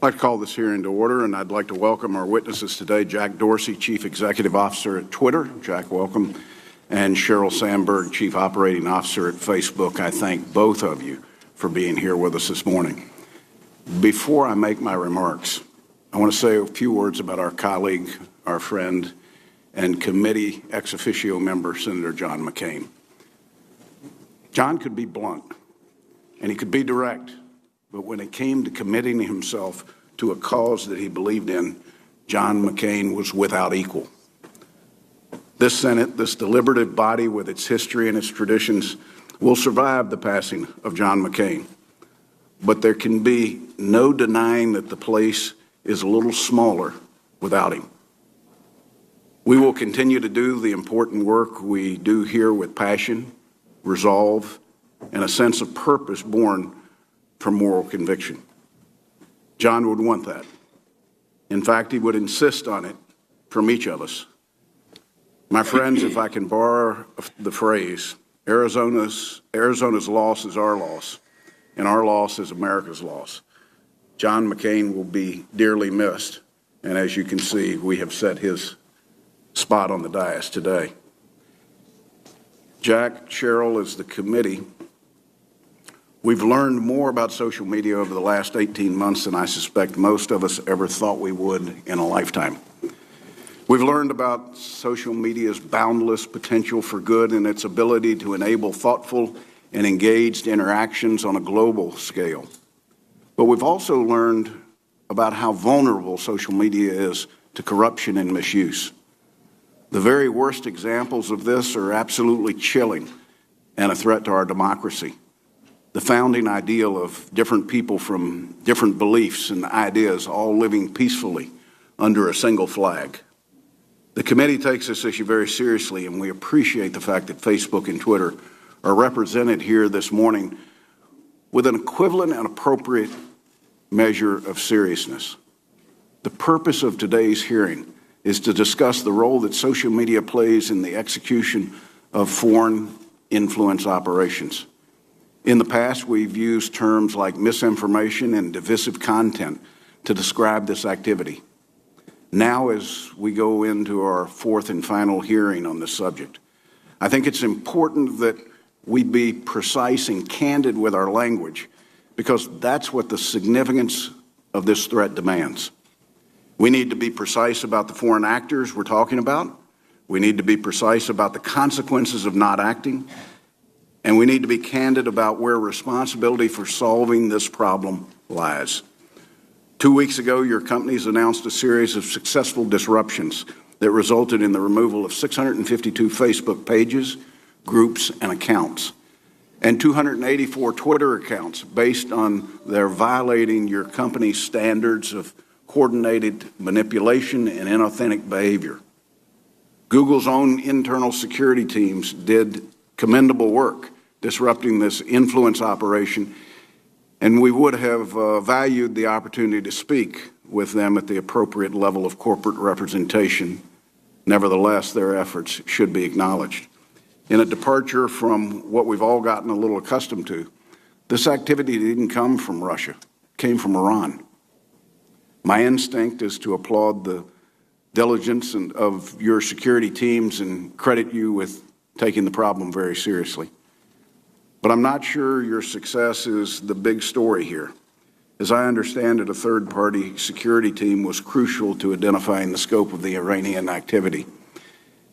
I'd like to call this hearing to order, and I'd like to welcome our witnesses today, Jack Dorsey, Chief Executive Officer at Twitter. Jack, welcome. And Sheryl Sandberg, Chief Operating Officer at Facebook. I thank both of you for being here with us this morning. Before I make my remarks, I want to say a few words about our colleague, our friend, and committee ex officio member, Senator John McCain. John could be blunt, and he could be direct, but when it came to committing himself to a cause that he believed in, John McCain was without equal. This Senate, this deliberative body with its history and its traditions, will survive the passing of John McCain. But there can be no denying that the place is a little smaller without him. We will continue to do the important work we do here with passion, resolve, and a sense of purpose born from moral conviction. John would want that. In fact, he would insist on it from each of us. My friends, if I can borrow the phrase, Arizona's loss is our loss, and our loss is America's loss. John McCain will be dearly missed, and as you can see, we have set his spot on the dais today. Jack, Sheryl, as the committee, we've learned more about social media over the last 18 months than I suspect most of us ever thought we would in a lifetime. We've learned about social media's boundless potential for good and its ability to enable thoughtful and engaged interactions on a global scale. But we've also learned about how vulnerable social media is to corruption and misuse. The very worst examples of this are absolutely chilling and a threat to our democracy. The founding ideal of different people from different beliefs and ideas all living peacefully under a single flag. The committee takes this issue very seriously, and we appreciate the fact that Facebook and Twitter are represented here this morning with an equivalent and appropriate measure of seriousness. The purpose of today's hearing is to discuss the role that social media plays in the execution of foreign influence operations. In the past, we've used terms like misinformation and divisive content to describe this activity. Now, as we go into our fourth and final hearing on this subject, I think it's important that we be precise and candid with our language, because that's what the significance of this threat demands. We need to be precise about the foreign actors we're talking about. We need to be precise about the consequences of not acting. And we need to be candid about where responsibility for solving this problem lies. 2 weeks ago, your companies announced a series of successful disruptions that resulted in the removal of 652 Facebook pages, groups, and accounts, and 284 Twitter accounts based on their violating your company's standards of coordinated manipulation and inauthentic behavior. Google's own internal security teams did commendable work disrupting this influence operation, and we would have valued the opportunity to speak with them at the appropriate level of corporate representation. Nevertheless, their efforts should be acknowledged. In a departure from what we've all gotten a little accustomed to, this activity didn't come from Russia, it came from Iran. My instinct is to applaud the diligence of your security teams and credit you with taking the problem very seriously. But I'm not sure your success is the big story here. As I understand it, a third-party security team was crucial to identifying the scope of the Iranian activity.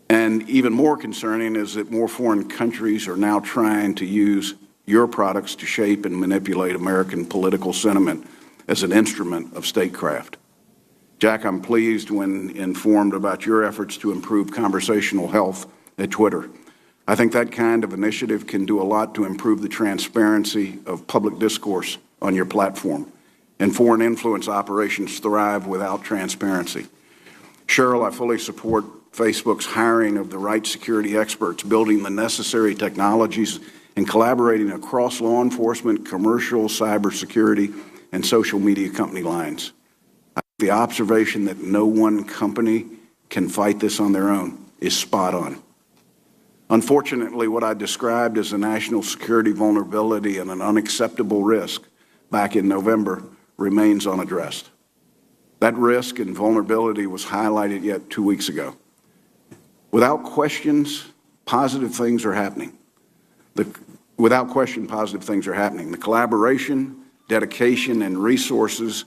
And even more concerning is that more foreign countries are now trying to use your products to shape and manipulate American political sentiment as an instrument of statecraft. Jack, I'm pleased when informed about your efforts to improve conversational health at Twitter. I think that kind of initiative can do a lot to improve the transparency of public discourse on your platform, and foreign influence operations thrive without transparency. Sheryl, I fully support Facebook's hiring of the right security experts, building the necessary technologies, and collaborating across law enforcement, commercial, cybersecurity, and social media company lines. The observation that no one company can fight this on their own is spot on. Unfortunately, what I described as a national security vulnerability and an unacceptable risk back in November remains unaddressed. That risk and vulnerability was highlighted yet 2 weeks ago. Without questions, positive things are happening. Without question, positive things are happening. The collaboration, dedication, and resources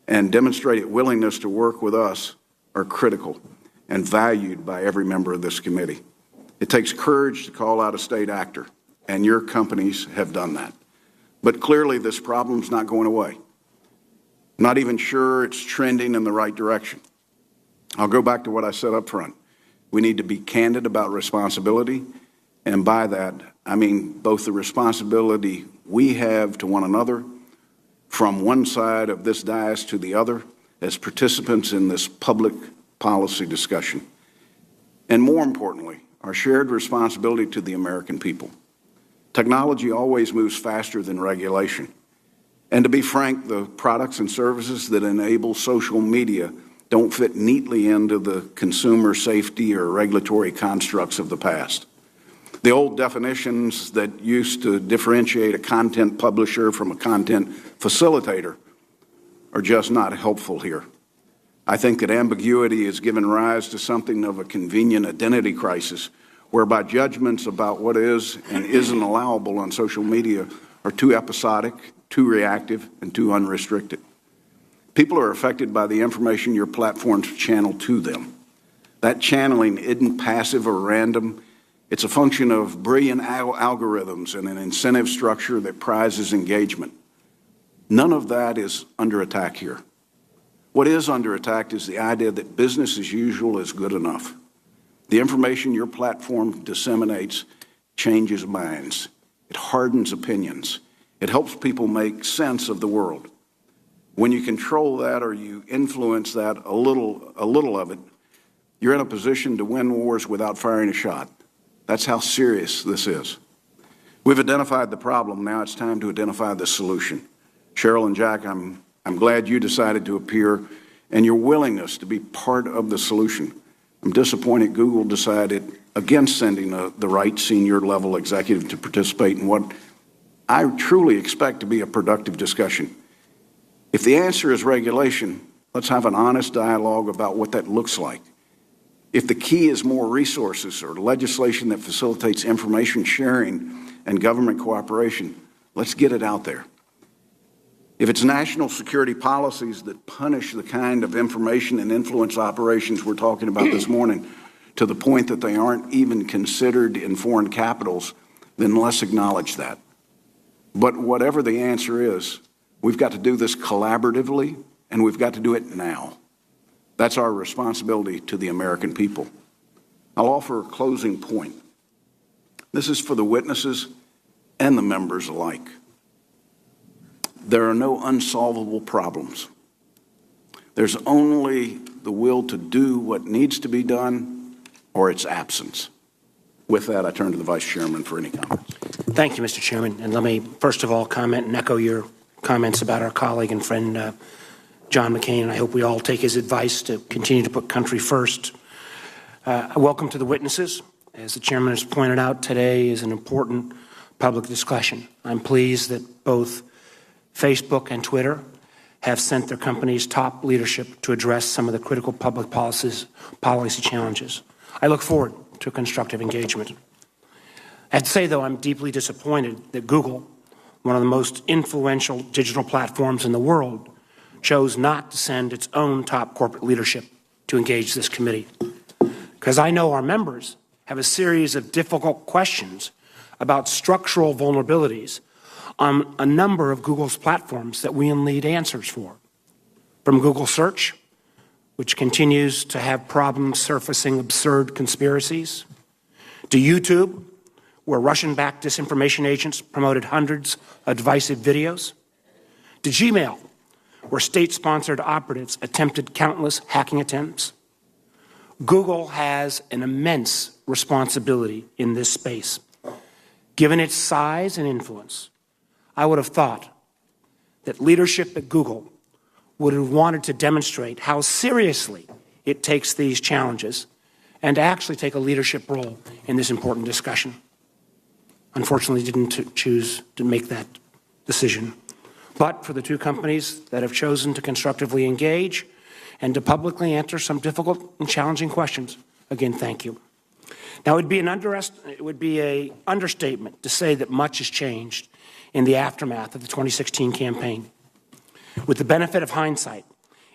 and demonstrated willingness to work with us are critical and valued by every member of this committee. It takes courage to call out a state actor, and your companies have done that. But clearly, this problem's not going away. Not even sure it's trending in the right direction. I'll go back to what I said up front. We need to be candid about responsibility, and by that, I mean both the responsibility we have to one another, from one side of this dais to the other, as participants in this public policy discussion, and more importantly, our shared responsibility to the American people. Technology always moves faster than regulation. And to be frank, the products and services that enable social media don't fit neatly into the consumer safety or regulatory constructs of the past. The old definitions that used to differentiate a content publisher from a content facilitator are just not helpful here. I think that ambiguity has given rise to something of a convenient identity crisis, whereby judgments about what is and isn't allowable on social media are too episodic, too reactive, and too unrestricted. People are affected by the information your platforms channel to them. That channeling isn't passive or random. It's a function of brilliant algorithms and an incentive structure that prizes engagement. None of that is under attack here. What is under attack is the idea that business as usual is good enough. The information your platform disseminates changes minds. It hardens opinions. It helps people make sense of the world. When you control that or you influence that a little of it, you're in a position to win wars without firing a shot. That's how serious this is. We've identified the problem. Now it's time to identify the solution. Cheryl and Jack, I'm glad you decided to appear and your willingness to be part of the solution. I'm disappointed Google decided against sending the right senior level executive to participate in what I truly expect to be a productive discussion. If the answer is regulation, let's have an honest dialogue about what that looks like. If the key is more resources or legislation that facilitates information sharing and government cooperation, let's get it out there. If it's national security policies that punish the kind of information and influence operations we're talking about this morning to the point that they aren't even considered in foreign capitals, then let's acknowledge that. But whatever the answer is, we've got to do this collaboratively, and we've got to do it now. That's our responsibility to the American people. I'll offer a closing point. This is for the witnesses and the members alike. There are no unsolvable problems. There's only the will to do what needs to be done or its absence. With that, I turn to the Vice Chairman for any comments. Thank you, Mr. Chairman. And let me first of all comment and echo your comments about our colleague and friend John McCain. And I hope we all take his advice to continue to put country first. Welcome to the witnesses. As the Chairman has pointed out, today is an important public discussion. I'm pleased that both Facebook and Twitter have sent their company's top leadership to address some of the critical public policy challenges. I look forward to a constructive engagement. I have to say, though, I'm deeply disappointed that Google, one of the most influential digital platforms in the world, chose not to send its own top corporate leadership to engage this committee. Because I know our members have a series of difficult questions about structural vulnerabilities on a number of Google's platforms that we need answers for. From Google Search, which continues to have problems surfacing absurd conspiracies, to YouTube, where Russian-backed disinformation agents promoted hundreds of divisive videos, to Gmail, where state-sponsored operatives attempted countless hacking attempts. Google has an immense responsibility in this space. Given its size and influence, I would have thought that leadership at Google would have wanted to demonstrate how seriously it takes these challenges and to actually take a leadership role in this important discussion. Unfortunately, didn't choose to make that decision. But for the two companies that have chosen to constructively engage and to publicly answer some difficult and challenging questions. Again, thank you. Now, it would be an understatement to say that much has changed in the aftermath of the 2016 campaign. With the benefit of hindsight,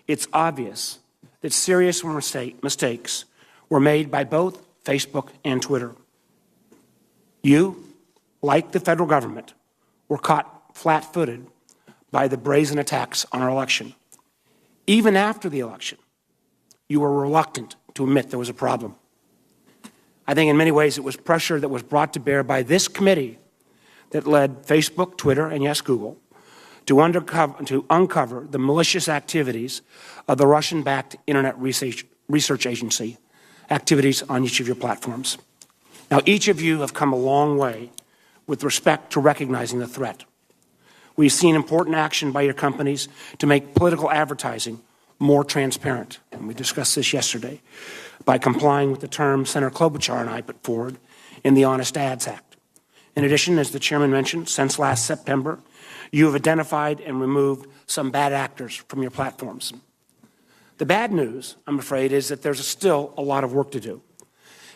it's obvious that serious mistakes were made by both Facebook and Twitter. You, like the federal government, were caught flat-footed by the brazen attacks on our election. Even after the election, you were reluctant to admit there was a problem. I think in many ways it was pressure that was brought to bear by this committee that led Facebook, Twitter, and yes, Google, to uncover the malicious activities of the Russian-backed Internet Research Agency, activities on each of your platforms. Now, each of you have come a long way with respect to recognizing the threat. We've seen important action by your companies to make political advertising more transparent, and we discussed this yesterday, by complying with the terms Senator Klobuchar and I put forward in the Honest Ads Act. In addition, as the chairman mentioned, since last September, you have identified and removed some bad actors from your platforms. The bad news, I'm afraid, is that there's still a lot of work to do.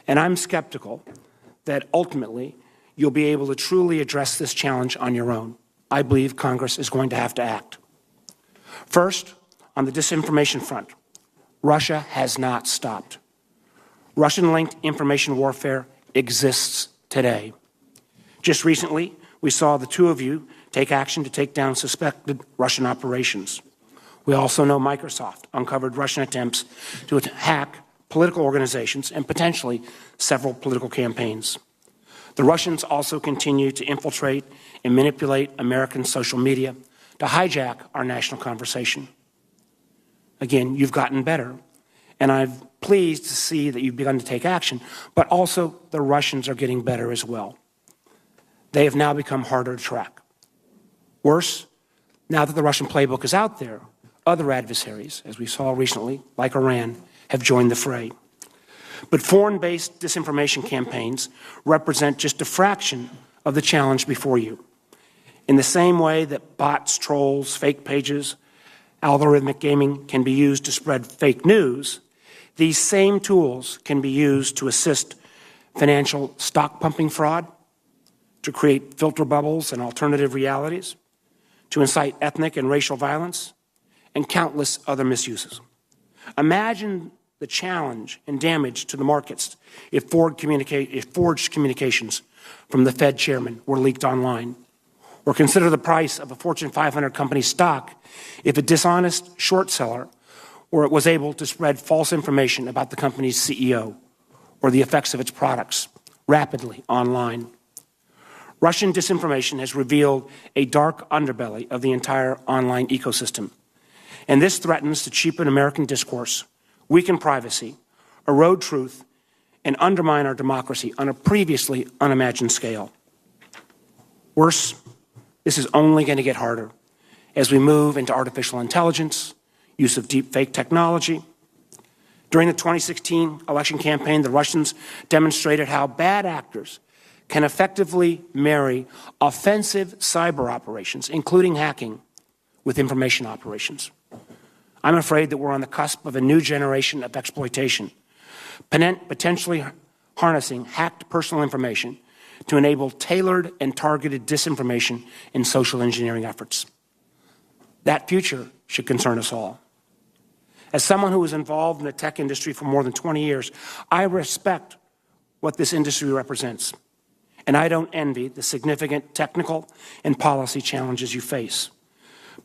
And I'm skeptical that ultimately you'll be able to truly address this challenge on your own. I believe Congress is going to have to act. First, on the disinformation front, Russia has not stopped. Russian-linked information warfare exists today. Just recently, we saw the two of you take action to take down suspected Russian operations. We also know Microsoft uncovered Russian attempts to hack political organizations and potentially several political campaigns. The Russians also continue to infiltrate and manipulate American social media to hijack our national conversation. Again, you've gotten better, and I'm pleased to see that you've begun to take action, but also the Russians are getting better as well. They have now become harder to track. Worse, now that the Russian playbook is out there, other adversaries, as we saw recently, like Iran, have joined the fray. But foreign-based disinformation campaigns represent just a fraction of the challenge before you. In the same way that bots, trolls, fake pages, algorithmic gaming can be used to spread fake news, these same tools can be used to assist financial stock pumping fraud, to create filter bubbles and alternative realities, to incite ethnic and racial violence, and countless other misuses. Imagine the challenge and damage to the markets if forged communications from the Fed chairman were leaked online. Or consider the price of a Fortune 500 company's stock if a dishonest short seller was able to spread false information about the company's CEO or the effects of its products rapidly online. Russian disinformation has revealed a dark underbelly of the entire online ecosystem, and this threatens to cheapen American discourse, weaken privacy, erode truth, and undermine our democracy on a previously unimagined scale. Worse, this is only going to get harder as we move into artificial intelligence, use of deep fake technology. During the 2016 election campaign, the Russians demonstrated how bad actors can effectively marry offensive cyber operations, including hacking, with information operations. I'm afraid that we're on the cusp of a new generation of exploitation, potentially harnessing hacked personal information to enable tailored and targeted disinformation in social engineering efforts. That future should concern us all. As someone who was involved in the tech industry for more than 20 years, I respect what this industry represents, and I don't envy the significant technical and policy challenges you face.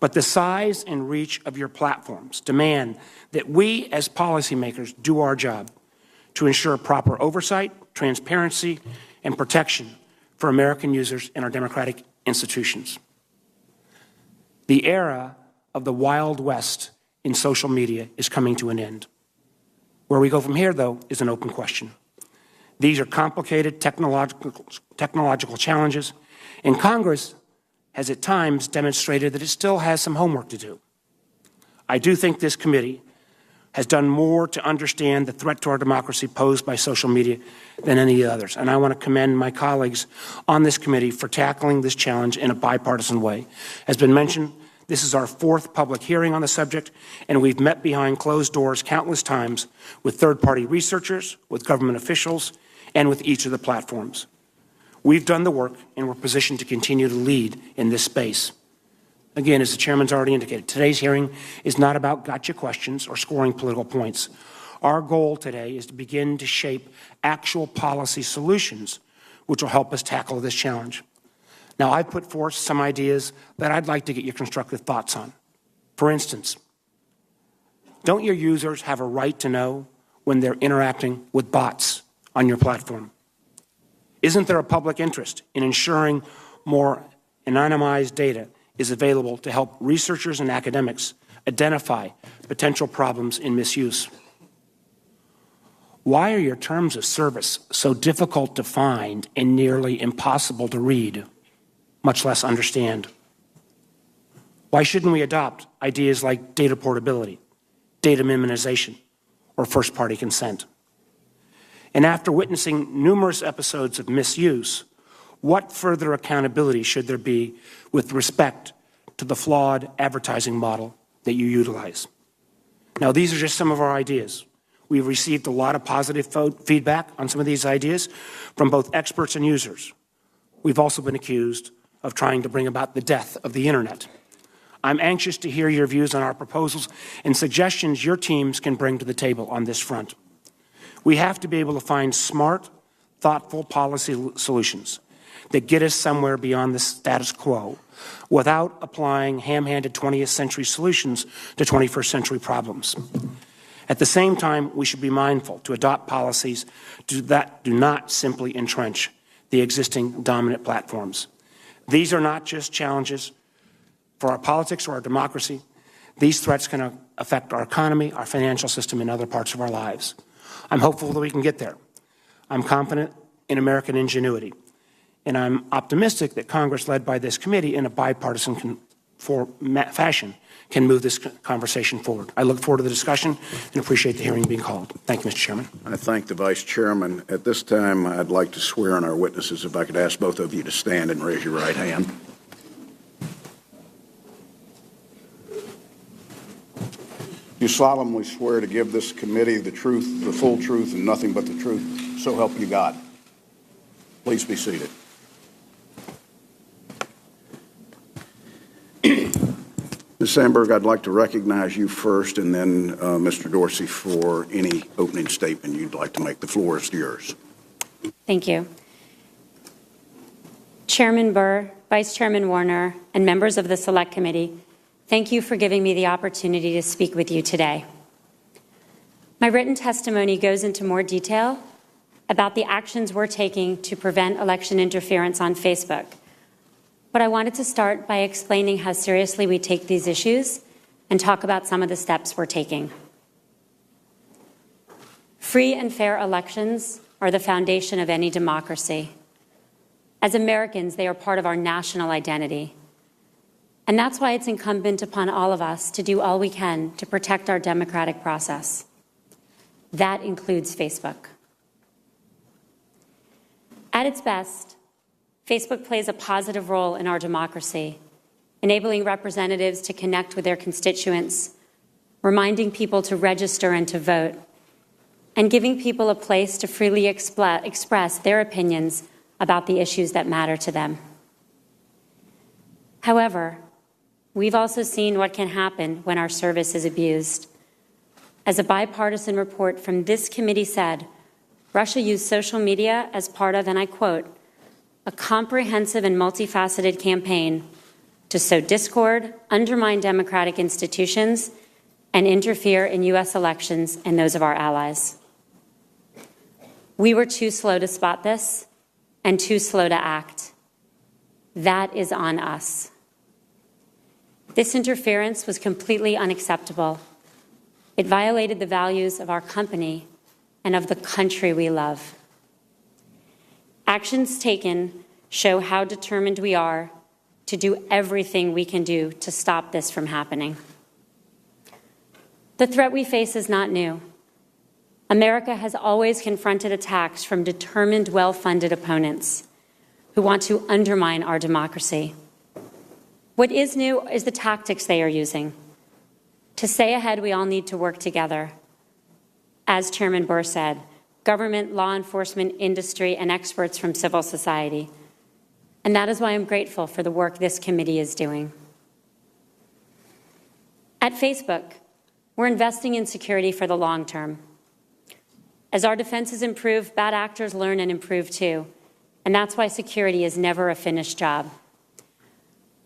But the size and reach of your platforms demand that we as policymakers do our job to ensure proper oversight, transparency, and protection for American users and our democratic institutions. The era of the Wild West in social media is coming to an end. Where we go from here, though, is an open question. These are complicated technological challenges, and Congress has at times demonstrated that it still has some homework to do. I do think this committee has done more to understand the threat to our democracy posed by social media than any others, and I want to commend my colleagues on this committee for tackling this challenge in a bipartisan way. As been mentioned, This is our fourth public hearing on the subject, and we've met behind closed doors countless times with third-party researchers, with government officials, and with each of the platforms. We've done the work, and we're positioned to continue to lead in this space. Again, as the chairman's already indicated, today's hearing is not about gotcha questions or scoring political points. Our goal today is to begin to shape actual policy solutions which will help us tackle this challenge. Now, I've put forth some ideas that I'd like to get your constructive thoughts on. For instance, don't your users have a right to know when they're interacting with bots on your platform? Isn't there a public interest in ensuring more anonymized data is available to help researchers and academics identify potential problems in misuse? Why are your terms of service so difficult to find and nearly impossible to read, much less understand? Why shouldn't we adopt ideas like data portability, data minimization, or first-party consent? And after witnessing numerous episodes of misuse, what further accountability should there be with respect to the flawed advertising model that you utilize? Now, these are just some of our ideas. We've received a lot of positive feedback on some of these ideas from both experts and users. We've also been accused of trying to bring about the death of the internet. I'm anxious to hear your views on our proposals and suggestions your teams can bring to the table on this front. We have to be able to find smart, thoughtful policy solutions that get us somewhere beyond the status quo without applying ham-handed 20th century solutions to 21st century problems. At the same time, we should be mindful to adopt policies that do not simply entrench the existing dominant platforms. These are not just challenges for our politics or our democracy. These threats can affect our economy, our financial system, and other parts of our lives. I'm hopeful that we can get there. I'm confident in American ingenuity, and I'm optimistic that Congress, led by this committee in a bipartisan fashion, can move this conversation forward. I look forward to the discussion and appreciate the hearing being called. Thank you, Mr. Chairman. I thank the Vice Chairman. At this time, I'd like to swear in our witnesses. If I could ask both of you to stand and raise your right hand. You solemnly swear to give this committee the truth, the full truth, and nothing but the truth. So help you God. Please be seated. Ms. Sandberg, I'd like to recognize you first, and then Mr. Dorsey for any opening statement you'd like to make. The floor is yours. Thank you. Chairman Burr, Vice Chairman Warner, and members of the Select Committee, thank you for giving me the opportunity to speak with you today. My written testimony goes into more detail about the actions we're taking to prevent election interference on Facebook. But I wanted to start by explaining how seriously we take these issues and talk about some of the steps we're taking. Free and fair elections are the foundation of any democracy. As Americans, they are part of our national identity. And that's why it's incumbent upon all of us to do all we can to protect our democratic process. That includes Facebook. At its best, Facebook plays a positive role in our democracy, enabling representatives to connect with their constituents, reminding people to register and to vote, and giving people a place to freely express their opinions about the issues that matter to them. However, we've also seen what can happen when our service is abused. As a bipartisan report from this committee said, Russia used social media as part of, and I quote, a comprehensive and multifaceted campaign to sow discord, undermine democratic institutions, and interfere in U.S. elections and those of our allies. We were too slow to spot this and too slow to act. That is on us. This interference was completely unacceptable. It violated the values of our company and of the country we love. Actions taken show how determined we are to do everything we can do to stop this from happening. The threat we face is not new. America has always confronted attacks from determined, well-funded opponents who want to undermine our democracy. What is new is the tactics they are using. To stay ahead, we all need to work together. As Chairman Burr said, government, law enforcement, industry, and experts from civil society. And that is why I'm grateful for the work this committee is doing. At Facebook, we're investing in security for the long term. As our defenses improve, bad actors learn and improve too. And that's why security is never a finished job.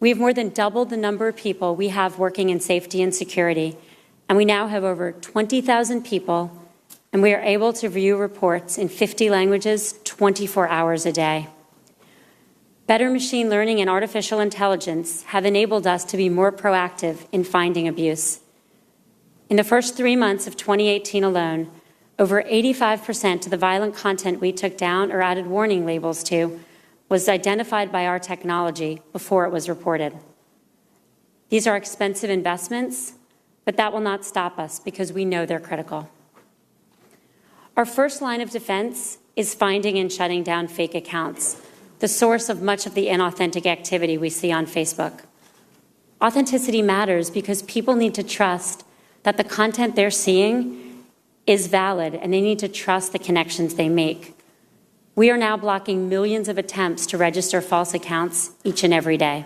We have more than doubled the number of people we have working in safety and security, and we now have over 20,000 people, and we are able to view reports in 50 languages 24 hours a day. Better machine learning and artificial intelligence have enabled us to be more proactive in finding abuse. In the first 3 months of 2018 alone, over 85% of the violent content we took down or added warning labels to was identified by our technology before it was reported. These are expensive investments, but that will not stop us because we know they're critical. Our first line of defense is finding and shutting down fake accounts, the source of much of the inauthentic activity we see on Facebook. Authenticity matters because people need to trust that the content they're seeing is valid, and they need to trust the connections they make. We are now blocking millions of attempts to register false accounts each and every day.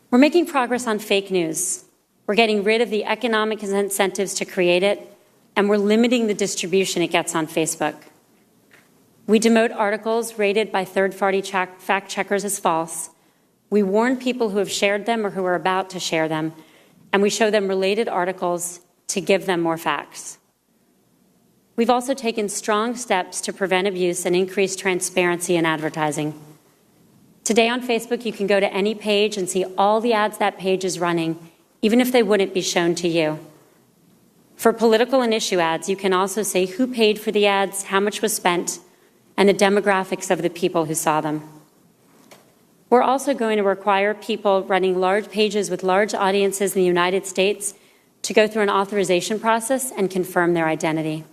We're making progress on fake news. We're getting rid of the economic incentives to create it, and we're limiting the distribution it gets on Facebook. We demote articles rated by third-party fact checkers as false. We warn people who have shared them or who are about to share them, and we show them related articles to give them more facts. We've also taken strong steps to prevent abuse and increase transparency in advertising. Today on Facebook, you can go to any page and see all the ads that page is running, even if they wouldn't be shown to you. For political and issue ads, you can also see who paid for the ads, how much was spent, and the demographics of the people who saw them. We're also going to require people running large pages with large audiences in the United States to go through an authorization process and confirm their identity.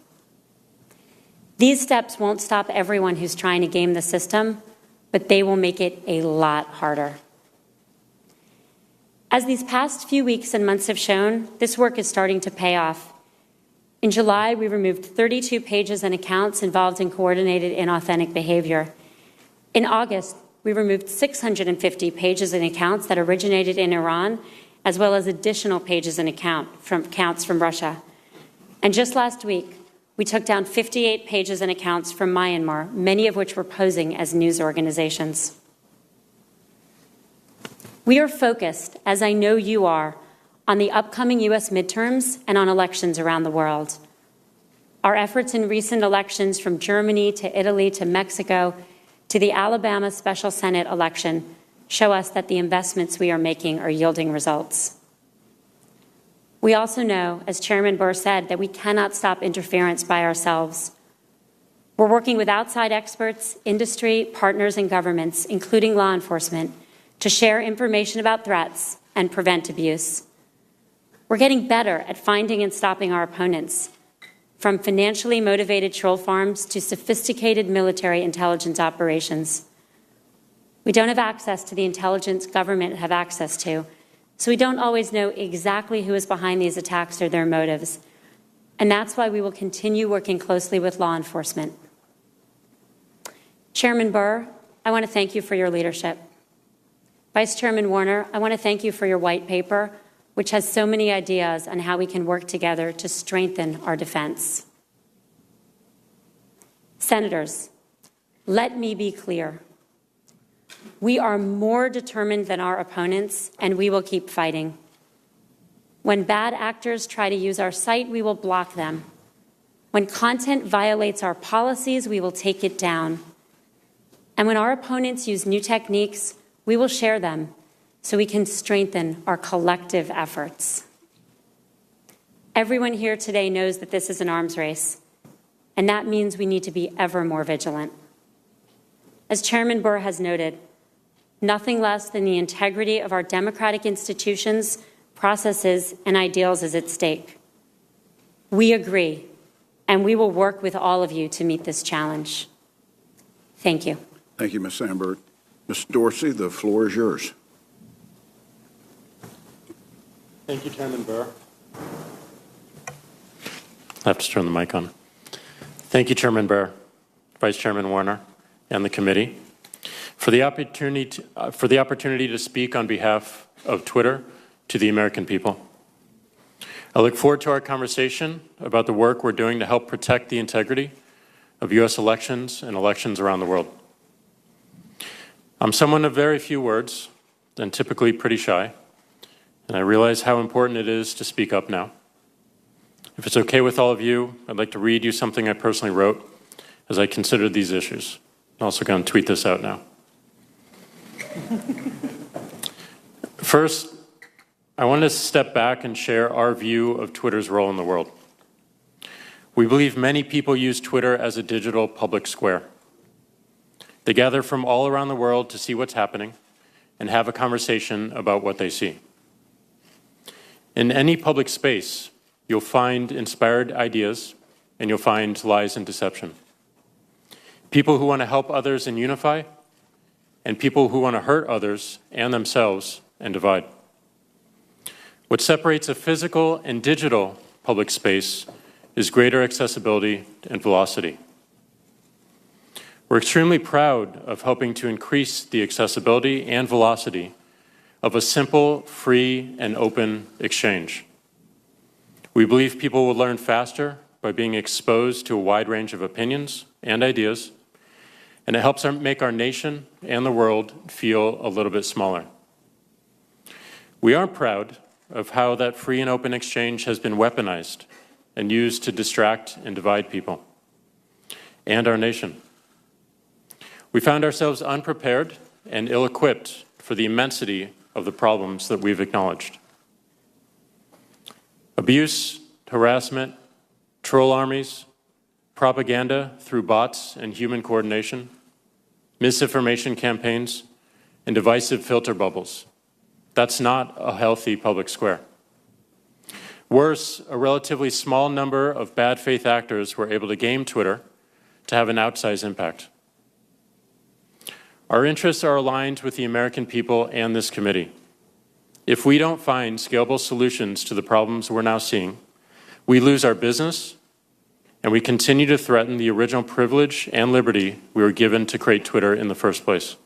These steps won't stop everyone who's trying to game the system, but they will make it a lot harder. As these past few weeks and months have shown, this work is starting to pay off. In July, we removed 32 pages and accounts involved in coordinated inauthentic behavior. In August, we removed 650 pages and accounts that originated in Iran, as well as additional pages and accounts from Russia. And just last week, we took down 58 pages and accounts from Myanmar, many of which were posing as news organizations. We are focused, as I know you are, on the upcoming U.S. midterms and on elections around the world. Our efforts in recent elections, from Germany to Italy to Mexico to the Alabama Special Senate election, show us that the investments we are making are yielding results. We also know, as Chairman Burr said, that we cannot stop interference by ourselves. We're working with outside experts, industry, partners, and governments, including law enforcement, to share information about threats and prevent abuse. We're getting better at finding and stopping our opponents, from financially motivated troll farms to sophisticated military intelligence operations. We don't have access to the intelligence government have access to, so we don't always know exactly who is behind these attacks or their motives. And that's why we will continue working closely with law enforcement. Chairman Burr, I want to thank you for your leadership. Vice Chairman Warner, I want to thank you for your white paper, which has so many ideas on how we can work together to strengthen our defense. Senators, let me be clear. We are more determined than our opponents, and we will keep fighting. When bad actors try to use our site, we will block them. When content violates our policies, we will take it down. And when our opponents use new techniques, we will share them so we can strengthen our collective efforts. Everyone here today knows that this is an arms race, and that means we need to be ever more vigilant. As Chairman Burr has noted, nothing less than the integrity of our democratic institutions, processes, and ideals is at stake. We agree, and we will work with all of you to meet this challenge. Thank you. Thank you, Ms. Sandberg. Ms. Dorsey, the floor is yours. Thank you, Chairman Burr. I have to turn the mic on. Thank you, Chairman Burr, Vice Chairman Warner, and the committee for the opportunity to speak on behalf of Twitter to the American people. I look forward to our conversation about the work we're doing to help protect the integrity of U.S. elections and elections around the world. I'm someone of very few words and typically pretty shy, and I realize how important it is to speak up now. If it's okay with all of you, I'd like to read you something I personally wrote as I considered these issues. I'm also going to tweet this out now. First, I want to step back and share our view of Twitter's role in the world. We believe many people use Twitter as a digital public square. They gather from all around the world to see what's happening and have a conversation about what they see. In any public space, you'll find inspired ideas and you'll find lies and deception. People who want to help others and unify, and people who want to hurt others and themselves and divide. What separates a physical and digital public space is greater accessibility and velocity. We're extremely proud of helping to increase the accessibility and velocity of a simple, free, and open exchange. We believe people will learn faster by being exposed to a wide range of opinions and ideas, and it helps make our nation and the world feel a little bit smaller. We are proud of how that free and open exchange has been weaponized and used to distract and divide people and our nation. We found ourselves unprepared and ill-equipped for the immensity of the problems that we've acknowledged. Abuse, harassment, troll armies, propaganda through bots and human coordination, misinformation campaigns, and divisive filter bubbles. That's not a healthy public square. Worse, a relatively small number of bad faith actors were able to game Twitter to have an outsized impact. Our interests are aligned with the American people and this committee. If we don't find scalable solutions to the problems we're now seeing, we lose our business and we continue to threaten the original privilege and liberty we were given to create Twitter in the first place.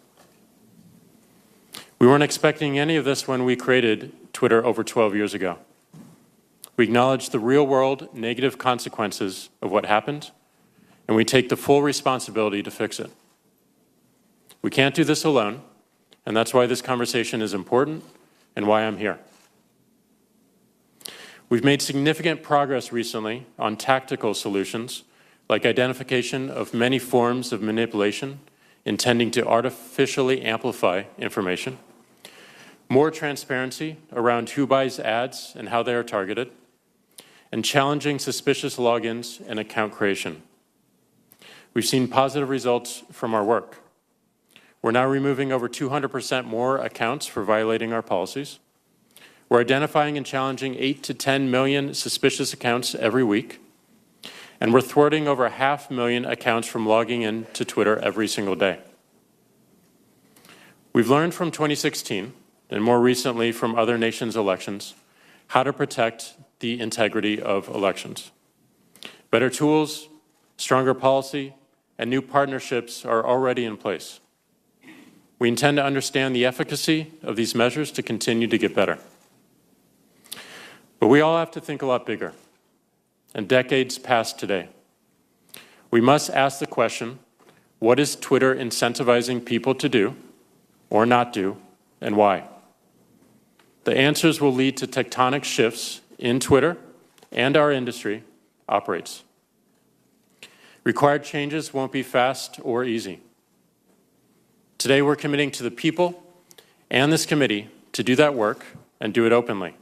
We weren't expecting any of this when we created Twitter over 12 years ago. We acknowledge the real-world negative consequences of what happened, and we take the full responsibility to fix it. We can't do this alone, and that's why this conversation is important and why I'm here. We've made significant progress recently on tactical solutions, like identification of many forms of manipulation intending to artificially amplify information, more transparency around who buys ads and how they are targeted, and challenging suspicious logins and account creation. We've seen positive results from our work. We're now removing over 200% more accounts for violating our policies. We're identifying and challenging 8 to 10 million suspicious accounts every week. And we're thwarting over 500,000 accounts from logging in to Twitter every single day. We've learned from 2016, and more recently from other nations' elections, how to protect the integrity of elections. Better tools, stronger policy, and new partnerships are already in place. We intend to understand the efficacy of these measures to continue to get better. But we all have to think a lot bigger, and decades past today. We must ask the question, what is Twitter incentivizing people to do or not do, and why? The answers will lead to tectonic shifts in Twitter and our industry operates. Required changes won't be fast or easy. Today, we're committing to the people and this committee to do that work and do it openly.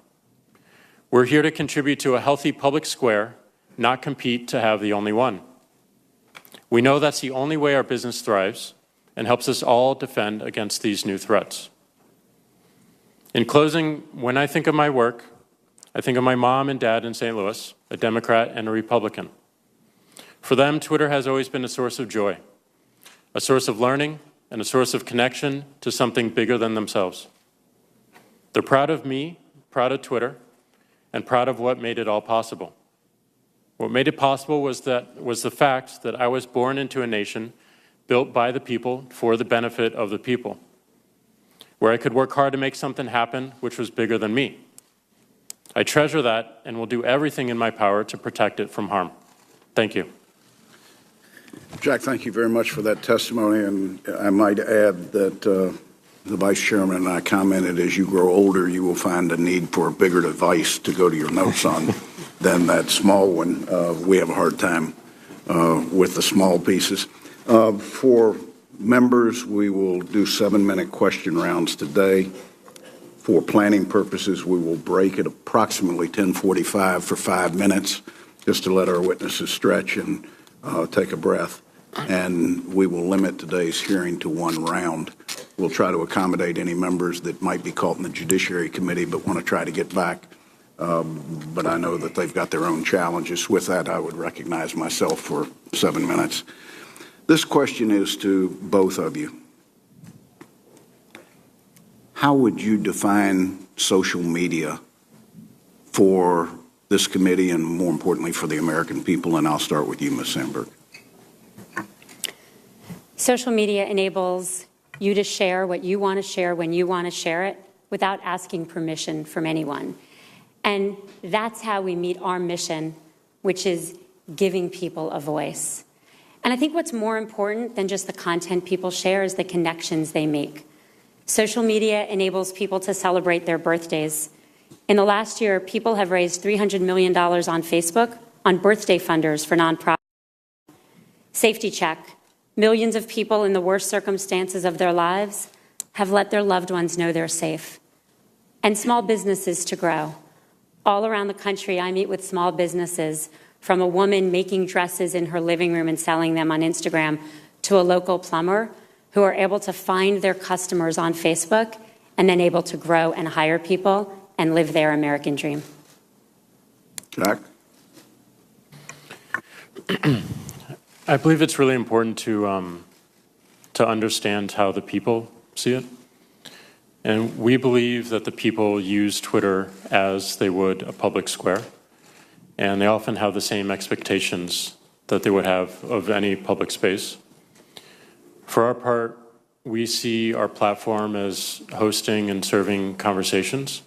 We're here to contribute to a healthy public square, not compete to have the only one. We know that's the only way our business thrives and helps us all defend against these new threats. In closing, when I think of my work, I think of my mom and dad in St. Louis, a Democrat and a Republican. For them, Twitter has always been a source of joy, a source of learning, and a source of connection to something bigger than themselves. They're proud of me, proud of Twitter, and proud of what made it all possible. What made it possible was the fact that I was born into a nation built by the people for the benefit of the people, where I could work hard to make something happen which was bigger than me. I treasure that and will do everything in my power to protect it from harm. Thank you. Jack, thank you very much for that testimony, and I might add that the Vice Chairman and I commented, as you grow older, you will find a need for a bigger device to go to your notes on than that small one. We have a hard time with the small pieces. For members, we will do 7-minute question rounds today. For planning purposes, we will break at approximately 10:45 for 5 minutes, just to let our witnesses stretch and take a breath. And we will limit today's hearing to 1 round. We'll try to accommodate any members that might be caught in the Judiciary Committee but want to try to get back. But I know that they've got their own challenges. With that, I would recognize myself for 7 minutes. This question is to both of you. How would you define social media for this committee and, more importantly, for the American people? And I'll start with you, Ms. Sandberg. Social media enables you to share what you want to share when you want to share it without asking permission from anyone. And that's how we meet our mission, which is giving people a voice. And I think what's more important than just the content people share is the connections they make. Social media enables people to celebrate their birthdays. In the last year, people have raised $300 million on Facebook on birthday funders for nonprofits. Safety check. Millions of people in the worst circumstances of their lives have let their loved ones know they're safe. And small businesses to grow. All around the country, I meet with small businesses, from a woman making dresses in her living room and selling them on Instagram to a local plumber who are able to find their customers on Facebook and then able to grow and hire people and live their American dream. Jack? I believe it's really important to understand how the people see it. And we believe that the people use Twitter as they would a public square. And they often have the same expectations that they would have of any public space. For our part, we see our platform as hosting and serving conversations.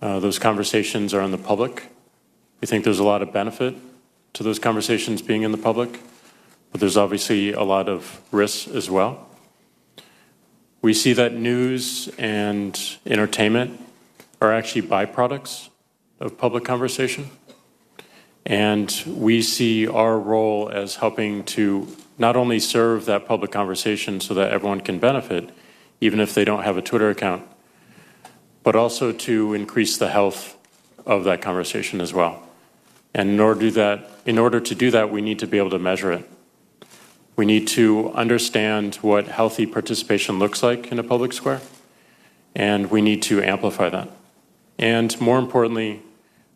Those conversations are in the public. We think there's a lot of benefit to those conversations being in the public, but there's obviously a lot of risks as well. We see that news and entertainment are actually byproducts of public conversation. And we see our role as helping to not only serve that public conversation so that everyone can benefit, even if they don't have a Twitter account, but also to increase the health of that conversation as well. And in order to do that, we need to be able to measure it. We need to understand what healthy participation looks like in a public square, and we need to amplify that. And more importantly,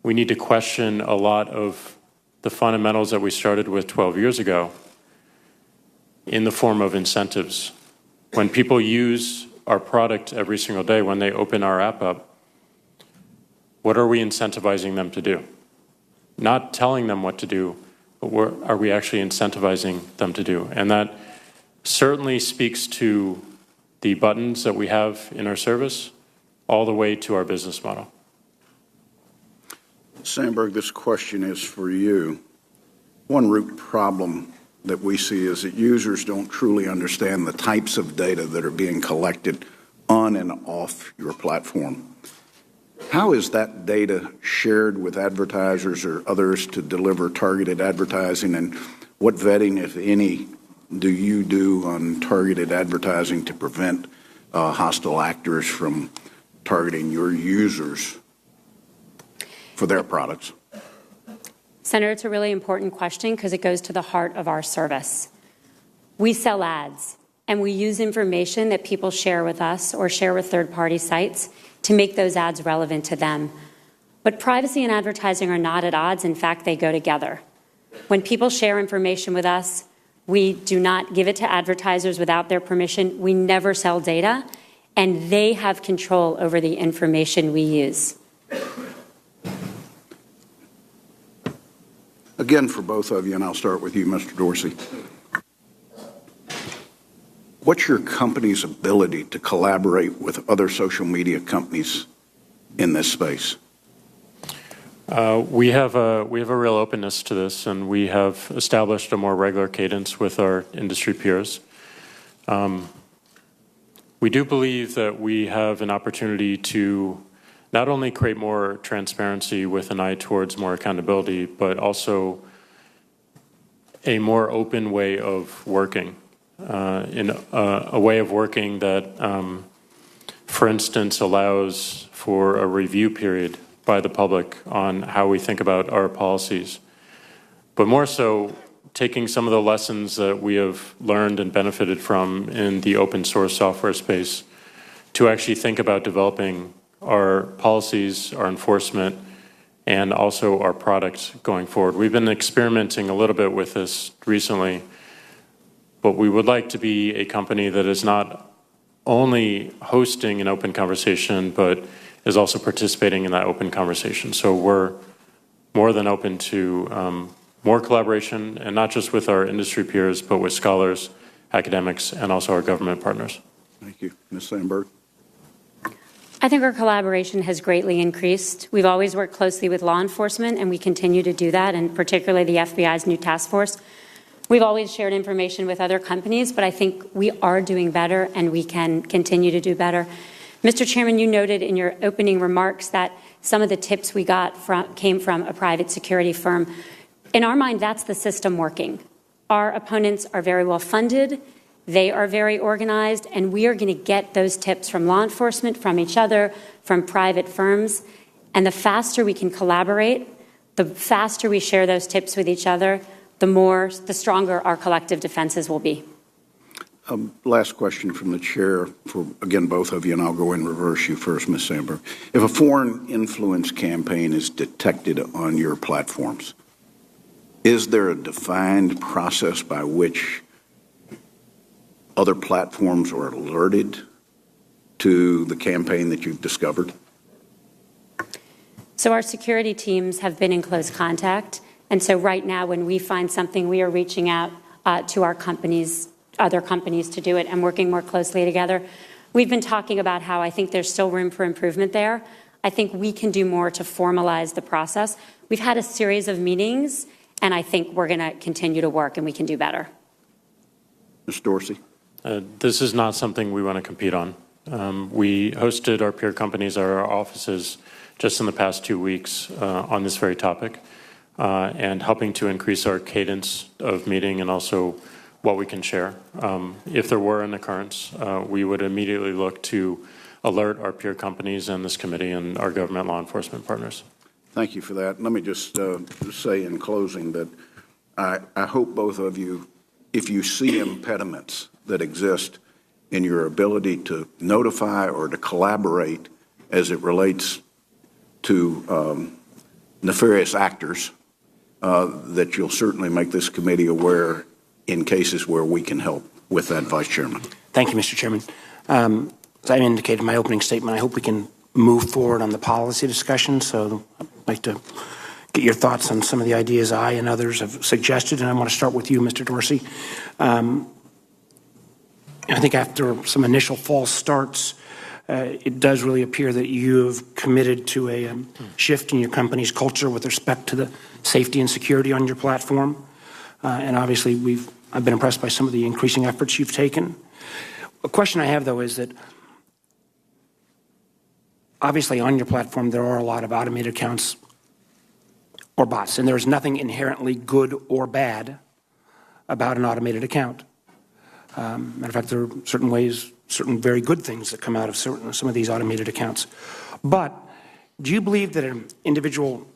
we need to question a lot of the fundamentals that we started with 12 years ago in the form of incentives. When people use our product every single day, when they open our app up, what are we incentivizing them to do? Not telling them what to do, but what are we actually incentivizing them to do? And that certainly speaks to the buttons that we have in our service, all the way to our business model. Sandberg, this question is for you. One root problem that we see is that users don't truly understand the types of data that are being collected on and off your platform. How is that data shared with advertisers or others to deliver targeted advertising, and what vetting, if any, do you do on targeted advertising to prevent hostile actors from targeting your users for their products? Senator, it's a really important question because it goes to the heart of our service. We sell ads, and we use information that people share with us or share with third-party sites to make those ads relevant to them. But privacy and advertising are not at odds. In fact, they go together. When people share information with us, we do not give it to advertisers without their permission. We never sell data, and they have control over the information we use. Again, for both of you, and I'll start with you, Mr. Dorsey. What's your company's ability to collaborate with other social media companies in this space? We have a real openness to this, and we have established a more regular cadence with our industry peers. We do believe that we have an opportunity to not only create more transparency with an eye towards more accountability, but also a more open way of working, in a way of working that, for instance, allows for a review period by the public on how we think about our policies. But more so, taking some of the lessons that we have learned and benefited from in the open source software space to actually think about developing our policies, our enforcement, and also our products going forward. We've been experimenting a little bit with this recently, but we would like to be a company that is not only hosting an open conversation, but is also participating in that open conversation. So we're more than open to more collaboration, and not just with our industry peers, but with scholars, academics, and also our government partners. Thank you. Ms. Sandberg? I think our collaboration has greatly increased. We've always worked closely with law enforcement, and we continue to do that, and particularly the FBI's new task force. We've always shared information with other companies, but I think we are doing better, and we can continue to do better. Mr. Chairman, you noted in your opening remarks that some of the tips we got came from a private security firm. In our mind, that's the system working. Our opponents are very well funded, they are very organized, and we are going to get those tips from law enforcement, from each other, from private firms. And the faster we can collaborate, the faster we share those tips with each other, the stronger our collective defenses will be. Last question from the chair for, again, both of you, and I'll go in reverse. You first, Ms. Sandberg. If a foreign influence campaign is detected on your platforms, is there a defined process by which other platforms are alerted to the campaign that you've discovered? So our security teams have been in close contact. And so right now, when we find something, we are reaching out to our companies, other companies to do it, and working more closely together. We've been talking about how I think there's still room for improvement there. I think we can do more to formalize the process. We've had a series of meetings, and I think we're going to continue to work, and we can do better. Ms. Dorsey? This is not something we want to compete on. We hosted our peer companies at our offices just in the past 2 weeks on this very topic, and helping to increase our cadence of meeting and also what we can share. If there were an occurrence, we would immediately look to alert our peer companies and this committee and our government law enforcement partners. Thank you for that. Let me just say in closing that I hope both of you, if you see impediments that exist in your ability to notify or to collaborate as it relates to nefarious actors, that you'll certainly make this committee aware in cases where we can help with that, Vice Chairman. Thank you, Mr. Chairman. As I indicated in my opening statement, I hope we can move forward on the policy discussion. So I'd like to get your thoughts on some of the ideas I and others have suggested. And I want to start with you, Mr. Dorsey. I think after some initial false starts, it does really appear that you have committed to a shift in your company's culture with respect to the safety and security on your platform. And obviously, I've been impressed by some of the increasing efforts you've taken. A question I have, though, is that obviously on your platform, there are a lot of automated accounts or bots, and there's nothing inherently good or bad about an automated account. Matter of fact, there are certain very good things that come out of some of these automated accounts. But do you believe that an individual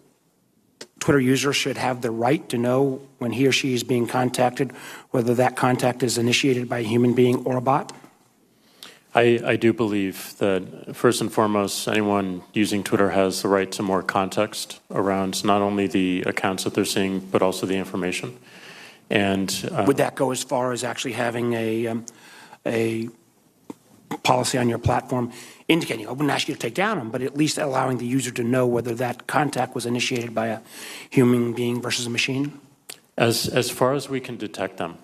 Twitter user should have the right to know when he or she is being contacted, whether that contact is initiated by a human being or a bot? I do believe that, first and foremost, anyone using Twitter has the right to more context around not only the accounts that they're seeing, but also the information. And would that go as far as actually having a policy on your platform indicating, I wouldn't ask you to take down them, but at least allowing the user to know whether that contact was initiated by a human being versus a machine? As far as we can detect them,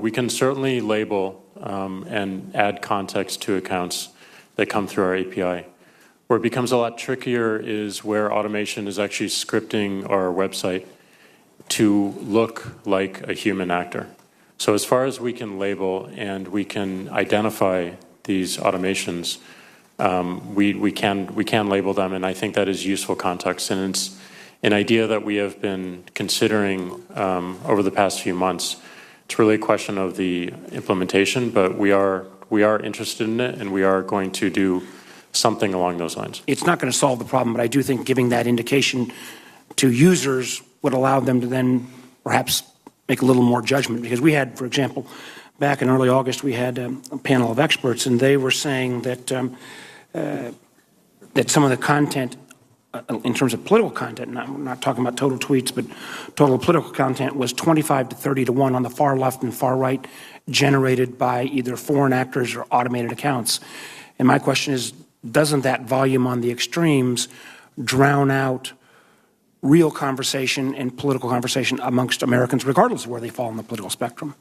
we can certainly label and add context to accounts that come through our API. Where it becomes a lot trickier is where automation is actually scripting our website to look like a human actor. So as far as we can label and we can identify these automations, we can label them, and I think that is useful context. And it's an idea that we have been considering over the past few months. It's really a question of the implementation, but we are interested in it, and we are going to do something along those lines. It's not going to solve the problem, but I do think giving that indication to users would allow them to then perhaps make a little more judgment. Because we had, for example, back in early August, we had a panel of experts, and they were saying that that some of the content, in terms of political content, I'm not talking about total tweets, but total political content was 25 to 30 to 1 on the far left and far right, generated by either foreign actors or automated accounts. And my question is, doesn't that volume on the extremes drown out real conversation and political conversation amongst Americans, regardless of where they fall on the political spectrum?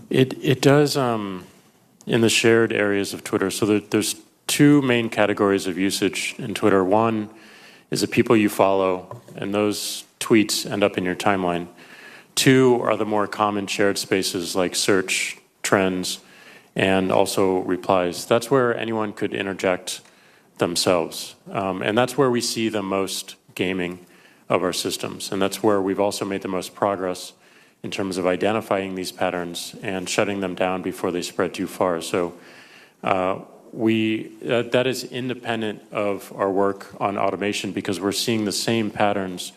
It does in the shared areas of Twitter. So there's two main categories of usage in Twitter. One is the people you follow, and those tweets end up in your timeline. Two are the more common shared spaces like search, trends, and also replies. That's where anyone could interject themselves. And that's where we see the most gaming of our systems. And that's where we've also made the most progress in terms of identifying these patterns and shutting them down before they spread too far. So that is independent of our work on automation, because we're seeing the same patterns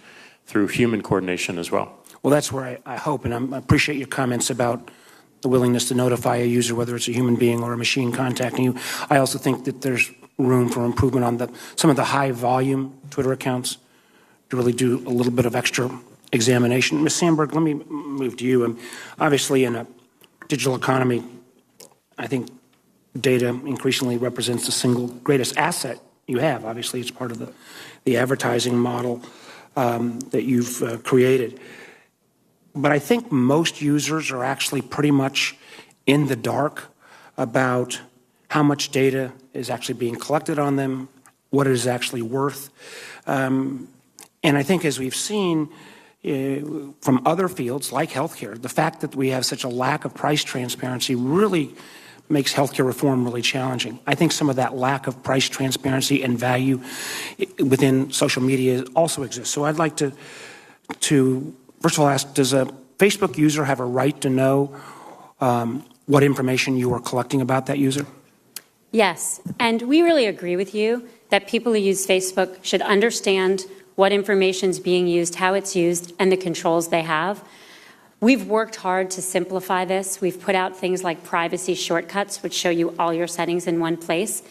through human coordination as well. Well, that's where I hope, and I appreciate your comments about the willingness to notify a user, whether it's a human being or a machine contacting you. I also think that there's room for improvement on some of the high-volume Twitter accounts to really do a little bit of extra examination. Ms. Sandberg, let me move to you. Obviously, in a digital economy, I think data increasingly represents the single greatest asset you have. Obviously, it's part of the advertising model that you've created. But I think most users are actually pretty much in the dark about how much data is actually being collected on them, what it is actually worth. And I think, as we've seen from other fields like healthcare, the fact that we have such a lack of price transparency really makes healthcare reform really challenging. I think some of that lack of price transparency and value within social media also exists. So I'd like to first of all ask, does a Facebook user have a right to know what information you are collecting about that user? Yes, and we really agree with you that people who use Facebook should understand what information is being used, how it's used, and the controls they have. We've worked hard to simplify this. We've put out things like privacy shortcuts, which show you all your settings in one place,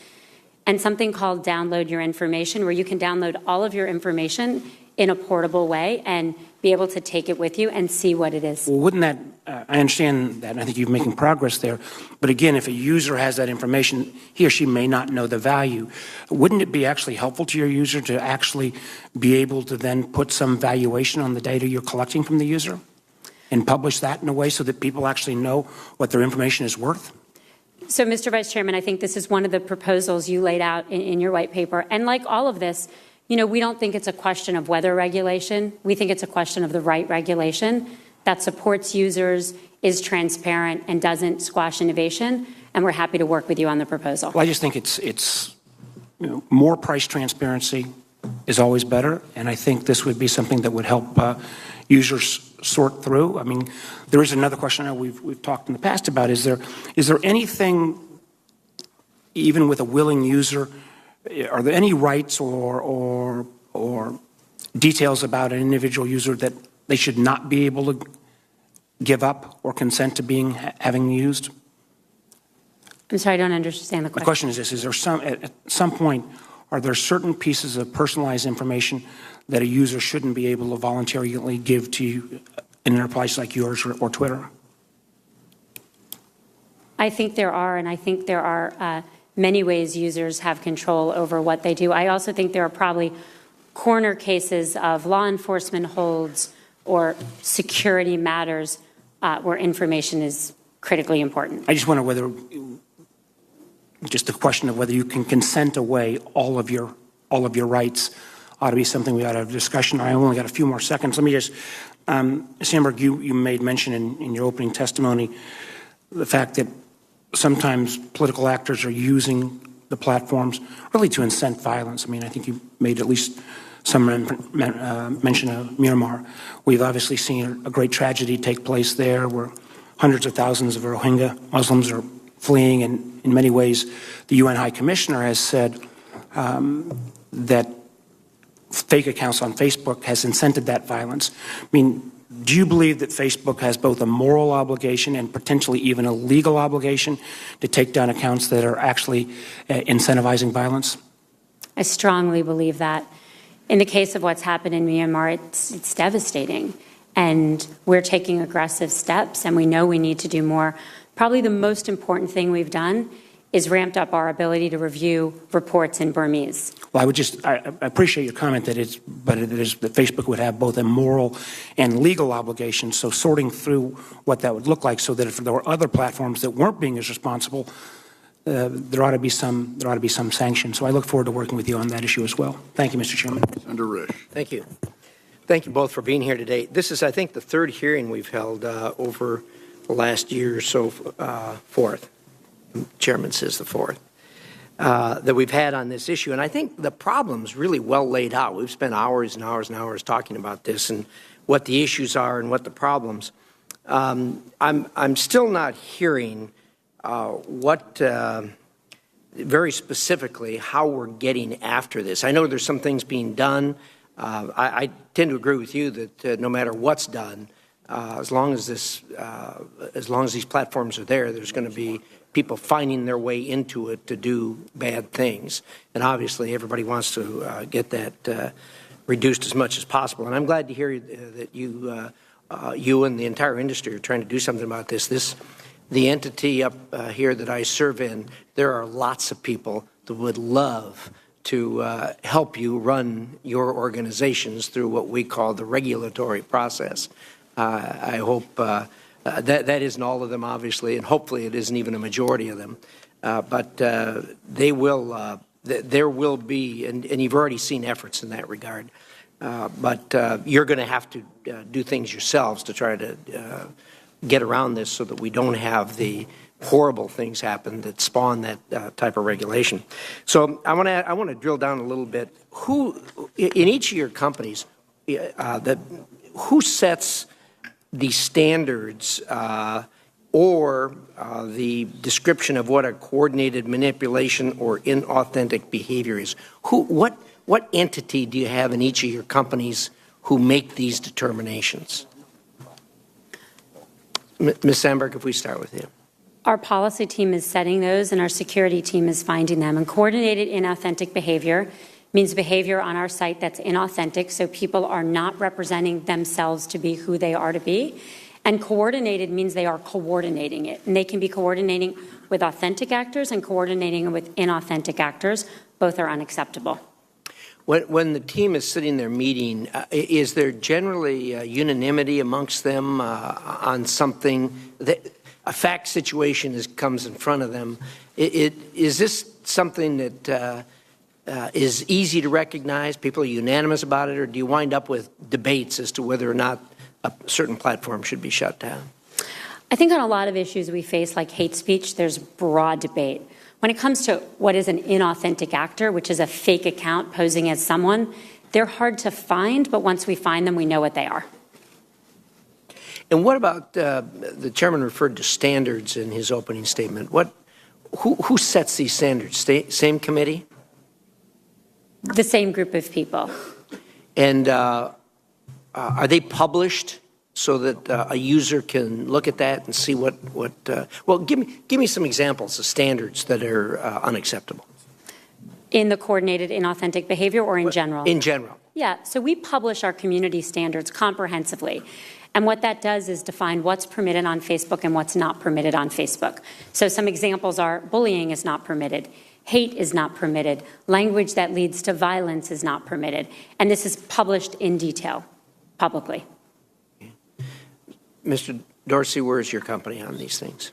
and something called Download Your Information, where you can download all of your information in a portable way and be able to take it with you and see what it is. Well, wouldn't that, I understand that, and I think you're making progress there, but again, if a user has that information, he or she may not know the value. Wouldn't it be actually helpful to your user to actually be able to then put some valuation on the data you're collecting from the user and publish that in a way so that people actually know what their information is worth? So, Mr. Vice Chairman, I think this is one of the proposals you laid out in your white paper. And like all of this, you know, we don't think it's a question of whether regulation. We think it's a question of the right regulation that supports users, is transparent, and doesn't squash innovation. And we're happy to work with you on the proposal. Well, I just think it's you know, more price transparency is always better, and I think this would be something that would help users sort through. I mean, there is another question I know we've talked in the past about. Is there anything, even with a willing user, are there any rights or details about an individual user that they should not be able to give up or consent to having used? I'm sorry, I don't understand the question. The question is this: is there at some point, are there certain pieces of personalized information that a user shouldn't be able to voluntarily give to you in an enterprise like yours or Twitter? I think there are, and I think there are many ways users have control over what they do. I also think there are probably corner cases of law enforcement holds or security matters where information is critically important. I just wonder whether, just the question of whether you can consent away all of your rights ought to be something we ought to have a discussion. I only got a few more seconds. Let me just, Sandberg, you made mention in your opening testimony the fact that sometimes political actors are using the platforms really to incent violence. I mean, I think you made at least some mention of Myanmar. We've obviously seen a great tragedy take place there where hundreds of thousands of Rohingya Muslims are fleeing, and in many ways the UN High Commissioner has said that fake accounts on Facebook has incented that violence. I mean, do you believe that Facebook has both a moral obligation and potentially even a legal obligation to take down accounts that are actually incentivizing violence? I strongly believe that. In the case of what's happened in Myanmar, it's devastating. And we're taking aggressive steps, and we know we need to do more. Probably the most important thing we've done is ramped up our ability to review reports in Burmese. Well, I appreciate your comment that that Facebook would have both a moral and legal obligation. So sorting through what that would look like, so that if there were other platforms that weren't being as responsible, there ought to be some sanction. So I look forward to working with you on that issue as well. Thank you, Mr. Chairman. Senator Risch. Thank you. Thank you both for being here today. This is, I think, the third hearing we've held over the last year or so, fourth. Chairman says the fourth, that we've had on this issue. And I think the problem's really well laid out. We've spent hours and hours and hours talking about this and what the issues are and what the problems. I'm still not hearing what very specifically how we're getting after this. I know there's some things being done. I tend to agree with you that no matter what's done, as long as these platforms are there, there's going to be people finding their way into it to do bad things. And obviously, everybody wants to get that reduced as much as possible. And I'm glad to hear that you and the entire industry are trying to do something about this. The entity up here that I serve in, there are lots of people that would love to help you run your organizations through what we call the regulatory process. I hope that isn't all of them, obviously, and hopefully it isn't even a majority of them. But there will be, and you've already seen efforts in that regard. But you're going to have to do things yourselves to try to get around this so that we don't have the horrible things happen that spawn that type of regulation. So I want to drill down a little bit. Who in each of your companies, who sets the standards or the description of what a coordinated manipulation or inauthentic behavior is? What entity do you have in each of your companies who make these determinations? Ms. Sandberg, if we start with you. Our policy team is setting those, and our security team is finding them. And coordinated inauthentic behavior means behavior on our site that's inauthentic, so people are not representing themselves to be who they are to be. And coordinated means they are coordinating it. And they can be coordinating with authentic actors and coordinating with inauthentic actors. Both are unacceptable. When the team is sitting there meeting, is there generally unanimity amongst them on something? A fact situation comes in front of them. Is this something that is easy to recognize? People are unanimous about it, or do you wind up with debates as to whether or not a certain platform should be shut down? I think on a lot of issues we face, like hate speech, there's broad debate. When it comes to what is an inauthentic actor, which is a fake account posing as someone, they're hard to find, but once we find them, we know what they are. And what about the chairman referred to standards in his opening statement? Who sets these standards? Same committee? The same group of people. And are they published so that a user can look at that and see what well, give me some examples of standards that are unacceptable. In the coordinated inauthentic behavior or in general? In general. Yeah, so we publish our community standards comprehensively. And what that does is define what's permitted on Facebook and what's not permitted on Facebook. So some examples are bullying is not permitted, hate is not permitted, language that leads to violence is not permitted. And this is published in detail publicly. Mr. Dorsey, where is your company on these things?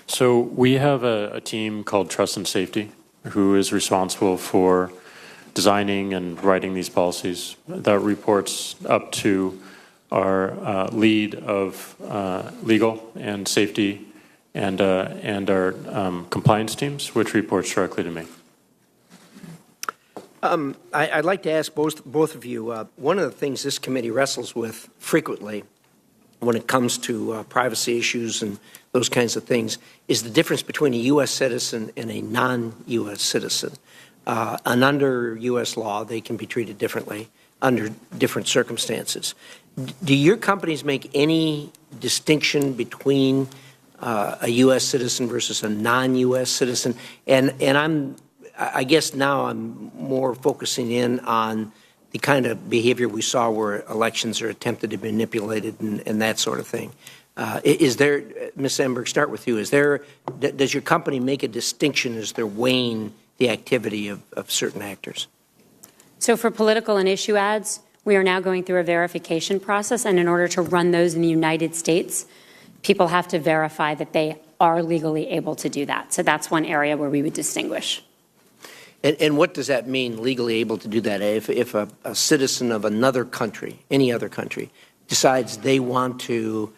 So we have a team called Trust and Safety who is responsible for designing and writing these policies. That reports up to our lead of legal and safety and our compliance teams, which reports directly to me. I'd like to ask both of you, one of the things this committee wrestles with frequently when it comes to privacy issues and those kinds of things is the difference between a U.S. citizen and a non-U.S. citizen. And under U.S. law, they can be treated differently under different circumstances. Do your companies make any distinction between a U.S. citizen versus a non-U.S. citizen? And I guess now I'm more focusing in on the kind of behavior we saw where elections are attempted to be manipulated and that sort of thing. Is there, Ms. Sandberg, start with you. Does your company make a distinction as they're weighing the activity of certain actors? So for political and issue ads, we are now going through a verification process, and in order to run those in the United States, people have to verify that they are legally able to do that. So that's one area where we would distinguish. And what does that mean, legally able to do that? If a citizen of another country, any other country, decides they want to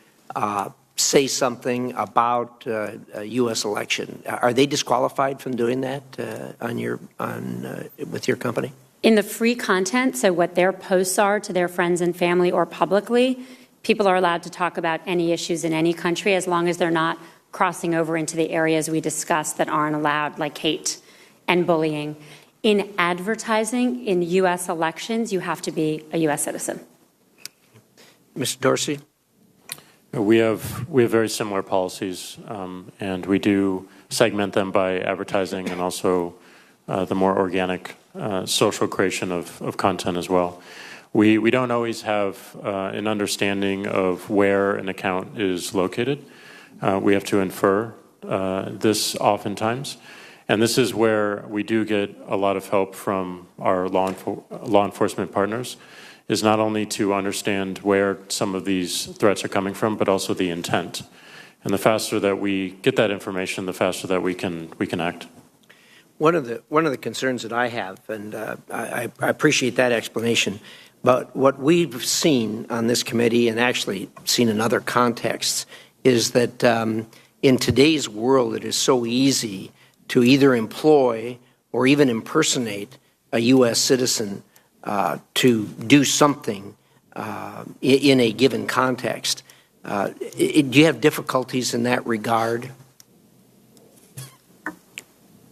say something about a U.S. election, are they disqualified from doing that with your company? In the free content, so what their posts are to their friends and family or publicly, people are allowed to talk about any issues in any country as long as they're not crossing over into the areas we discussed that aren't allowed, like hate and bullying. In advertising in U.S. elections, you have to be a U.S. citizen. Mr. Dorsey? We have very similar policies, and we do segment them by advertising and also the more organic social creation of content as well. We don't always have an understanding of where an account is located. We have to infer this oftentimes. And this is where we do get a lot of help from our law enforcement partners, is not only to understand where some of these threats are coming from, but also the intent. And the faster that we get that information, the faster that we can act. One of the concerns that I have, and I appreciate that explanation, but what we've seen on this committee and actually seen in other contexts is that in today's world it is so easy to either employ or even impersonate a U.S. citizen to do something in a given context. Do you have difficulties in that regard?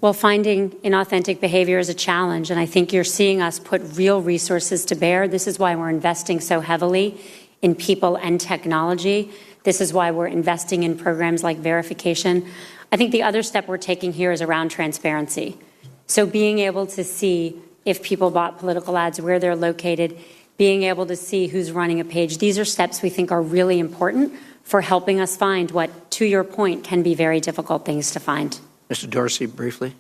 Well, finding inauthentic behavior is a challenge, and I think you're seeing us put real resources to bear. This is why we're investing so heavily in people and technology. This is why we're investing in programs like verification. I think the other step we're taking here is around transparency. So being able to see if people bought political ads, where they're located, being able to see who's running a page. These are steps we think are really important for helping us find what, to your point, can be very difficult things to find. Mr. Dorsey, briefly.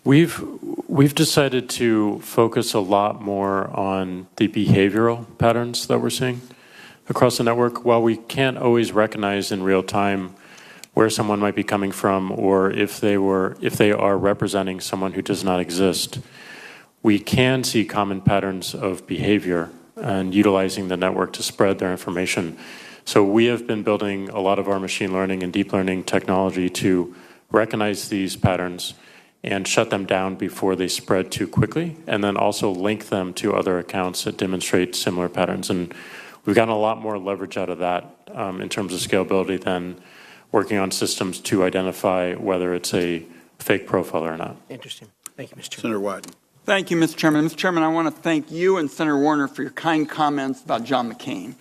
We've decided to focus a lot more on the behavioral patterns that we're seeing across the network. While we can't always recognize in real time where someone might be coming from or if they are representing someone who does not exist, we can see common patterns of behavior and utilizing the network to spread their information. So we have been building a lot of our machine learning and deep learning technology to recognize these patterns and shut them down before they spread too quickly, and then also link them to other accounts that demonstrate similar patterns. And we've gotten a lot more leverage out of that in terms of scalability than working on systems to identify whether it's a fake profile or not. Interesting. Thank you, Mr. Chairman. Senator Wyden. Thank you, Mr. Chairman. Mr. Chairman, I want to thank you and Senator Warner for your kind comments about John McCain.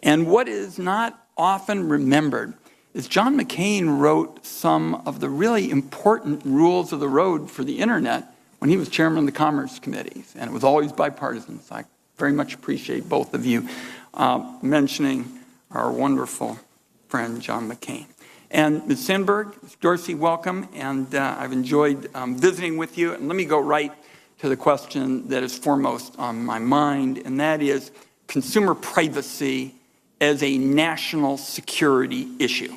And what is not often remembered is John McCain wrote some of the really important rules of the road for the internet when he was chairman of the Commerce Committees, and it was always bipartisan. So I very much appreciate both of you mentioning our wonderful friend, John McCain. And Ms. Sandberg, Ms. Dorsey, welcome, and I've enjoyed visiting with you. And let me go right to the question that is foremost on my mind, and that is consumer privacy as a national security issue.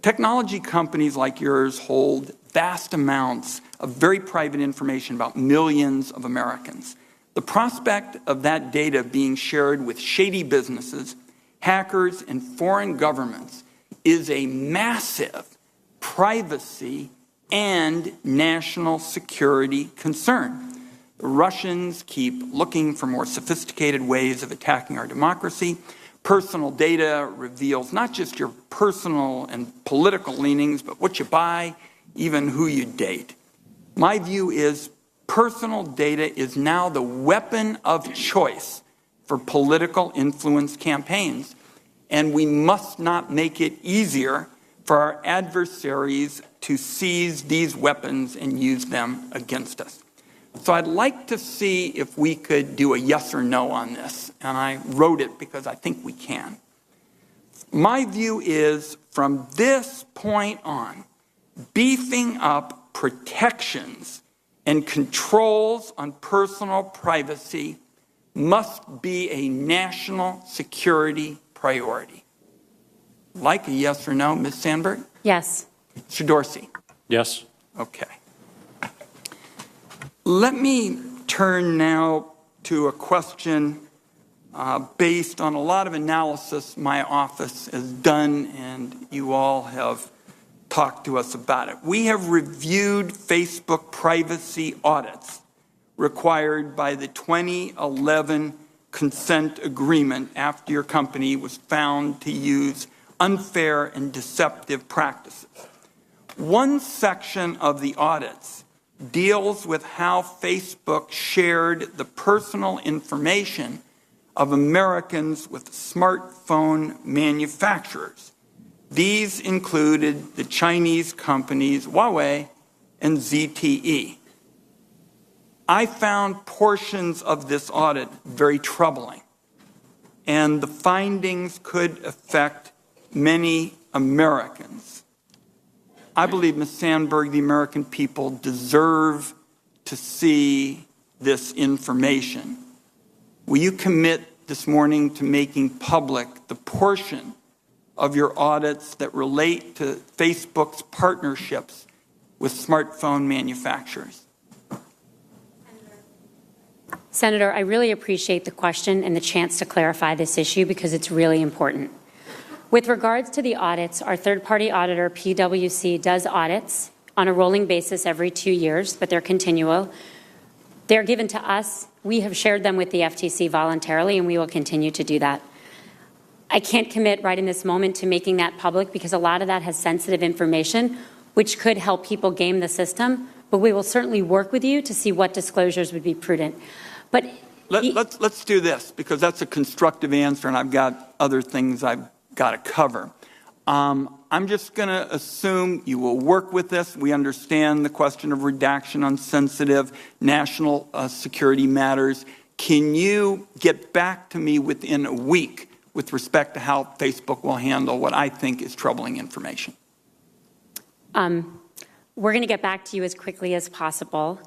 Technology companies like yours hold vast amounts of very private information about millions of Americans. The prospect of that data being shared with shady businesses, hackers, and foreign governments is a massive privacy and national security concern. The Russians keep looking for more sophisticated ways of attacking our democracy. Personal data reveals not just your personal and political leanings, but what you buy, even who you date. My view is personal data is now the weapon of choice for political influence campaigns, and we must not make it easier for our adversaries to seize these weapons and use them against us. So I'd like to see if we could do a yes or no on this, and I wrote it because I think we can. My view is, from this point on, beefing up protections and controls on personal privacy must be a national security priority. Like a yes or no, Ms. Sandberg? Yes. Mr. Dorsey? Yes. Okay. Let me turn now to a question based on a lot of analysis my office has done, and you all have talked to us about it. We have reviewed Facebook privacy audits required by the 2011 consent agreement after your company was found to use unfair and deceptive practices. One section of the audits deals with how Facebook shared the personal information of Americans with smartphone manufacturers. These included the Chinese companies Huawei and ZTE. I found portions of this audit very troubling, and the findings could affect many Americans. I believe, Ms. Sandberg, the American people deserve to see this information. Will you commit this morning to making public the portion of your audits that relate to Facebook's partnerships with smartphone manufacturers? Senator, I really appreciate the question and the chance to clarify this issue because it's really important. With regards to the audits, our third-party auditor, PwC, does audits on a rolling basis every 2 years, but they're continual. They're given to us. We have shared them with the FTC voluntarily, and we will continue to do that. I can't commit right in this moment to making that public because a lot of that has sensitive information, which could help people game the system, but we will certainly work with you to see what disclosures would be prudent. But let's do this, because that's a constructive answer, and I've got other things I've got to cover. I'm just going to assume you will work with this. We understand the question of redaction on sensitive national security matters. Can you get back to me within a week with respect to how Facebook will handle what I think is troubling information? We're going to get back to you as quickly as possible.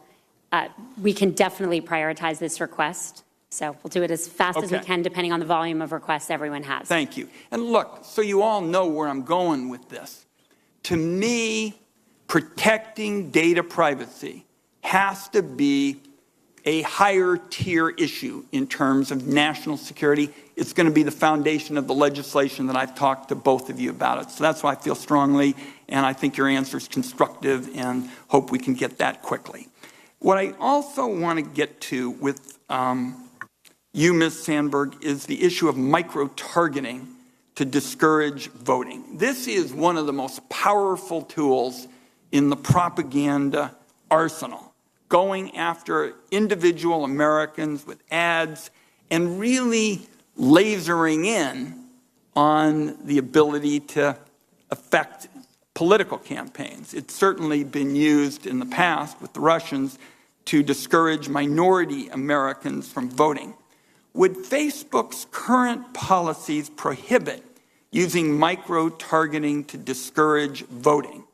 We can definitely prioritize this request. So we'll do it as fast as we can, depending on the volume of requests everyone has. Thank you. And look, so you all know where I'm going with this. To me, protecting data privacy has to be a higher tier issue in terms of national security. It's going to be the foundation of the legislation that I've talked to both of you about it. So that's why I feel strongly, and I think your answer is constructive, and hope we can get that quickly. What I also want to get to with you, Ms. Sandberg, is the issue of micro-targeting to discourage voting. This is one of the most powerful tools in the propaganda arsenal, going after individual Americans with ads and really lasering in on the ability to affect political campaigns. It's certainly been used in the past with the Russians to discourage minority Americans from voting. would Facebook's current policies prohibit using micro-targeting to discourage voting?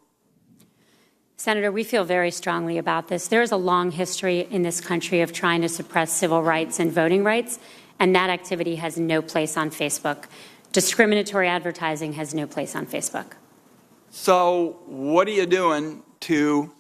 Senator, we feel very strongly about this. There is a long history in this country of trying to suppress civil rights and voting rights, and that activity has no place on Facebook. Discriminatory advertising has no place on Facebook. So what are you doing to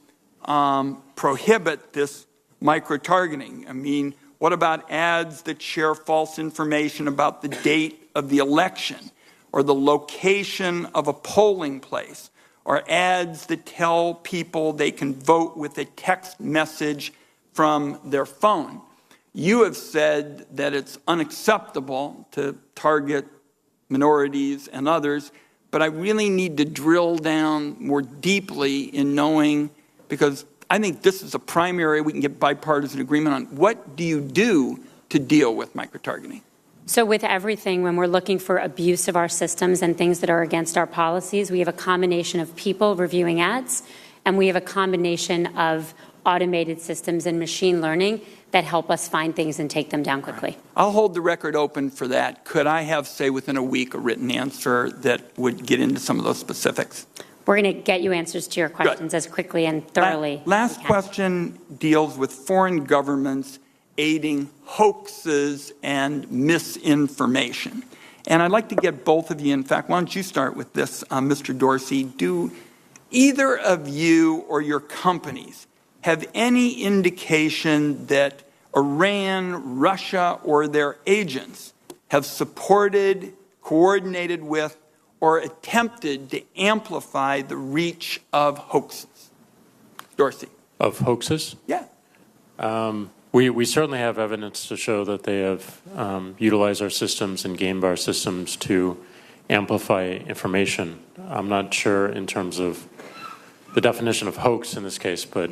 prohibit this micro-targeting? I mean, what about ads that share false information about the date of the election or the location of a polling place, or ads that tell people they can vote with a text message from their phone? You have said that it's unacceptable to target minorities and others, but I really need to drill down more deeply in knowing, because I think this is a primary we can get bipartisan agreement on. What do you do to deal with micro-targeting? So with everything, when we're looking for abuse of our systems and things that are against our policies, we have a combination of people reviewing ads, and we have a combination of automated systems and machine learning that help us find things and take them down quickly. I'll hold the record open for that. Could I have, say, within a week, a written answer that would get into some of those specifics? We're going to get you answers to your questions as quickly and thoroughly. Last question deals with foreign governments aiding hoaxes and misinformation. And I'd like to get both of you, in fact, why don't you start with this, Mr. Dorsey. Do either of you or your companies have any indication that Iran, Russia, or their agents have supported, coordinated with, or attempted to amplify the reach of hoaxes? Dorsey. Of hoaxes? Yeah. We certainly have evidence to show that they have utilized our systems and gamed our systems to amplify information. I'm not sure in terms of the definition of hoax in this case, but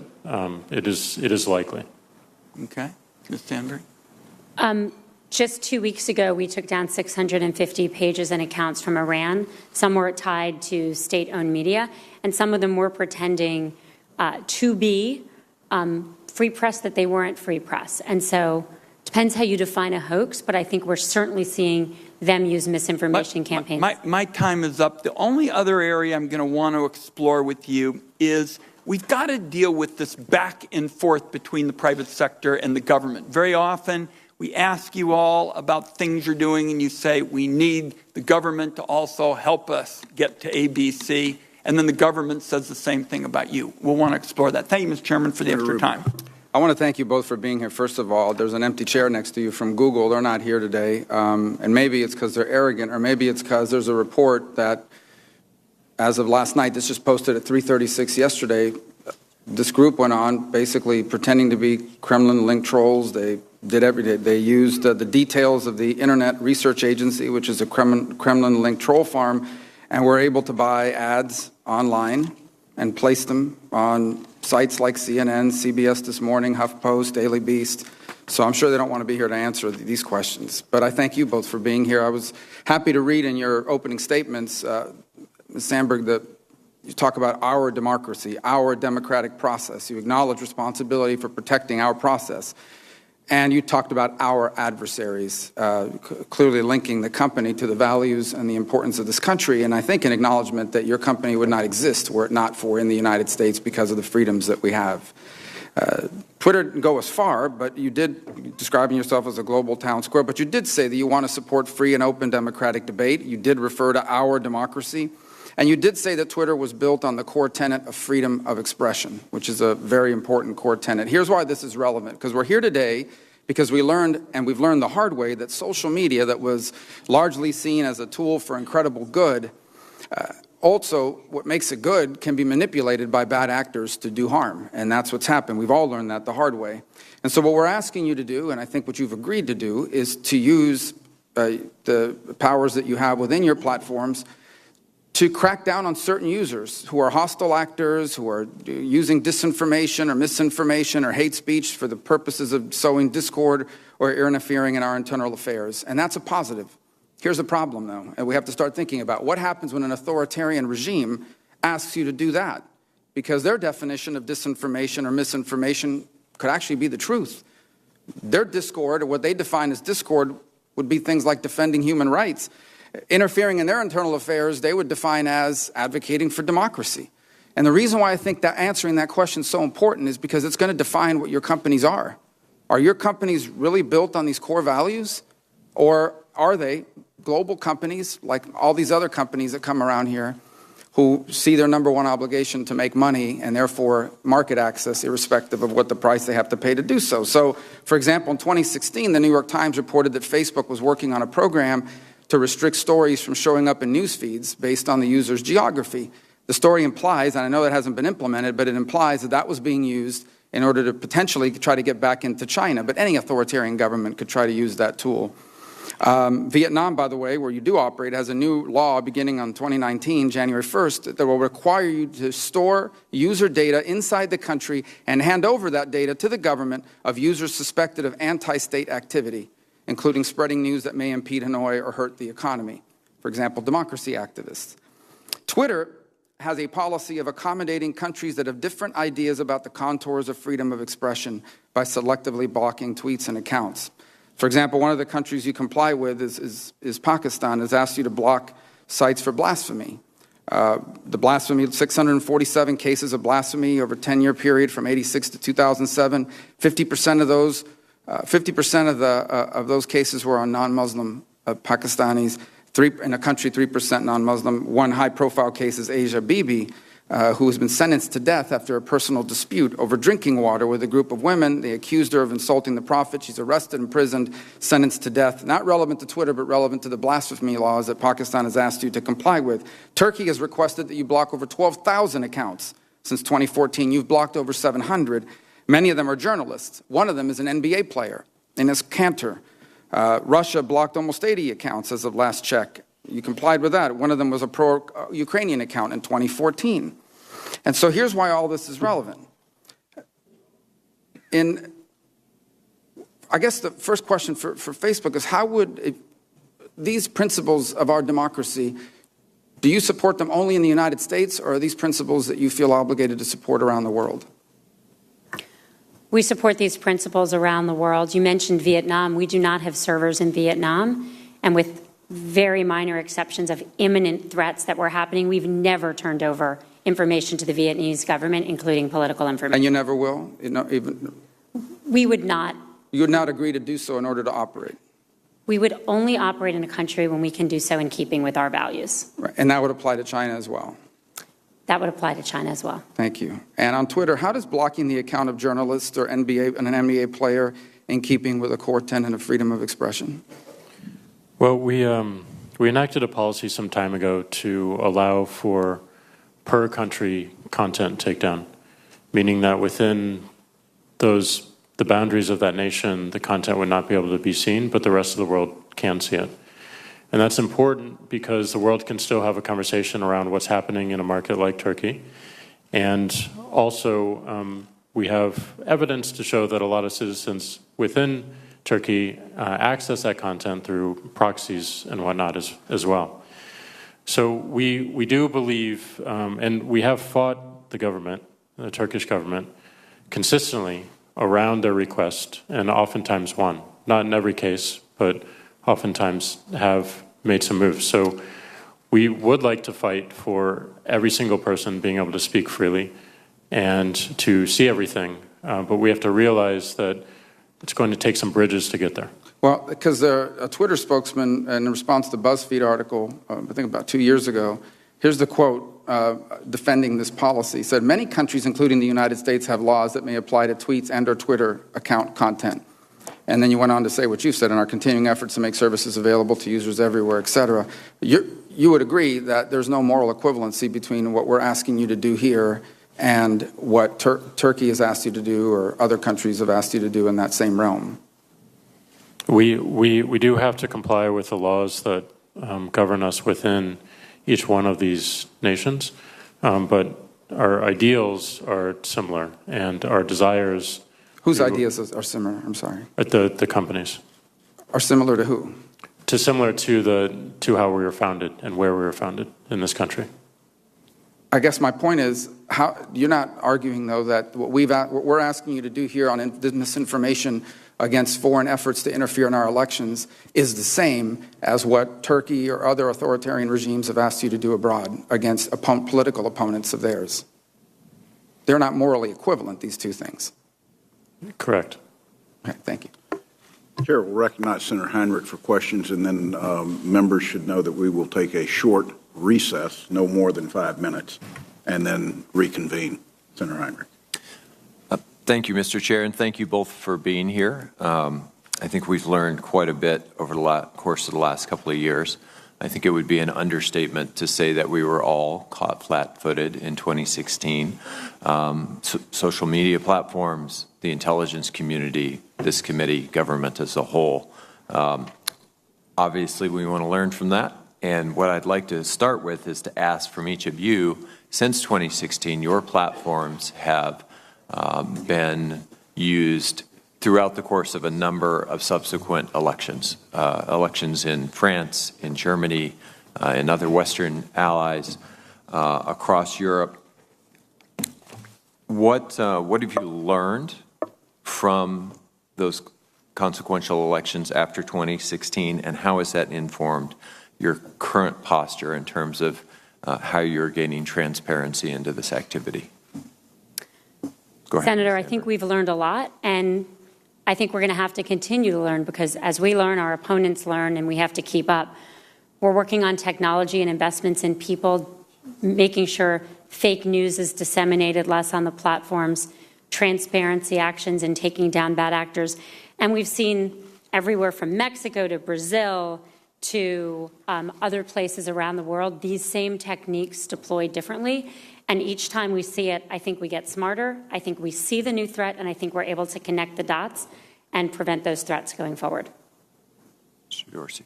it is likely. Okay. Ms. Sandberg? Just 2 weeks ago, we took down 650 pages and accounts from Iran. Some were tied to state-owned media, and some of them were pretending to be free press that they weren't free press. And so it depends how you define a hoax, but I think we're certainly seeing them use misinformation campaigns. My time is up. The only other area I'm going to want to explore with you is we've got to deal with this back and forth between the private sector and the government. Very often, we ask you all about things you're doing, and you say, we need the government to also help us get to ABC. And then the government says the same thing about you. We'll want to explore that. Thank you, Mr. Chairman, for the extra time. I want to thank you both for being here. First of all, there's an empty chair next to you from Google. They're not here today. And maybe it's because they're arrogant, or maybe it's because there's a report that, as of last night, this just posted at 3:36 yesterday, this group went on basically pretending to be Kremlin-linked trolls. They did everything. They used the details of the Internet Research Agency, which is a Kremlin-linked troll farm, and were able to buy ads online and place them on sites like CNN, CBS This Morning, HuffPost, Daily Beast. So I'm sure they don't want to be here to answer these questions. But I thank you both for being here. I was happy to read in your opening statements, Ms. Sandberg, that you talk about our democracy, our democratic process. You acknowledge responsibility for protecting our process. And you talked about our adversaries, clearly linking the company to the values and the importance of this country, and I think an acknowledgement that your company would not exist were it not for in the United States because of the freedoms that we have. Twitter didn't go as far, but you did, describing yourself as a global town square, but you did say that you want to support free and open democratic debate. You did refer to our democracy. And you did say that Twitter was built on the core tenet of freedom of expression, which is a very important core tenet. Here's why this is relevant, because we're here today because we've learned the hard way that social media that was largely seen as a tool for incredible good, also what makes it good can be manipulated by bad actors to do harm. And that's what's happened. We've all learned that the hard way. And so what we're asking you to do, and I think what you've agreed to do, is to use the powers that you have within your platforms to crack down on certain users who are hostile actors, who are using disinformation or misinformation or hate speech for the purposes of sowing discord or interfering in our internal affairs. And that's a positive. Here's the problem, though, and we have to start thinking about what happens when an authoritarian regime asks you to do that, because their definition of disinformation or misinformation could actually be the truth. Their discord, or what they define as discord, would be things like defending human rights. Interfering in their internal affairs, they would define as advocating for democracy. And the reason why I think that answering that question is so important is because it's going to define what your companies are. Are your companies really built on these core values? Or are they global companies, like all these other companies that come around here, who see their number one obligation to make money and therefore market access irrespective of what the price they have to pay to do so? So, for example, in 2016, the New York Times reported that Facebook was working on a program to restrict stories from showing up in news feeds based on the user's geography. The story implies, and I know that hasn't been implemented, but it implies that that was being used in order to potentially try to get back into China. But any authoritarian government could try to use that tool. Vietnam, by the way, where you do operate, has a new law beginning on 2019, January 1st, that will require you to store user data inside the country and hand over that data to the government of users suspected of anti-state activity, including spreading news that may impede, annoy, or hurt the economy. For example, democracy activists. Twitter has a policy of accommodating countries that have different ideas about the contours of freedom of expression by selectively blocking tweets and accounts. For example, one of the countries you comply with is Pakistan, has asked you to block sites for blasphemy. The blasphemy, 647 cases of blasphemy over a 10-year period from 86 to 2007. 50% of those, 50% of those cases were on non-Muslim Pakistanis. In a country, 3% non-Muslim. One high-profile case is Asia Bibi, who has been sentenced to death after a personal dispute over drinking water with a group of women. They accused her of insulting the Prophet. She's arrested, imprisoned, sentenced to death. Not relevant to Twitter, but relevant to the blasphemy laws that Pakistan has asked you to comply with. Turkey has requested that you block over 12,000 accounts since 2014. You've blocked over 700. Many of them are journalists. One of them is an NBA player, Enes Kanter. Russia blocked almost 80 accounts as of last check. You complied with that. One of them was a pro-Ukrainian account in 2014. And so here's why all this is relevant. I guess the first question for Facebook is, how would these principles of our democracy, do you support them only in the United States, or are these principles that you feel obligated to support around the world? We support these principles around the world. You mentioned Vietnam. We do not have servers in Vietnam, and with very minor exceptions of imminent threats that were happening, we've never turned over information to the Vietnamese government, including political information. And you never will? We would not. You would not agree to do so in order to operate? We would only operate in a country when we can do so in keeping with our values. Right. And that would apply to China as well? That would apply to China as well. Thank you. And on Twitter, how does blocking the account of journalists or an NBA player in keeping with a core tenet of freedom of expression? Well, we enacted a policy some time ago to allow for per-country content takedown, meaning that within the boundaries of that nation, the content would not be able to be seen, but the rest of the world can see it. And that's important because the world can still have a conversation around what's happening in a market like Turkey. And also, we have evidence to show that a lot of citizens within Turkey access that content through proxies and whatnot as well. So we do believe, and we have fought the government, the Turkish government, consistently around their request, and oftentimes won. Not in every case, but oftentimes have made some moves. So we would like to fight for every single person being able to speak freely and to see everything, but we have to realize that it's going to take some bridges to get there. Well, because a Twitter spokesman, in response to the BuzzFeed article, I think about 2 years ago, here's the quote defending this policy. Said, many countries, including the United States, have laws that may apply to tweets and or Twitter account content. And then you went on to say what you said in our continuing efforts to make services available to users everywhere, et cetera. You would agree that there's no moral equivalency between what we're asking you to do here and what Turkey has asked you to do or other countries have asked you to do in that same realm. We do have to comply with the laws that govern us within each one of these nations, but our ideals are similar and our desires. Whose ideas are similar? I'm sorry. The companies. Are similar to who? Similar to how we were founded and where we were founded in this country. I guess my point is, you're not arguing, though, that what we're asking you to do here on misinformation against foreign efforts to interfere in our elections is the same as what Turkey or other authoritarian regimes have asked you to do abroad against political opponents of theirs. They're not morally equivalent, these two things. Correct. Okay, thank you. Chair will recognize Senator Heinrich for questions, and then members should know that we will take a short recess, no more than 5 minutes, and then reconvene. Senator Heinrich. Thank you, Mr. Chair, and thank you both for being here. I think we've learned quite a bit over the course of the last couple of years. I think it would be an understatement to say that we were all caught flat-footed in 2016. Social media platforms, the intelligence community, this committee, government as a whole. Obviously, we want to learn from that. And what I'd like to start with is to ask from each of you, since 2016, your platforms have been used throughout the course of a number of subsequent elections, elections in France, in Germany, in other Western allies, across Europe. What have you learned from those consequential elections after 2016, and how has that informed your current posture in terms of how you're gaining transparency into this activity? Go ahead, Senator, I think we've learned a lot, and I think we're going to have to continue to learn, because as we learn, our opponents learn, and we have to keep up. We're working on technology and investments in people, making sure fake news is disseminated less on the platforms, transparency actions and taking down bad actors. And we've seen everywhere from Mexico to Brazil to other places around the world, these same techniques deployed differently. And each time we see it, I think we get smarter, I think we see the new threat, and I think we're able to connect the dots and prevent those threats going forward. Mr. Dorsey.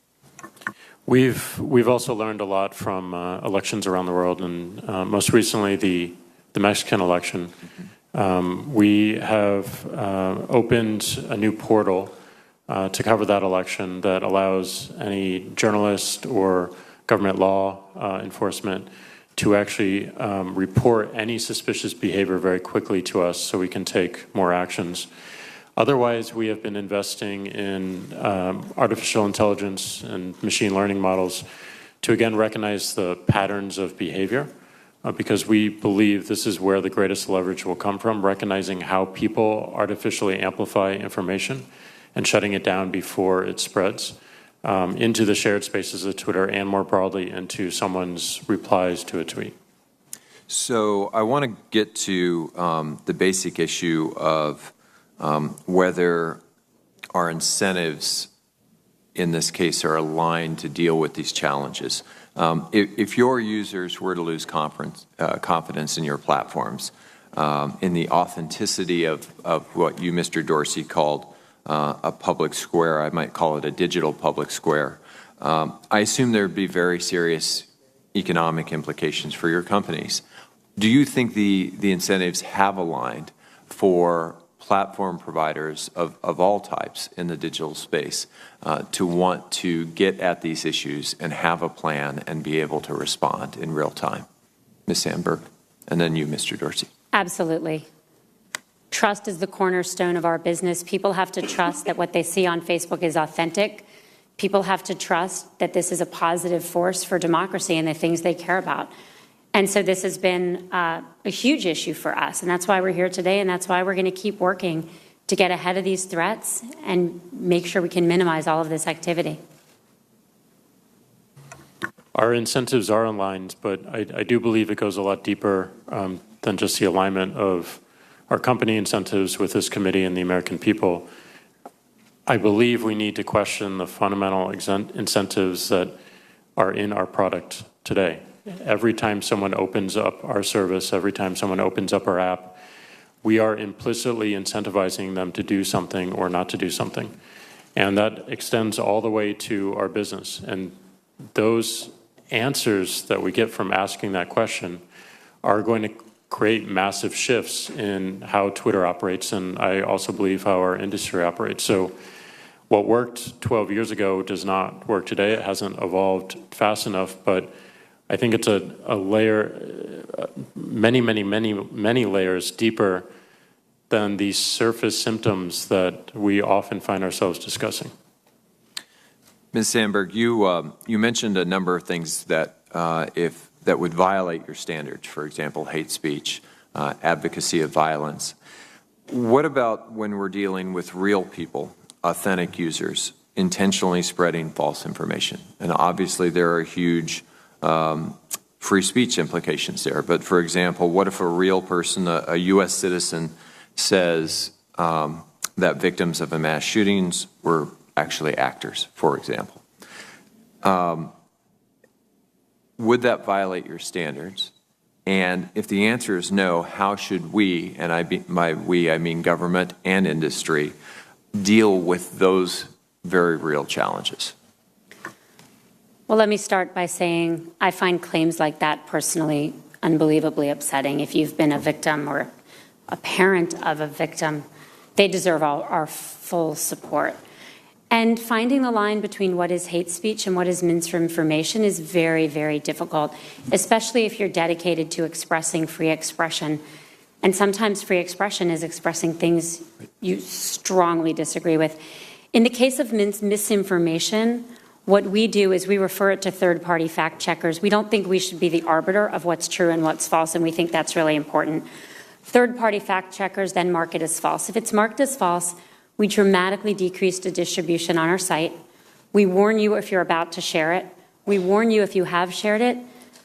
We've also learned a lot from elections around the world, and most recently the Mexican election. We have opened a new portal to cover that election that allows any journalist or government law enforcement to actually report any suspicious behavior very quickly to us so we can take more actions. Otherwise, we have been investing in artificial intelligence and machine learning models to, again, recognize the patterns of behavior, because we believe this is where the greatest leverage will come from, recognizing how people artificially amplify information and shutting it down before it spreads into the shared spaces of Twitter and more broadly into someone's replies to a tweet. So I want to get to the basic issue of whether our incentives in this case are aligned to deal with these challenges. If your users were to lose confidence in your platforms, in the authenticity of what you, Mr. Dorsey, called a public square, I might call it a digital public square, I assume there would be very serious economic implications for your companies. Do you think the incentives have aligned for platform providers of all types in the digital space to want to get at these issues and have a plan and be able to respond in real time? Ms. Sandberg, and then you, Mr. Dorsey. Absolutely. Trust is the cornerstone of our business. People have to trust that what they see on Facebook is authentic. People have to trust that this is a positive force for democracy and the things they care about. And so this has been a huge issue for us, and that's why we're here today, and that's why we're going to keep working to get ahead of these threats and make sure we can minimize all of this activity. Our incentives are aligned, but I do believe it goes a lot deeper than just the alignment of our company incentives with this committee and the American people. I believe we need to question the fundamental incentives that are in our product today. Every time someone opens up our service, every time someone opens up our app, we are implicitly incentivizing them to do something or not to do something. And that extends all the way to our business. And those answers that we get from asking that question are going to create massive shifts in how Twitter operates, and I also believe how our industry operates. So what worked 12 years ago does not work today. It hasn't evolved fast enough, but I think it's a layer, many layers deeper than these surface symptoms that we often find ourselves discussing. Ms. Sandberg, you mentioned a number of things that that would violate your standards, for example, hate speech, advocacy of violence. What about when we're dealing with real people, authentic users, intentionally spreading false information? And obviously there are huge free speech implications there. But for example, what if a real person, a U.S. citizen, says that victims of a mass shootings were actually actors, for example? Would that violate your standards? And if the answer is no, how should we, and by we I mean government and industry, deal with those very real challenges? Well, let me start by saying I find claims like that personally unbelievably upsetting. If you've been a victim or a parent of a victim, they deserve our full support. And finding the line between what is hate speech and what is misinformation is very, very difficult, especially if you're dedicated to expressing free expression. And sometimes free expression is expressing things you strongly disagree with. In the case of misinformation, what we do is we refer it to third-party fact checkers. We don't think we should be the arbiter of what's true and what's false, and we think that's really important. Third-party fact checkers then mark it as false. If it's marked as false, we dramatically decrease the distribution on our site. We warn you if you're about to share it. We warn you if you have shared it.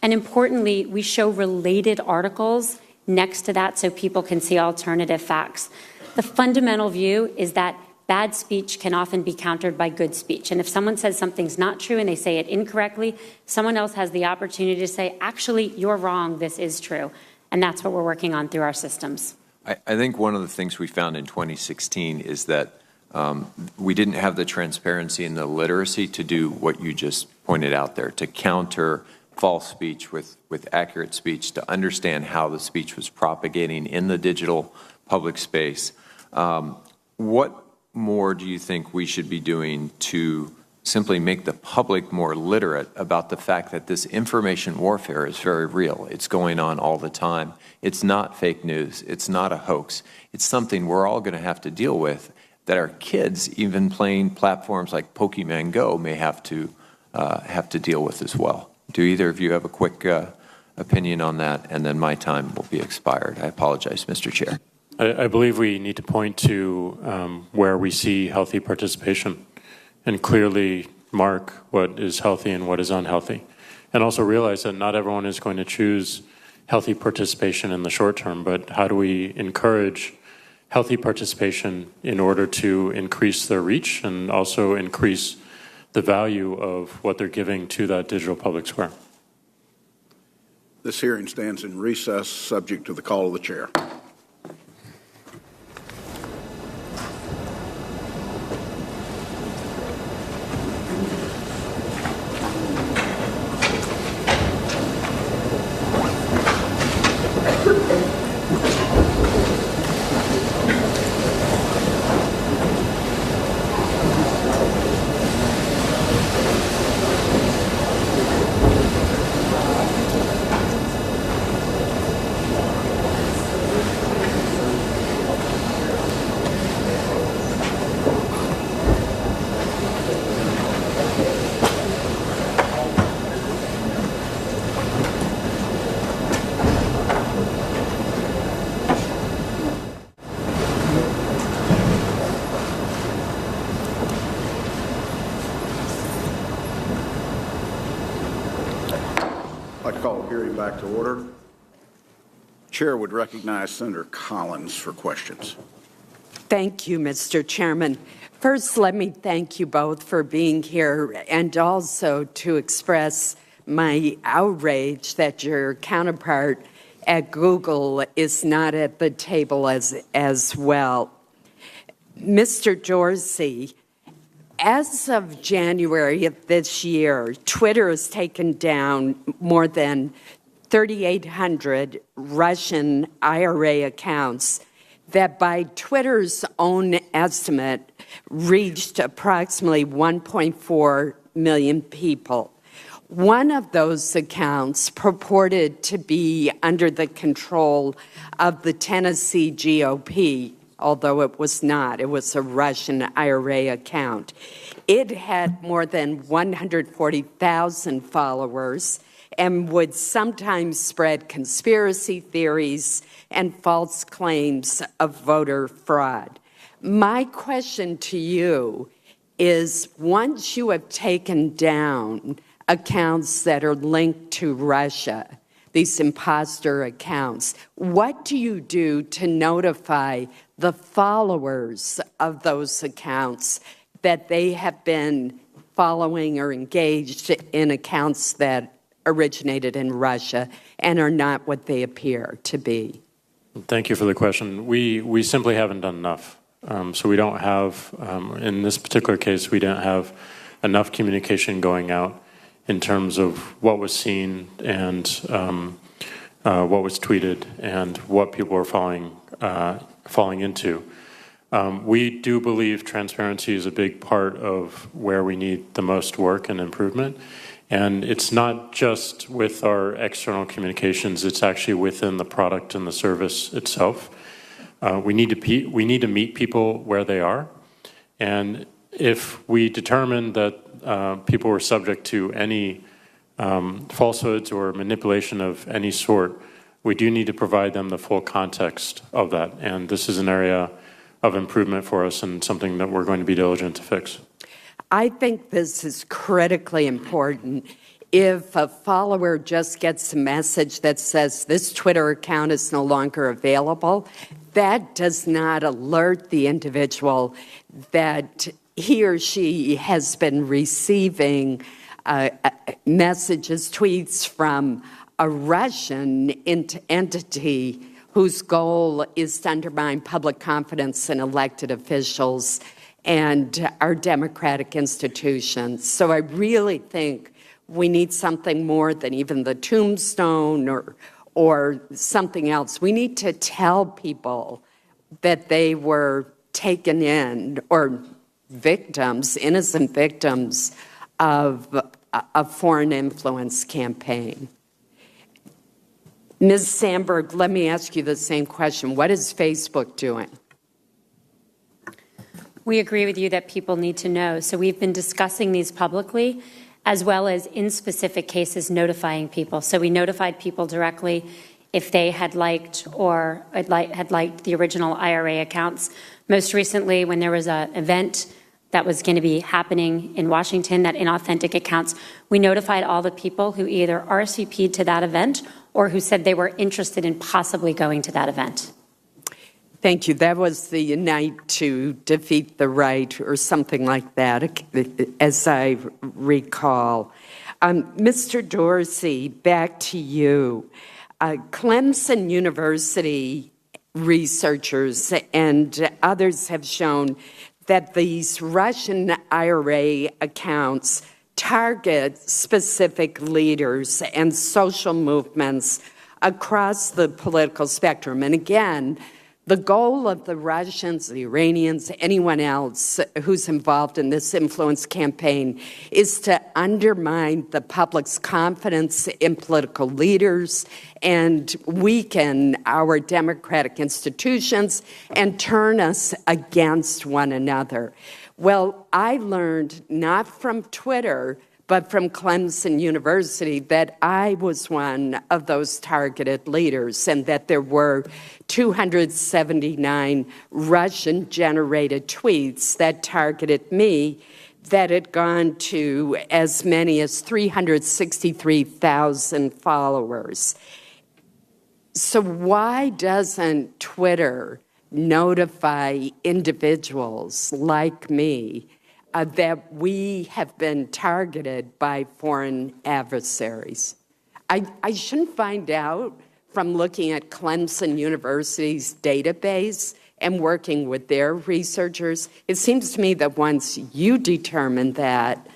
And importantly, we show related articles next to that so people can see alternative facts. The fundamental view is that bad speech can often be countered by good speech. And if someone says something's not true and they say it incorrectly, someone else has the opportunity to say, actually, you're wrong, this is true. And that's what we're working on through our systems. I think one of the things we found in 2016 is that we didn't have the transparency and the literacy to do what you just pointed out there, to counter false speech with accurate speech, to understand how the speech was propagating in the digital public space. What more do you think we should be doing to simply make the public more literate about the fact that this information warfare is very real? It's going on all the time. It's not fake news. It's not a hoax. It's something we're all going to have to deal with, that our kids, even playing platforms like Pokemon Go, may have to deal with as well. Do either of you have a quick opinion on that? And then my time will be expired. I apologize, Mr. Chair. I believe we need to point to where we see healthy participation and clearly mark what is healthy and what is unhealthy. And also realize that not everyone is going to choose healthy participation in the short term, but how do we encourage healthy participation in order to increase their reach and also increase the value of what they're giving to that digital public square? This hearing stands in recess, subject to the call of the chair. I'd like to call the hearing back to order. Chair would recognize Senator Collins for questions. Thank you, Mr. Chairman. First, let me thank you both for being here and also to express my outrage that your counterpart at Google is not at the table as well. Mr. Dorsey, as of January of this year, Twitter has taken down more than 3,800 Russian IRA accounts that by Twitter's own estimate reached approximately 1.4 million people. One of those accounts purported to be under the control of the Tennessee GOP. although it was not. It was a Russian IRA account. It had more than 140,000 followers and would sometimes spread conspiracy theories and false claims of voter fraud. My question to you is, once you have taken down accounts that are linked to Russia, these imposter accounts, what do you do to notify the followers of those accounts that they have been following or engaged in accounts that originated in Russia and are not what they appear to be? Thank you for the question. We simply haven't done enough. So we don't have, in this particular case, we didn't have enough communication going out in terms of what was seen and what was tweeted and what people were falling into. We do believe transparency is a big part of where we need the most work and improvement. And it's not just with our external communications, it's actually within the product and the service itself. We need to meet people where they are. And if we determine that people were subject to any falsehoods or manipulation of any sort, we do need to provide them the full context of that. And this is an area of improvement for us and something that we're going to be diligent to fix. I think this is critically important. If a follower just gets a message that says this Twitter account is no longer available, that does not alert the individual that he or she has been receiving messages, tweets from a Russian entity whose goal is to undermine public confidence in elected officials and our democratic institutions. So I really think we need something more than even the tombstone or something else. We need to tell people that they were taken in or victims, innocent victims of a foreign influence campaign. Ms. Sandberg, let me ask you the same question. What is Facebook doing? We agree with you that people need to know. So we've been discussing these publicly, as well as in specific cases notifying people. So we notified people directly if they had liked or had liked the original IRA accounts. Most recently, when there was an event that was going to be happening in Washington, that inauthentic accounts, we notified all the people who either RSVP'd to that event or who said they were interested in possibly going to that event. Thank you. That was the Unite to Defeat the Right or something like that, as I recall. Mr. Dorsey, back to you. Clemson University researchers and others have shown that these Russian IRA accounts target specific leaders and social movements across the political spectrum. And again, the goal of the Russians, the Iranians, anyone else who's involved in this influence campaign is to undermine the public's confidence in political leaders and weaken our democratic institutions and turn us against one another. Well, I learned not from Twitter, but from Clemson University that I was one of those targeted leaders and that there were 279 Russian-generated tweets that targeted me that had gone to as many as 363,000 followers. So why doesn't Twitter notify individuals like me that we have been targeted by foreign adversaries? I shouldn't find out from looking at Clemson University's database and working with their researchers. It seems to me that once you determine that,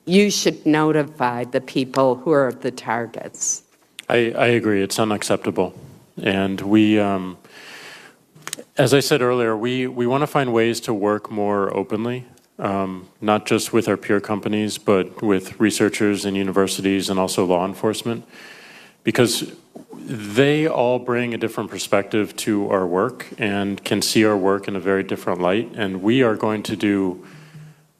you should notify the people who are the targets. I agree. It's unacceptable. And we, as I said earlier, we want to find ways to work more openly. Not just with our peer companies, but with researchers and universities and also law enforcement. Because they all bring a different perspective to our work and can see our work in a very different light. And we are going to do,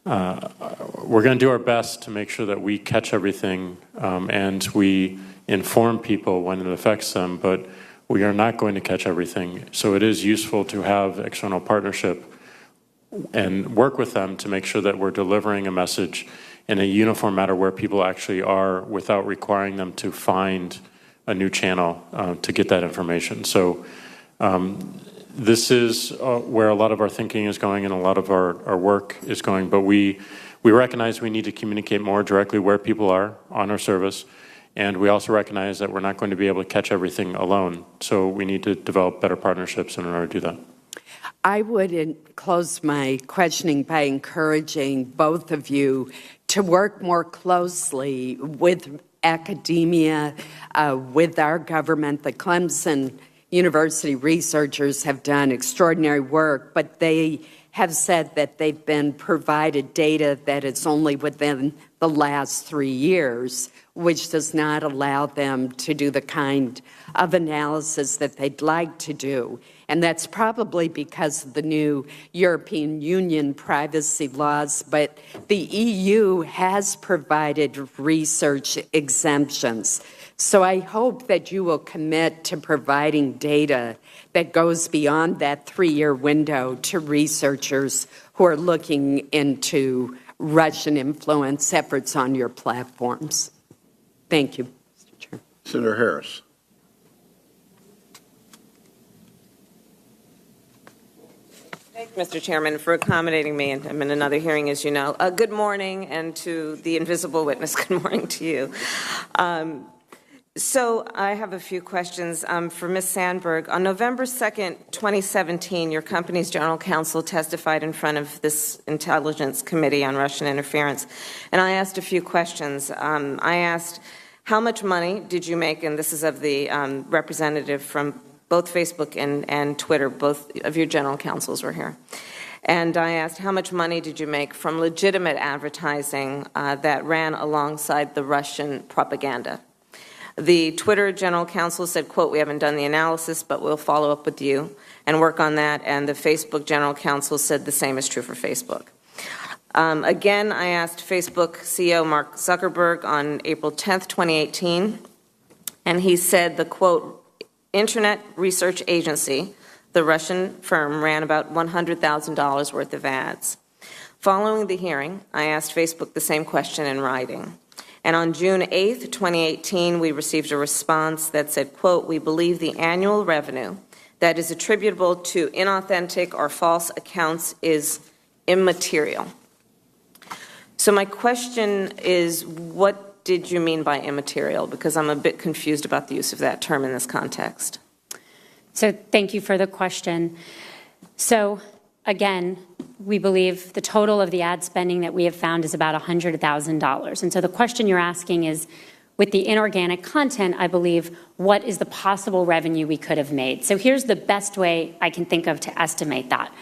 we're going to do our best to make sure that we catch everything and we inform people when it affects them, but we are not going to catch everything. So it is useful to have external partnership and work with them to make sure that we're delivering a message in a uniform manner where people actually are without requiring them to find a new channel to get that information. So this is where a lot of our thinking is going and a lot of our work is going, but we recognize we need to communicate more directly where people are on our service, and we also recognize that we're not going to be able to catch everything alone, so we need to develop better partnerships in order to do that. I would close my questioning by encouraging both of you to work more closely with academia, with our government. The Clemson University researchers have done extraordinary work, but they have said that they've been provided data that is only within the last 3 years, which does not allow them to do the kind of analysis that they'd like to do. And that's probably because of the new European Union privacy laws, but the EU has provided research exemptions. So I hope that you will commit to providing data that goes beyond that 3-year window to researchers who are looking into Russian influence efforts on your platforms. Thank you, Mr. Chair. Senator Harris. Thank you, Mr. Chairman, for accommodating me. And I'm in another hearing, as you know. Good morning, and to the invisible witness, good morning to you. So I have a few questions for Ms. Sandberg. On November 2nd, 2017, your company's general counsel testified in front of this Intelligence Committee on Russian interference, and I asked a few questions. I asked, how much money did you make, and this is of the representative from both Facebook and Twitter, both of your general counsels were here. And I asked, how much money did you make from legitimate advertising that ran alongside the Russian propaganda? The Twitter general counsel said, quote, we haven't done the analysis, but we'll follow up with you and work on that. And the Facebook general counsel said the same is true for Facebook. Again, I asked Facebook CEO Mark Zuckerberg on April 10th, 2018, and he said the, quote, Internet Research Agency, the Russian firm, ran about $100,000 worth of ads. Following the hearing, I asked Facebook the same question in writing. And on June 8th, 2018, we received a response that said, quote, we believe the annual revenue that is attributable to inauthentic or false accounts is immaterial. So my question is, what did you mean by immaterial? Because I'm a bit confused about the use of that term in this context. So thank you for the question. So again, we believe the total of the ad spending that we have found is about $100,000. And so the question you're asking is, with the inorganic content, I believe, what is the possible revenue we could have made? So here's the best way I can think of to estimate that,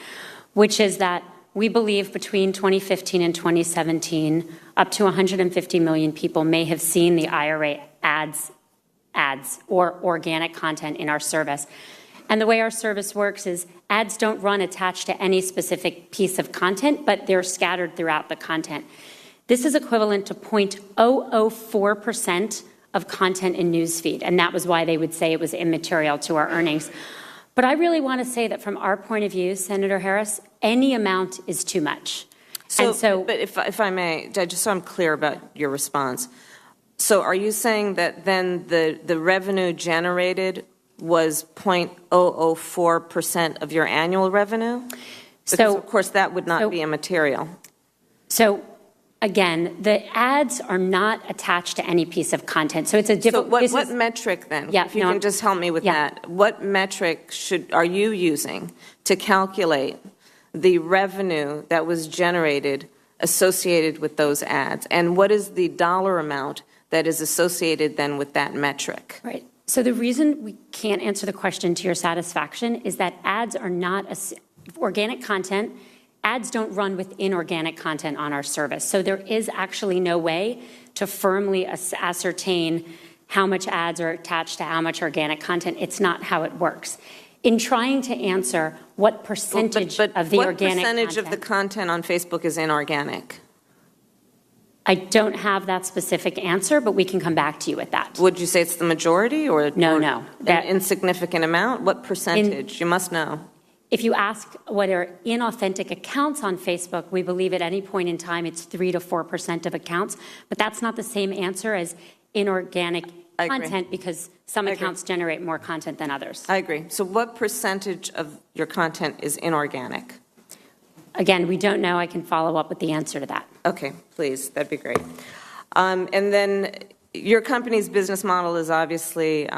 which is that we believe between 2015 and 2017, up to 150 million people may have seen the IRA ads or organic content in our service. And the way our service works is ads don't run attached to any specific piece of content, but they're scattered throughout the content. This is equivalent to 0.004% of content in newsfeed, and that was why they would say it was immaterial to our earnings. But I really want to say that from our point of view, Senator Harris, any amount is too much. But if I may, just so I'm clear about your response, so are you saying that then the revenue generated was 0.004% of your annual revenue? Because, of course, that would not be immaterial. So, again, the ads are not attached to any piece of content. So it's a different... So what metric, then? Yeah, if you can just help me with that. What metric are you using to calculate the revenue that was generated associated with those ads? And what is the dollar amount that is associated then with that metric? Right. So the reason we can't answer the question to your satisfaction is that ads are not organic content. Ads don't run with inorganic content on our service. So there is actually no way to firmly ascertain how much ads are attached to how much organic content. It's not how it works. In trying to answer what percentage of the organic what percentage content, of the content on Facebook is inorganic? I don't have that specific answer, but we can come back to you with that. Would you say it's the majority or No. an insignificant amount? What percentage? You must know. If you ask what are inauthentic accounts on Facebook, we believe at any point in time it's 3 to 4% of accounts, but that's not the same answer as inorganic content because some accounts generate more content than others. I agree. So what percentage of your content is inorganic? Again, we don't know. I can follow up with the answer to that. Okay, please, that'd be great. And then your company's business model is obviously,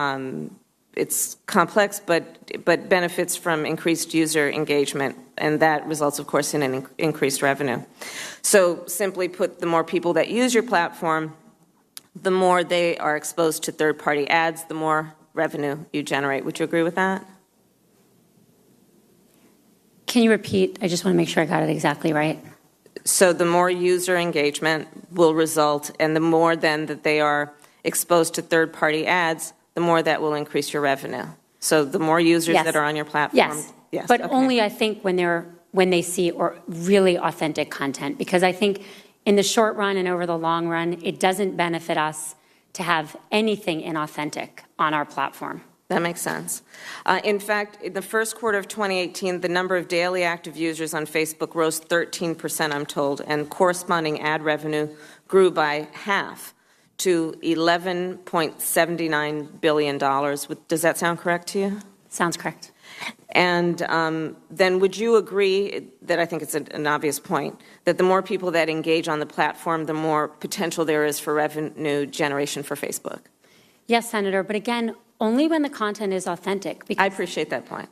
it's complex, but benefits from increased user engagement, and that results, of course, in an increased revenue. So simply put, the more people that use your platform, the more they are exposed to third-party ads, the more revenue you generate. Would you agree with that? Can you repeat? I just want to make sure I got it exactly right. So the more user engagement will result, and the more then that they are exposed to third-party ads, the more that will increase your revenue. So the more users that are on your platform. Yes, but only I think when they see really authentic content, because I think in the short run and over the long run, it doesn't benefit us to have anything inauthentic on our platform. That makes sense. In fact, in the first quarter of 2018, the number of daily active users on Facebook rose 13%, I'm told, and corresponding ad revenue grew by half to $11.79 billion. Does that sound correct to you? Sounds correct. And then would you agree that I think it's an obvious point, that the more people that engage on the platform, the more potential there is for revenue generation for Facebook? Yes, Senator, but again, only when the content is authentic. I appreciate that point.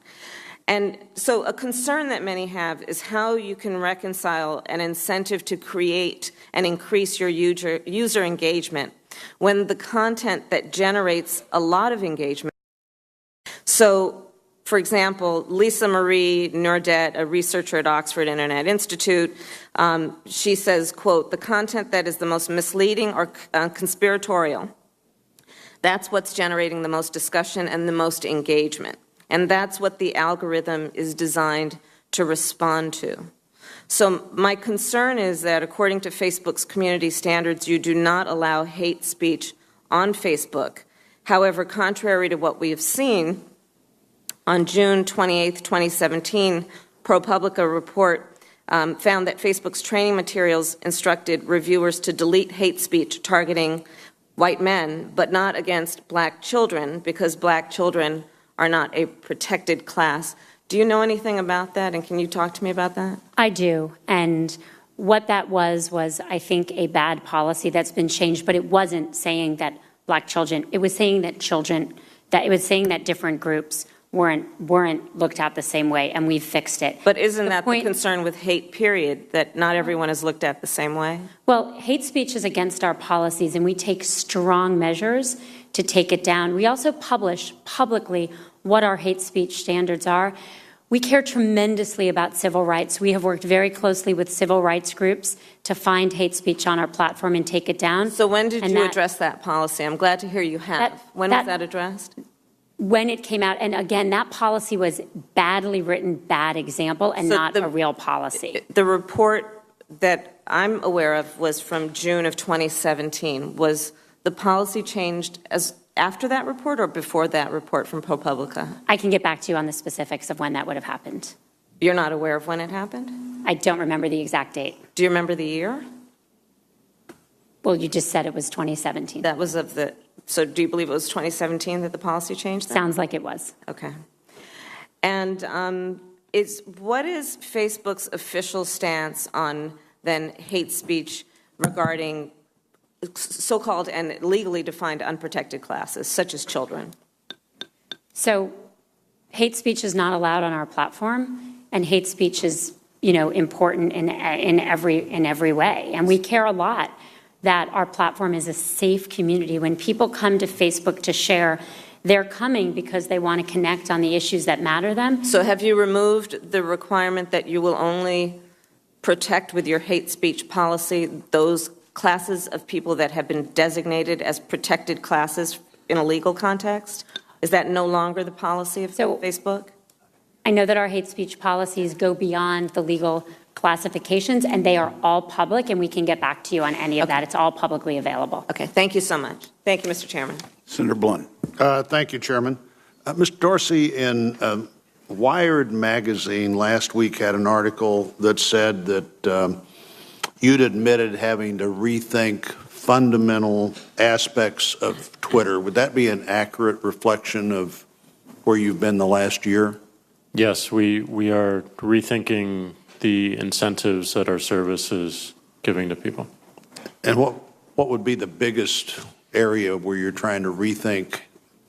And so a concern that many have is how you can reconcile an incentive to create and increase your user engagement when the content that generates a lot of engagement. So, for example, Lisa Marie Nordet, a researcher at Oxford Internet Institute, she says, quote, the content that is the most misleading or conspiratorial, that's what's generating the most discussion and the most engagement. And that's what the algorithm is designed to respond to. So my concern is that according to Facebook's community standards, you do not allow hate speech on Facebook. However, contrary to what we have seen, on June 28, 2017, ProPublica report found that Facebook's training materials instructed reviewers to delete hate speech targeting white men, but not against black children, because black children are not a protected class. Do you know anything about that, and can you talk to me about that? I do, and what that was, I think, a bad policy that's been changed, but it wasn't saying that black children, it was saying that different groups weren't looked at the same way, and we've fixed it. But isn't that the concern with hate, period, that not everyone is looked at the same way? Well, hate speech is against our policies, and we take strong measures to take it down. We also publish publicly what our hate speech standards are. We care tremendously about civil rights. We have worked very closely with civil rights groups to find hate speech on our platform and take it down. So when did you address that policy? I'm glad to hear you have. When was that addressed? When it came out, and again, that policy was badly written, bad example, and not a real policy. The report that I'm aware of was from June of 2017. Was the policy changed after that report or before that report from ProPublica? I can get back to you on the specifics of when that would have happened. You're not aware of when it happened? I don't remember the exact date. Do you remember the year? Well, you just said it was 2017. That was so do you believe it was 2017 that the policy changed? Sounds like it was. Okay. And what is Facebook's official stance on then hate speech regarding so-called and legally defined unprotected classes, such as children? So hate speech is not allowed on our platform, and hate speech is, important in every way. And we care a lot that our platform is a safe community. When people come to Facebook to share, they're coming because they want to connect on the issues that matter them. So have you removed the requirement that you will only protect with your hate speech policy those classes of people that have been designated as protected classes in a legal context? Is that no longer the policy of Facebook? I know that our hate speech policies go beyond the legal classifications, and they are all public, and we can get back to you on any of that. It's all publicly available. Okay, thank you so much. Thank you, Mr. Chairman. Senator Blunt. Thank you, Chairman. Mr. Dorsey, in Wired magazine last week had an article that said that you'd admitted having to rethink fundamental aspects of Twitter. Would that be an accurate reflection of where you've been the last year? Yes, we are rethinking the incentives that our service is giving to people. And what would be the biggest area where you're trying to rethink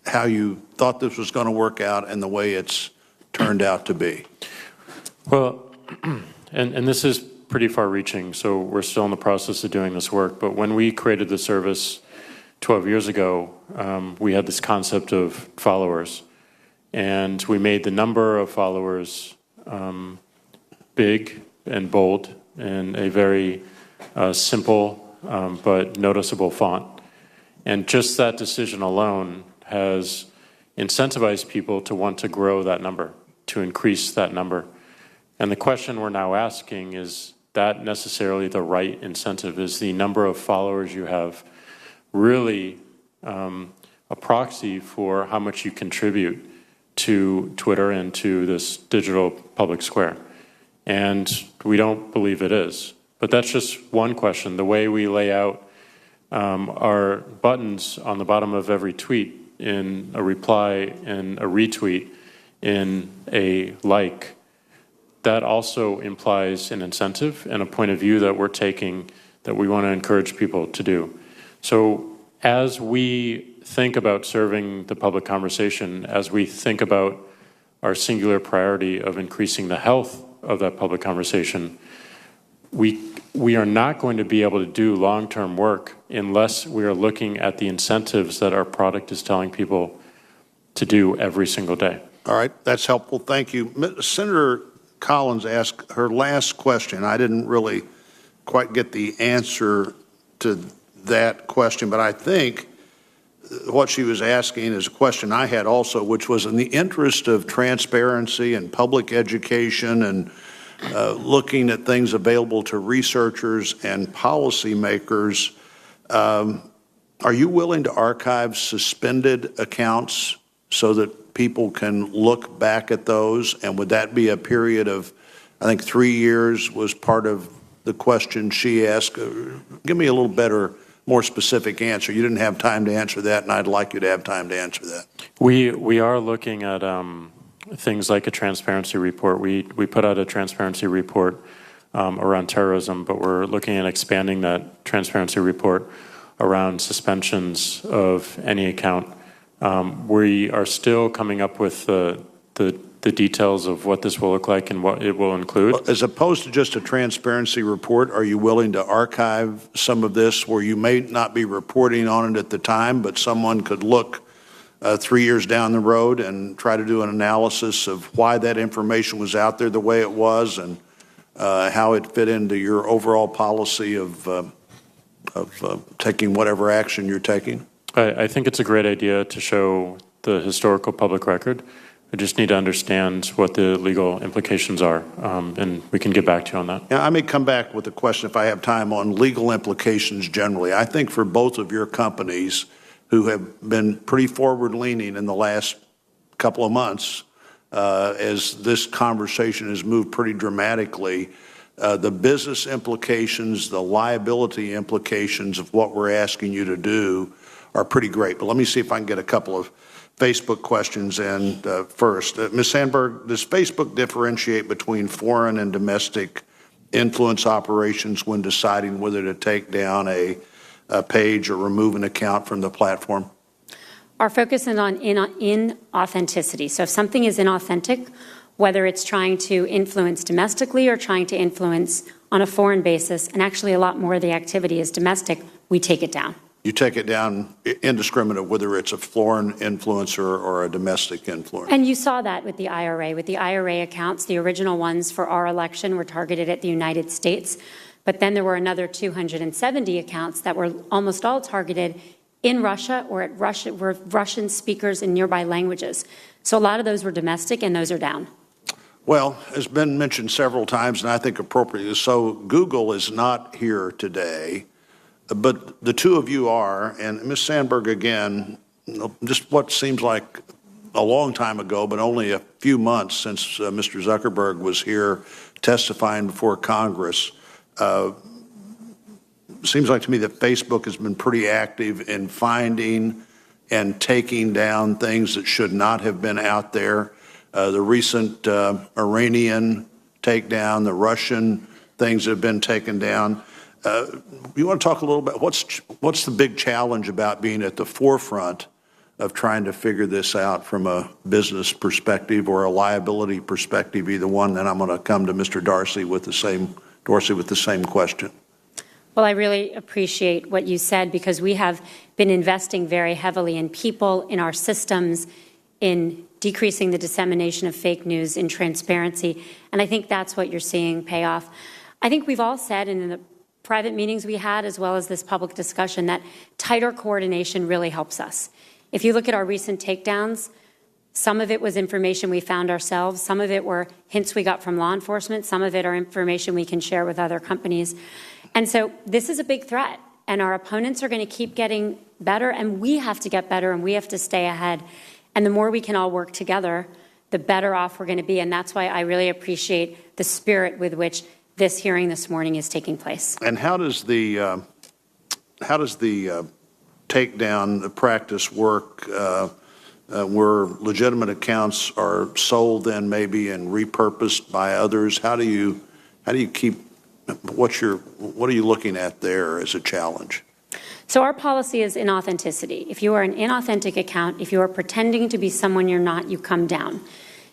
how you thought this was going to work out and the way it's turned out to be? Well, and this is pretty far-reaching, so we're still in the process of doing this work, but when we created the service 12 years ago, we had this concept of followers, and we made the number of followers big and bold in a very simple but noticeable font. And just that decision alone has incentivized people to want to grow that number, to increase that number. And the question we're now asking, is that necessarily the right incentive? Is the number of followers you have really a proxy for how much you contribute to Twitter and to this digital public square? And we don't believe it is. But that's just one question. The way we lay out our buttons on the bottom of every tweet, in a reply, in a retweet, in a like, that also implies an incentive and a point of view that we're taking that we want to encourage people to do. So as we think about serving the public conversation, as we think about our singular priority of increasing the health of that public conversation, we are not going to be able to do long-term work unless we are looking at the incentives that our product is telling people to do every single day. All right, that's helpful. Thank you. Senator Collins asked her last question. I didn't really quite get the answer to that question, but I think what she was asking is a question I had also, which was in the interest of transparency and public education and looking at things available to researchers and policymakers, are you willing to archive suspended accounts so that people can look back at those? And would that be a period of, I think 3 years was part of the question she asked? Give me a little better, more specific answer. You didn't have time to answer that, and I'd like you to have time to answer that. We are looking at things like a transparency report. We put out a transparency report around terrorism, but we're looking at expanding that transparency report around suspensions of any account. We are still coming up with the details of what this will look like and what it will include. As opposed to just a transparency report, are you willing to archive some of this where you may not be reporting on it at the time, but someone could look 3 years down the road and try to do an analysis of why that information was out there the way it was and how it fit into your overall policy of taking whatever action you're taking? I think it's a great idea to show the historical public record. I just need to understand what the legal implications are, and we can get back to you on that. Now, I may come back with a question if I have time on legal implications generally. I think for both of your companies who have been pretty forward-leaning in the last couple of months, as this conversation has moved pretty dramatically, the business implications, the liability implications of what we're asking you to do are pretty great. But let me see if I can get a couple of Facebook questions in first. Ms. Sandberg, does Facebook differentiate between foreign and domestic influence operations when deciding whether to take down a page or remove an account from the platform? Our focus is on inauthenticity. So if something is inauthentic, whether it's trying to influence domestically or trying to influence on a foreign basis, and actually a lot more of the activity is domestic, we take it down. You take it down indiscriminate whether it's a foreign influencer or a domestic influencer. And you saw that with the IRA. With the IRA accounts, the original ones for our election were targeted at the United States. But then there were another 270 accounts that were almost all targeted in Russia or at Russia were Russian speakers in nearby languages. So a lot of those were domestic, and those are down. Well, it's been mentioned several times, and I think appropriately so, Google is not here today, but the two of you are, and Ms. Sandberg, again, just what seems like a long time ago, but only a few months since Mr. Zuckerberg was here testifying before Congress. Seems like to me that Facebook has been pretty active in finding and taking down things that should not have been out there. The recent Iranian takedown, the Russian things that have been taken down. You want to talk a little bit, what's the big challenge about being at the forefront of trying to figure this out from a business perspective or a liability perspective, either one? Then I'm going to come to Mr. Dorsey with the same question. Well, I really appreciate what you said, because we have been investing very heavily in people, in our systems, in decreasing the dissemination of fake news, in transparency, and I think that's what you're seeing pay off. I think we've all said, and in the private meetings we had, as well as this public discussion, that tighter coordination really helps us. If you look at our recent takedowns, some of it was information we found ourselves, some of it were hints we got from law enforcement, some of it are information we can share with other companies. And so this is a big threat, and our opponents are going to keep getting better, and we have to get better, and we have to stay ahead. And the more we can all work together, the better off we're going to be. And that's why I really appreciate the spirit with which this hearing this morning is taking place. And how does the takedown, the practice work where legitimate accounts are sold then maybe and repurposed by others? How do you keep, what are you looking at there as a challenge? So our policy is inauthenticity. If you are an inauthentic account, if you are pretending to be someone you're not, you come down.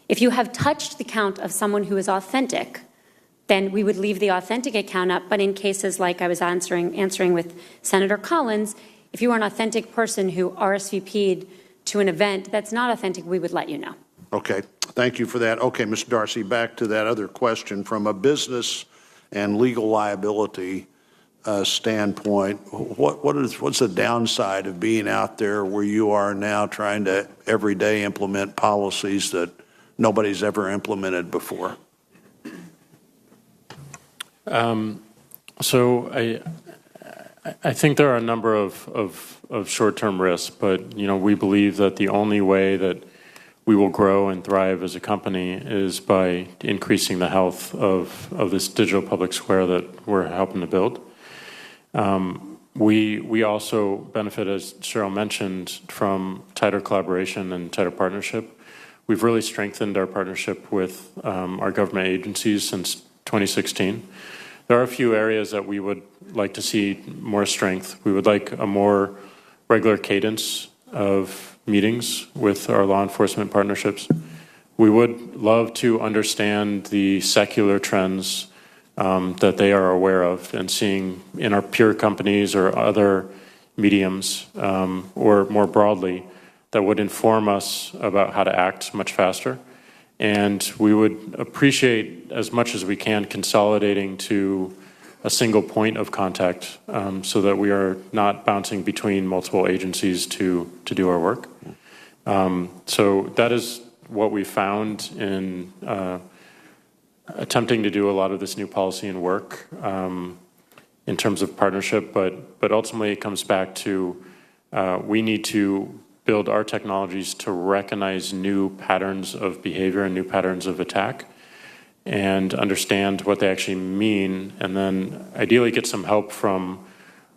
If you have touched the account of someone who is authentic, then we would leave the authentic account up. But in cases like I was answering with Senator Collins, if you are an authentic person who RSVP'd to an event that's not authentic, we would let you know. Okay, thank you for that. Okay, Mr. Darcy, back to that other question. From a business and legal liability standpoint, what's the downside of being out there where you are now trying to every day implement policies that nobody's ever implemented before? So I think there are a number of short-term risks, but we believe that the only way that we will grow and thrive as a company is by increasing the health of this digital public square that we're helping to build. We also benefit, as Cheryl mentioned, from tighter collaboration and tighter partnership. We've really strengthened our partnership with our government agencies since 2016. There are a few areas that we would like to see more strength. We would like a more regular cadence of meetings with our law enforcement partnerships. We would love to understand the secular trends that they are aware of and seeing in our peer companies or other mediums, or more broadly, that would inform us about how to act much faster. And we would appreciate, as much as we can, consolidating to a single point of contact so that we are not bouncing between multiple agencies to do our work. So that is what we found in attempting to do a lot of this new policy and work in terms of partnership, but ultimately it comes back to we need to build our technologies to recognize new patterns of behavior and new patterns of attack and understand what they actually mean, and then ideally get some help from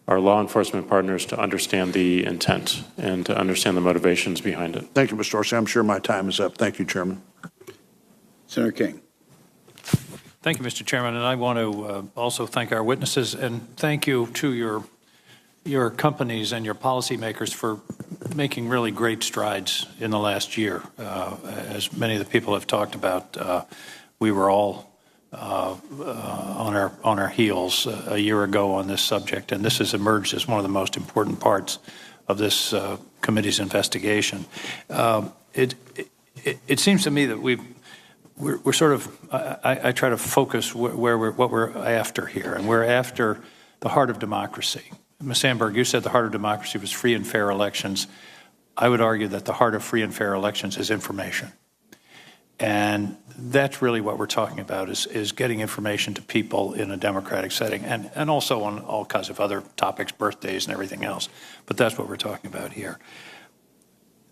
our law enforcement partners to understand the intent and to understand the motivations behind it. Thank you, Mr. Dorsey. I'm sure my time is up. Thank you, Chairman. Senator King. Thank you, Mr. Chairman, and I want to also thank our witnesses and thank you to your companies and your policymakers for making really great strides in the last year. As many of the people have talked about, we were all on our heels a year ago on this subject, and this has emerged as one of the most important parts of this committee's investigation. It seems to me that we're sort of, I try to focus what we're after here, and we're after the heart of democracy. Ms. Sandberg, you said the heart of democracy was free and fair elections. I would argue that the heart of free and fair elections is information. And that's really what we're talking about, is getting information to people in a democratic setting, and also on all kinds of other topics, birthdays and everything else. But that's what we're talking about here.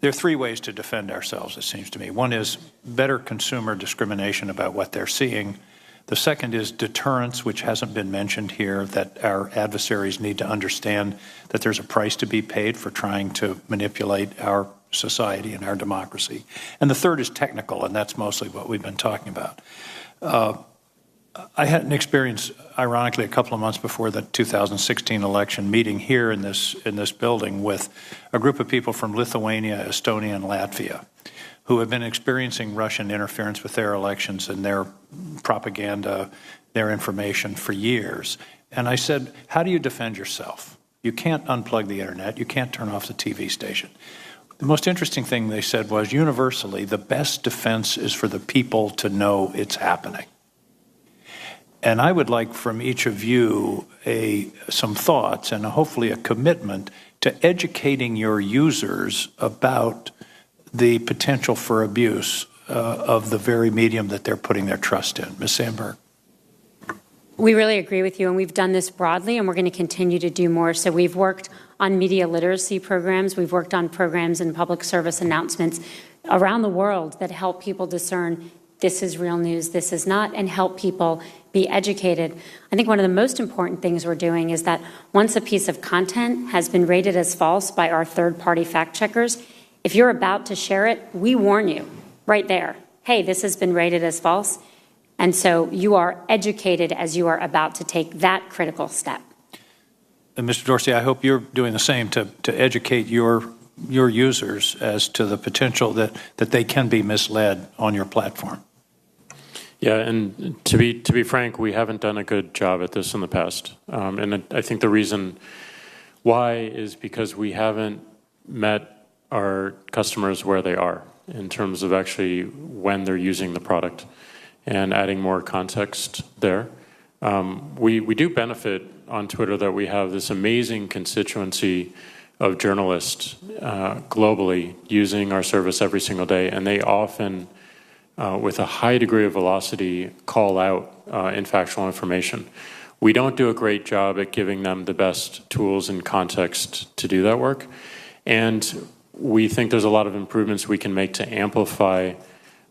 There are three ways to defend ourselves, it seems to me. One is better consumer discrimination about what they're seeing. The second is deterrence, which hasn't been mentioned here, that our adversaries need to understand that there's a price to be paid for trying to manipulate our society and our democracy. And the third is technical, and that's mostly what we've been talking about. I had an experience, ironically, a couple of months before the 2016 election, meeting here in this building with a group of people from Lithuania, Estonia, and Latvia, who have been experiencing Russian interference with their elections and their propaganda, their information for years. And I said, how do you defend yourself? You can't unplug the internet. You can't turn off the TV station. The most interesting thing they said was, universally, the best defense is for the people to know it's happening. And I would like from each of you some thoughts and hopefully a commitment to educating your users about the potential for abuse of the very medium that they're putting their trust in. Ms. Sandberg. We really agree with you, and we've done this broadly, and we're going to continue to do more. So we've worked on media literacy programs. We've worked on programs and public service announcements around the world that help people discern this is real news, this is not, and help people be educated. I think one of the most important things we're doing is that once a piece of content has been rated as false by our third-party fact checkers, if you're about to share it, we warn you right there, hey, this has been rated as false. And so you are educated as you are about to take that critical step. And Mr. Dorsey, I hope you're doing the same to educate your users as to the potential that they can be misled on your platform. Yeah, and to be frank, we haven't done a good job at this in the past. And I think the reason why is because we haven't met our customers where they are in terms of actually when they're using the product and adding more context there. We do benefit on Twitter that we have this amazing constituency of journalists globally using our service every single day, and they often, with a high degree of velocity, call out factual information. We don't do a great job at giving them the best tools and context to do that work, and we think there's a lot of improvements we can make to amplify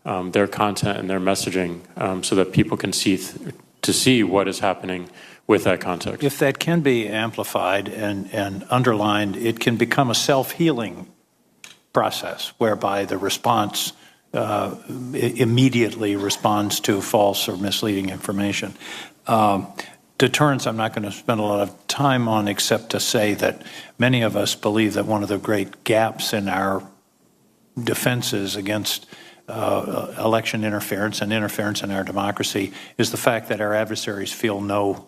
their content and their messaging so that people can see what is happening with that context. If that can be amplified and underlined, it can become a self-healing process whereby the response immediately responds to false or misleading information. Deterrence, I'm not going to spend a lot of time on, except to say that many of us believe that one of the great gaps in our defenses against election interference and interference in our democracy is the fact that our adversaries feel no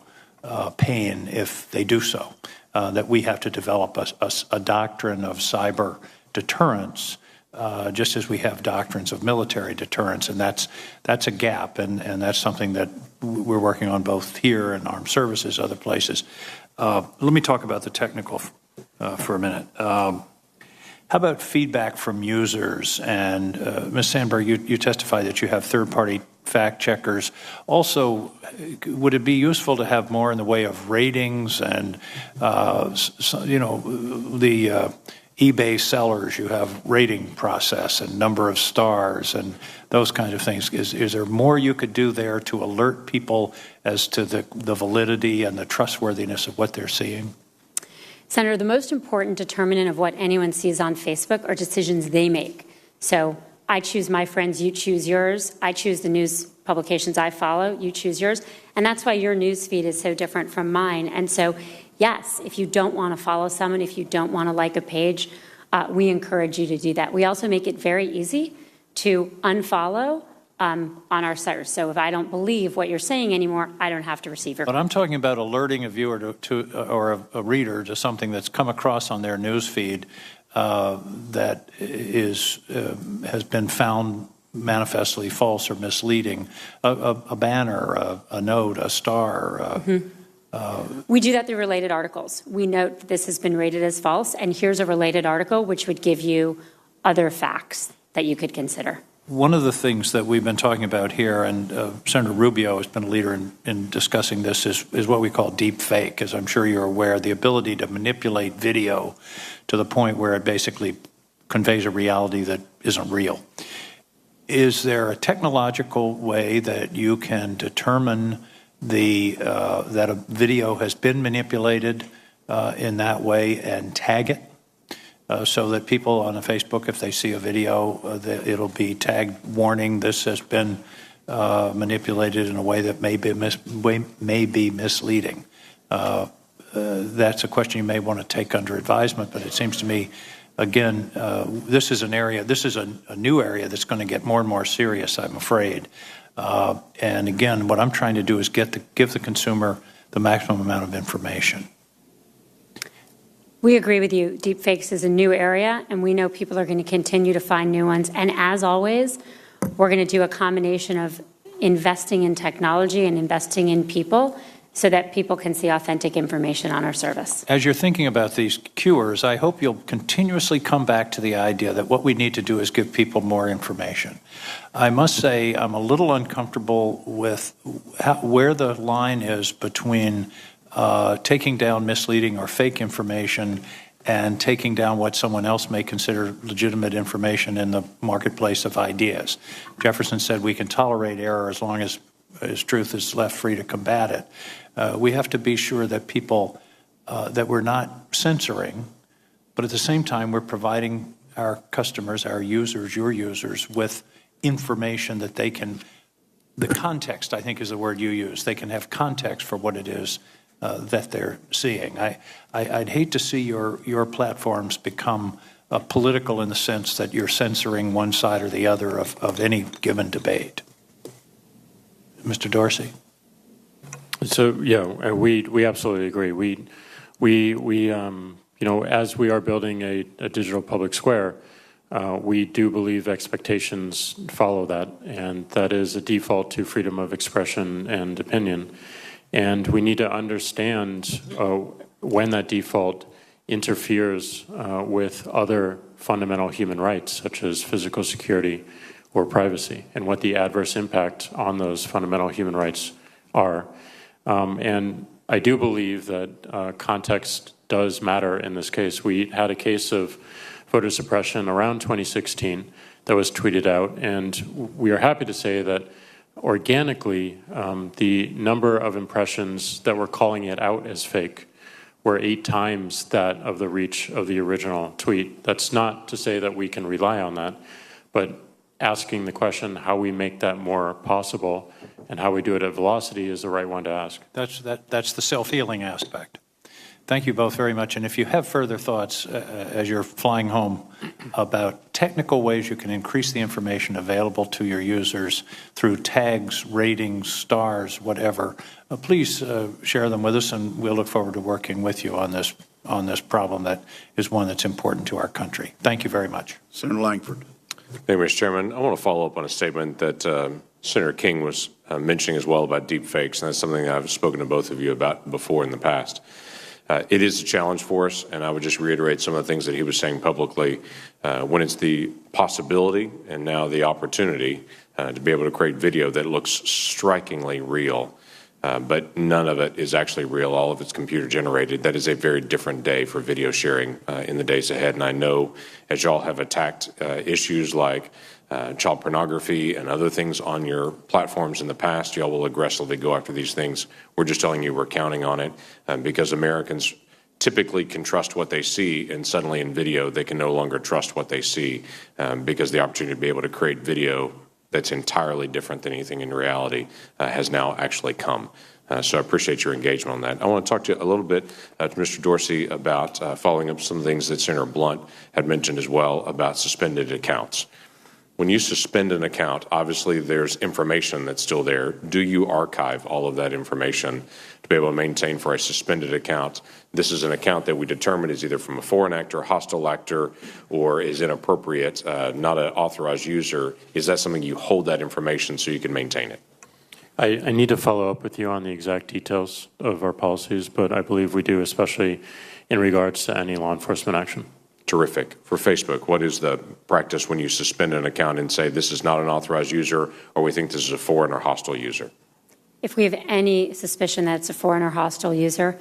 pain if they do so, that we have to develop a doctrine of cyber deterrence, just as we have doctrines of military deterrence, and that's a gap, and that's something that we're working on both here and armed services, other places. Let me talk about the technical for a minute. How about feedback from users? And Ms. Sandberg, you testify that you have third-party fact checkers. Also, would it be useful to have more in the way of ratings and, the eBay sellers, you have rating process and number of stars and those kinds of things. Is there more you could do there to alert people as to the validity and the trustworthiness of what they're seeing? Senator, the most important determinant of what anyone sees on Facebook are decisions they make. So I choose my friends, you choose yours. I choose the news publications I follow, you choose yours. And that's why your news feed is so different from mine. And so, yes, if you don't want to follow someone, if you don't want to like a page, we encourage you to do that. We also make it very easy to unfollow on our site. So if I don't believe what you're saying anymore, I don't have to receive your. But I'm talking about alerting a viewer or a reader to something that's come across on their news feed that has been found manifestly false or misleading. A banner, a note, a star. We do that through related articles. We note that this has been rated as false, and here's a related article which would give you other facts that you could consider. One of the things that we've been talking about here, and Senator Rubio has been a leader in discussing this, is what we call deep fake. As I'm sure you're aware, the ability to manipulate video to the point where it basically conveys a reality that isn't real. Is there a technological way that you can determine that a video has been manipulated in that way and tag it? So that people on Facebook, if they see a video, it'll be tagged, warning, this has been manipulated in a way that may be misleading. That's a question you may want to take under advisement, but it seems to me, again, this is a new area that's going to get more and more serious, I'm afraid. And again, what I'm trying to do is give the consumer the maximum amount of information. We agree with you. Deepfakes is a new area, and we know people are going to continue to find new ones. And as always, we're going to do a combination of investing in technology and investing in people so that people can see authentic information on our service. As you're thinking about these cures, I hope you'll continuously come back to the idea that what we need to do is give people more information. I must say I'm a little uncomfortable with where the line is between taking down misleading or fake information and taking down what someone else may consider legitimate information in the marketplace of ideas. Jefferson said we can tolerate error as long as truth is left free to combat it. We have to be sure that people, that we're not censoring, but at the same time we're providing our customers, our users, your users, with information that they can, the context I think is the word you use, they can have context for what it is that they're seeing. I'd hate to see your platforms become political in the sense that you're censoring one side or the other of any given debate. Mr. Dorsey? So, yeah, we absolutely agree. As we are building a digital public square, we do believe expectations follow that, and that is a default to freedom of expression and opinion. And we need to understand when that default interferes with other fundamental human rights, such as physical security or privacy, and what the adverse impact on those fundamental human rights are. And I do believe that context does matter in this case. We had a case of voter suppression around 2016 that was tweeted out, and we are happy to say that organically, the number of impressions that were calling it out as fake were 8 times that of the reach of the original tweet. That's not to say that we can rely on that, but asking the question how we make that more possible and how we do it at velocity is the right one to ask. That's the self-healing aspect. Thank you both very much. And if you have further thoughts as you're flying home about technical ways you can increase the information available to your users through tags, ratings, stars, whatever, please share them with us, and we'll look forward to working with you on this problem that is one that's important to our country. Thank you very much. Senator Langford. Thank you, Mr. Chairman. I want to follow up on a statement that Senator King was mentioning as well about deep fakes, and that's something that I've spoken to both of you about before in the past. It is a challenge for us, and I would just reiterate some of the things that he was saying publicly. When it's the possibility and now the opportunity to be able to create video that looks strikingly real, but none of it is actually real. All of it's computer generated. That is a very different day for video sharing in the days ahead. And I know as y'all have attacked issues like child pornography and other things on your platforms in the past, y'all will aggressively go after these things. We're just telling you we're counting on it because Americans typically can trust what they see, and suddenly in video they can no longer trust what they see because the opportunity to be able to create video that's entirely different than anything in reality has now actually come. So I appreciate your engagement on that. I want to talk to you a little bit to Mr. Dorsey about following up some things that Senator Blunt had mentioned as well about suspended accounts. When you suspend an account, obviously there's information that's still there. Do you archive all of that information to be able to maintain for a suspended account? This is an account that we determine is either from a foreign actor, hostile actor, or is inappropriate, not an authorized user. Is that something you hold that information so you can maintain it? I need to follow up with you on the exact details of our policies, but I believe we do, especially in regards to any law enforcement action. Terrific. For Facebook, what is the practice when you suspend an account and say this is not an authorized user, or we think this is a foreign or hostile user? If we have any suspicion that it's a foreign or hostile user,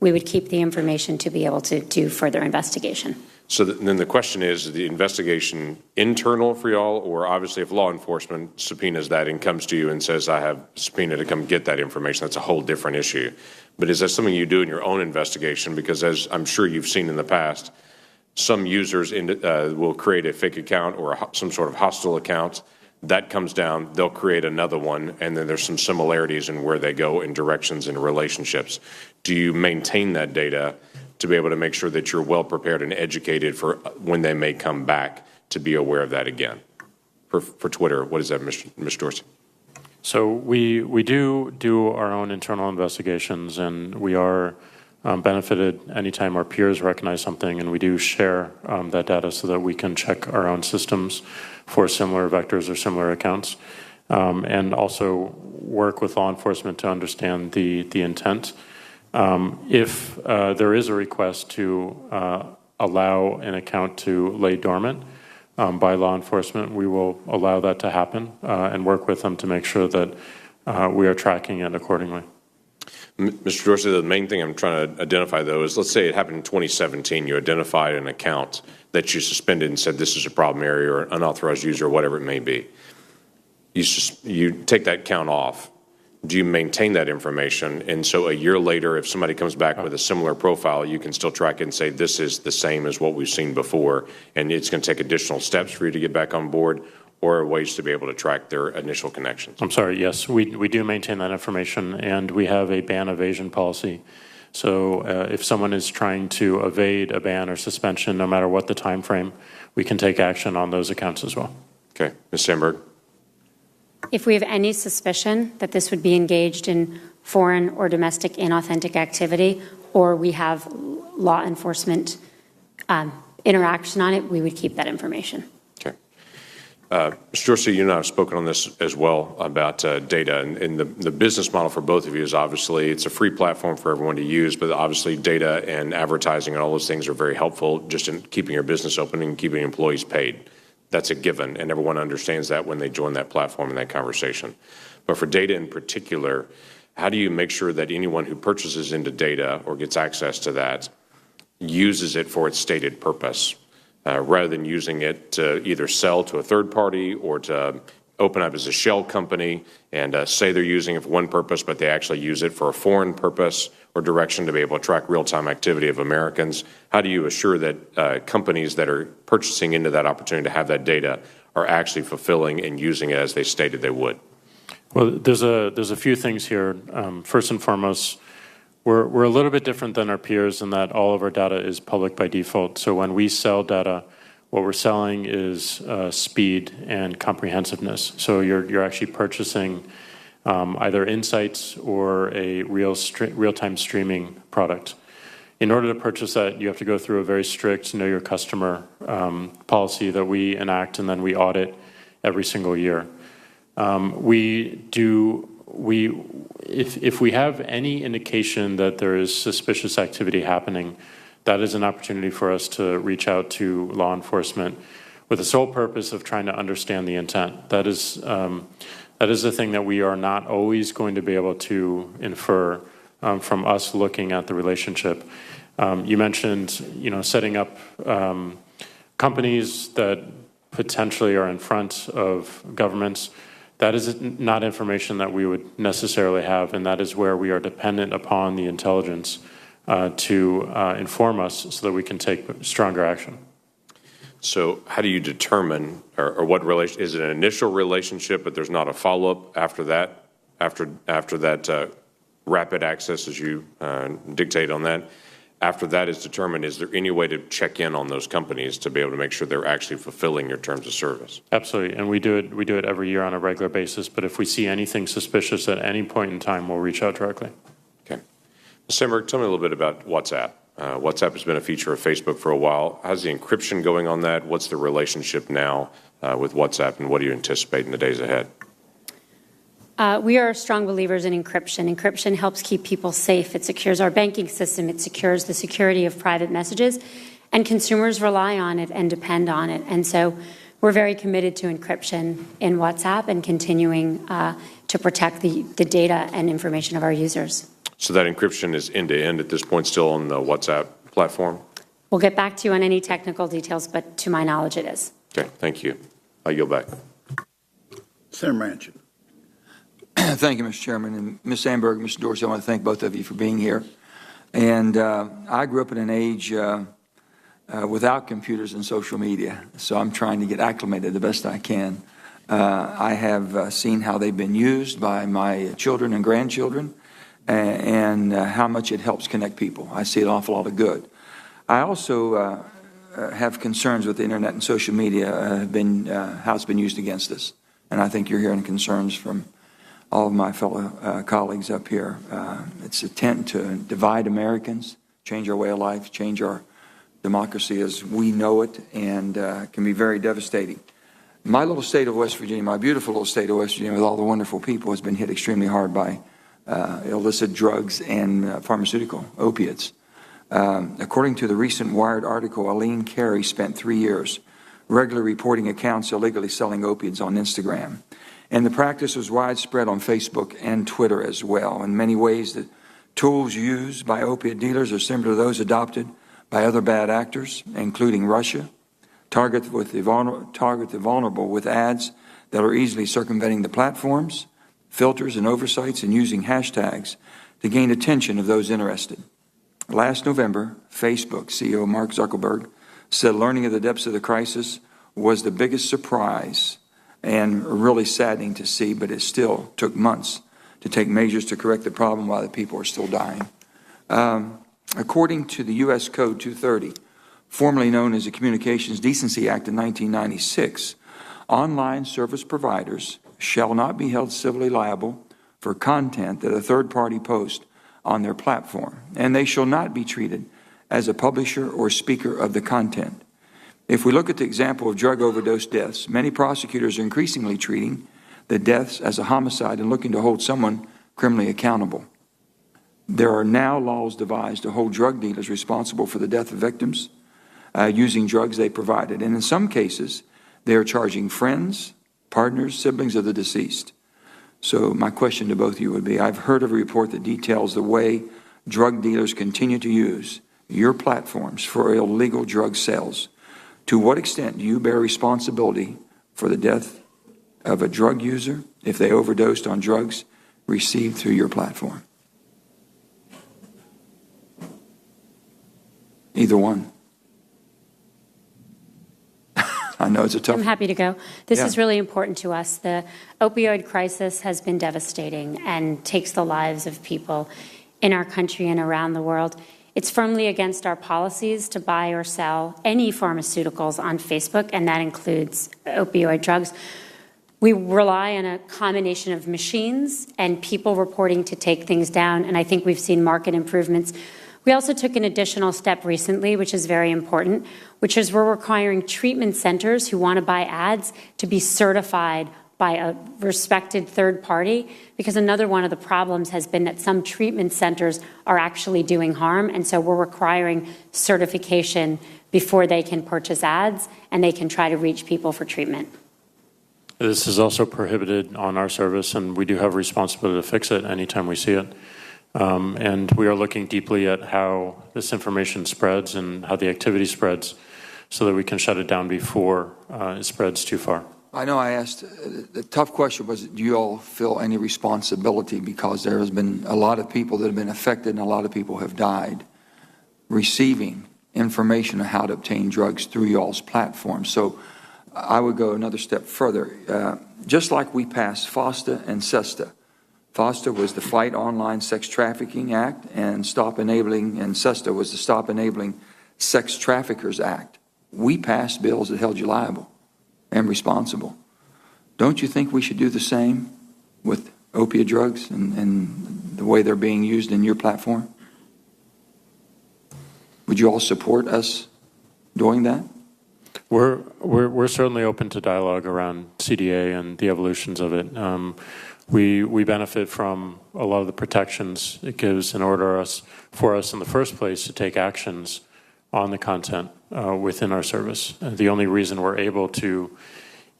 we would keep the information to be able to do further investigation. So then the question is the investigation internal for y'all, or obviously if law enforcement subpoenas that and comes to you and says, I have subpoena to come get that information, that's a whole different issue. But is that something you do in your own investigation? Because as I'm sure you've seen in the past, some users will create a fake account or some sort of hostile account. That comes down, they'll create another one, and then there's some similarities in where they go in directions and relationships. Do you maintain that data to be able to make sure that you're well prepared and educated for when they may come back to be aware of that again? For Twitter, what is that, Mr. Dorsey? So we do our own internal investigations, and we are benefited anytime our peers recognize something, and we do share that data so that we can check our own systems for similar vectors or similar accounts, and also work with law enforcement to understand the intent. If there is a request to allow an account to lay dormant by law enforcement, we will allow that to happen and work with them to make sure that we are tracking it accordingly. Mr. Dorsey, the main thing I'm trying to identify, though, is let's say it happened in 2017. You identified an account that you suspended and said this is a problem area or unauthorized user or whatever it may be. You take that account off. Do you maintain that information? And so a year later, if somebody comes back with a similar profile, you can still track it and say this is the same as what we've seen before, and it's going to take additional steps for you to get back on board, or ways to be able to track their initial connections? I'm sorry, yes, we do maintain that information, and we have a ban evasion policy. So if someone is trying to evade a ban or suspension, no matter what the time frame, we can take action on those accounts as well. Okay, Ms. Sandberg. If we have any suspicion that this would be engaged in foreign or domestic inauthentic activity, or we have law enforcement interaction on it, we would keep that information. Okay. Mr. Dorsey, you and I have spoken on this as well about data, and the business model for both of you is obviously it's a free platform for everyone to use, but obviously data and advertising and all those things are very helpful just in keeping your business open and keeping employees paid. That's a given, and everyone understands that when they join that platform and that conversation. But for data in particular, how do you make sure that anyone who purchases into data or gets access to that uses it for its stated purpose, rather than using it to either sell to a third party or to open up as a shell company and say they're using it for one purpose, but they actually use it for a foreign purpose or direction to be able to track real-time activity of Americans? How do you assure that companies that are purchasing into that opportunity to have that data are actually fulfilling and using it as they stated they would? Well, there's a few things here. First and foremost, we're a little bit different than our peers in that all of our data is public by default. So when we sell data, what we're selling is speed and comprehensiveness. So you're actually purchasing either insights or a real-time streaming product. In order to purchase that, you have to go through a very strict know your customer policy that we enact and then we audit every single year. If we have any indication that there is suspicious activity happening, that is an opportunity for us to reach out to law enforcement with the sole purpose of trying to understand the intent. That is the thing that we are not always going to be able to infer from us looking at the relationship. You mentioned, setting up companies that potentially are in front of governments. That is not information that we would necessarily have, and that is where we are dependent upon the intelligence to inform us so that we can take stronger action. So how do you determine, or what relation, is it an initial relationship, but there's not a follow-up after that, after that rapid access as you dictate on that? After that is determined, is there any way to check in on those companies to be able to make sure they're actually fulfilling your terms of service? Absolutely, and we do it every year on a regular basis, but if we see anything suspicious at any point in time, we'll reach out directly. Okay. Ms. Sandberg, tell me a little bit about WhatsApp. WhatsApp has been a feature of Facebook for a while. How's the encryption going on that? What's the relationship now with WhatsApp, and what do you anticipate in the days ahead? We are strong believers in encryption. Encryption helps keep people safe. It secures our banking system. It secures the security of private messages. And consumers rely on it and depend on it. And so we're very committed to encryption in WhatsApp and continuing to protect the data and information of our users. So that encryption is end-to-end at this point, still on the WhatsApp platform? We'll get back to you on any technical details, but to my knowledge, it is. Okay, thank you. I yield back. Senator Manchin. Thank you, Mr. Chairman. And Ms. Sandberg, Mr. Dorsey, I want to thank both of you for being here. And I grew up in an age without computers and social media, so I'm trying to get acclimated the best I can. I have seen how they've been used by my children and grandchildren and how much it helps connect people. I see an awful lot of good. I also have concerns with the internet and social media, how it's been used against us. And I think you're hearing concerns from all of my fellow colleagues up here. It's an attempt to divide Americans, change our way of life, change our democracy as we know it, and can be very devastating. My little state of West Virginia, my beautiful little state of West Virginia with all the wonderful people, has been hit extremely hard by illicit drugs and pharmaceutical opiates. According to the recent Wired article, Aline Carey spent 3 years regularly reporting accounts illegally selling opiates on Instagram. And the practice was widespread on Facebook and Twitter as well. In many ways, the tools used by opiate dealers are similar to those adopted by other bad actors, including Russia, target the vulnerable with ads that are easily circumventing the platforms, filters and oversights, and using hashtags to gain attention of those interested. Last November, Facebook CEO Mark Zuckerberg said learning of the depths of the crisis was the biggest surprise and really saddening to see, but it still took months to take measures to correct the problem while the people are still dying. According to the U.S. Code 230, formerly known as the Communications Decency Act of 1996, online service providers shall not be held civilly liable for content that a third party posts on their platform, and they shall not be treated as a publisher or speaker of the content. If we look at the example of drug overdose deaths, many prosecutors are increasingly treating the deaths as a homicide and looking to hold someone criminally accountable. There are now laws devised to hold drug dealers responsible for the death of victims using drugs they provided. And in some cases, they are charging friends, partners, siblings of the deceased. So my question to both of you would be, I've heard of a report that details the way drug dealers continue to use your platforms for illegal drug sales. To what extent do you bear responsibility for the death of a drug user if they overdosed on drugs received through your platform? Either one. I know it's a tough. I'm happy to go. This Yeah. is really important to us. The opioid crisis has been devastating and takes the lives of people in our country and around the world. It's firmly against our policies to buy or sell any pharmaceuticals on Facebook, and that includes opioid drugs. We rely on a combination of machines and people reporting to take things down, and I think we've seen market improvements. We also took an additional step recently, which is very important, which is we're requiring treatment centers who want to buy ads to be certified by a respected third party, because another one of the problems has been that some treatment centers are actually doing harm, and so we're requiring certification before they can purchase ads and they can try to reach people for treatment. This is also prohibited on our service, and we do have a responsibility to fix it anytime we see it. And we are looking deeply at how this information spreads and how the activity spreads so that we can shut it down before it spreads too far. I know I asked, the tough question was, do you all feel any responsibility? Because there has been a lot of people that have been affected and a lot of people have died receiving information on how to obtain drugs through y'all's platform. So I would go another step further. Just like we passed FOSTA and SESTA. FOSTA was the Fight Online Sex Trafficking Act, and SESTA was the Stop Enabling Sex Traffickers Act. We passed bills that held you liable and responsible. Don't you think we should do the same with opiate drugs and the way they're being used in your platform? Would you all support us doing that? We're certainly open to dialogue around CDA and the evolutions of it. We benefit from a lot of the protections it gives in order for us in the first place to take actions on the content within our service. The only reason we're able to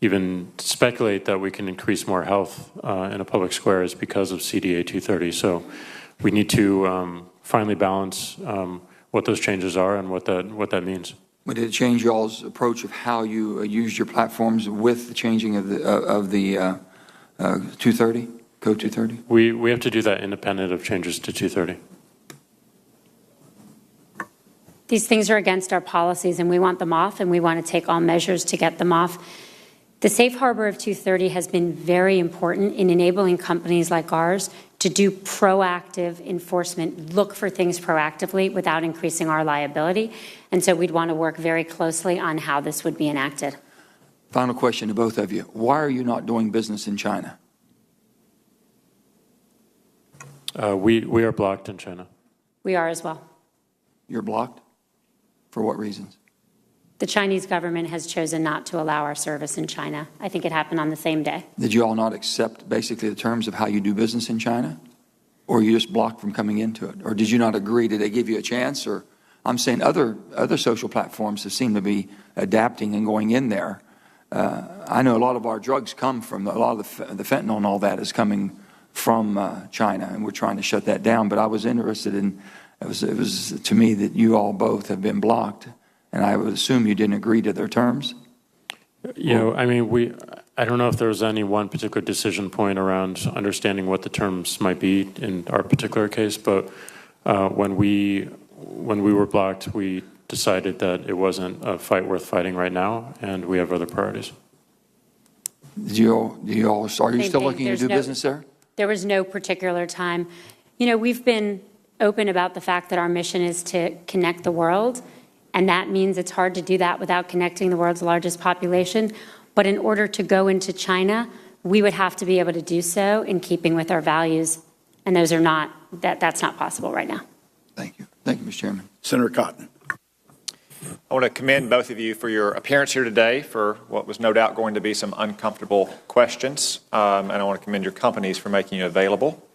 even speculate that we can increase more health in a public square is because of CDA 230. So we need to finally balance what those changes are and what that means. But did it change y'all's approach of how you used your platforms with the changing of the 230, Code 230? We have to do that independent of changes to 230. These things are against our policies, and we want them off, and we want to take all measures to get them off. The safe harbor of 230 has been very important in enabling companies like ours to do proactive enforcement, look for things proactively without increasing our liability. And so we'd want to work very closely on how this would be enacted. Final question to both of you. Why are you not doing business in China? We are blocked in China. We are as well. You're blocked? For what reasons? The Chinese government has chosen not to allow our service in China. I think it happened on the same day. Did you all not accept basically the terms of how you do business in China? Or are you just blocked from coming into it? Or did you not agree? Did they give you a chance? Or I'm saying other social platforms have seemed to be adapting and going in there. I know a lot of our drugs come from, a lot of the fentanyl and all that is coming from China, and we're trying to shut that down. But I was interested in, it was to me that you all both have been blocked, and I would assume you didn't agree to their terms. You know, I mean, I don't know if there was any one particular decision point around understanding what the terms might be in our particular case, but when we were blocked, we decided that it wasn't a fight worth fighting right now, and we have other priorities. Are you still looking to do business there? There was no particular time. You know, we've been open about the fact that our mission is to connect the world, and that means it's hard to do that without connecting the world's largest population. But in order to go into China, we would have to be able to do so in keeping with our values, and those are not, that's not possible right now. Thank you. Thank you, Mr. Chairman. Senator Cotton. I want to commend both of you for your appearance here today, for what was no doubt going to be some uncomfortable questions, and I want to commend your companies for making you available.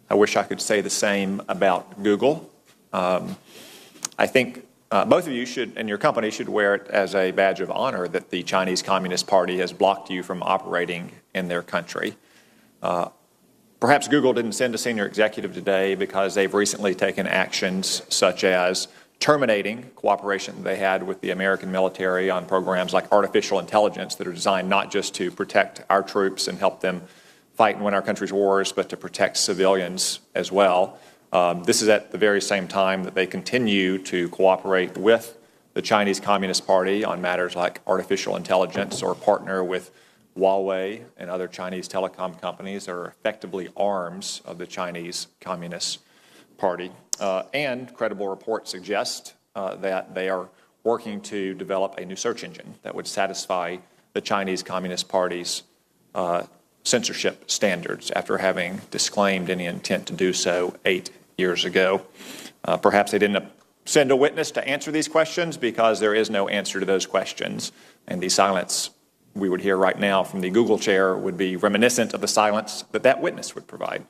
I wish I could say the same about Google. I think both of you should, and your company should wear it as a badge of honor that the Chinese Communist Party has blocked you from operating in their country. Perhaps Google didn't send a senior executive today because they've recently taken actions such as terminating cooperation they had with the American military on programs like artificial intelligence that are designed not just to protect our troops and help them fight and win our country's wars, but to protect civilians as well. This is at the very same time that they continue to cooperate with the Chinese Communist Party on matters like artificial intelligence, or partner with Huawei and other Chinese telecom companies that are effectively arms of the Chinese Communist Party. And credible reports suggest that they are working to develop a new search engine that would satisfy the Chinese Communist Party's censorship standards after having disclaimed any intent to do so 8 years ago. Perhaps they didn't send a witness to answer these questions because there is no answer to those questions, and the silence we would hear right now from the Google chair would be reminiscent of the silence that that witness would provide.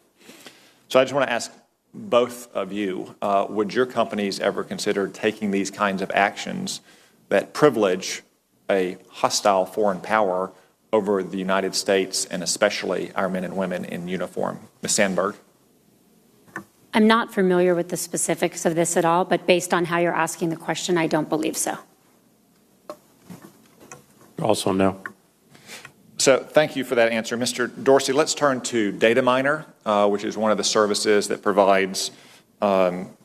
So I just want to ask both of you, would your companies ever consider taking these kinds of actions that privilege a hostile foreign power over the United States and especially our men and women in uniform? Ms. Sandberg? I'm not familiar with the specifics of this at all, but based on how you're asking the question, I don't believe so. Also no. So thank you for that answer. Mr. Dorsey, let's turn to Data Miner, which is one of the services that provides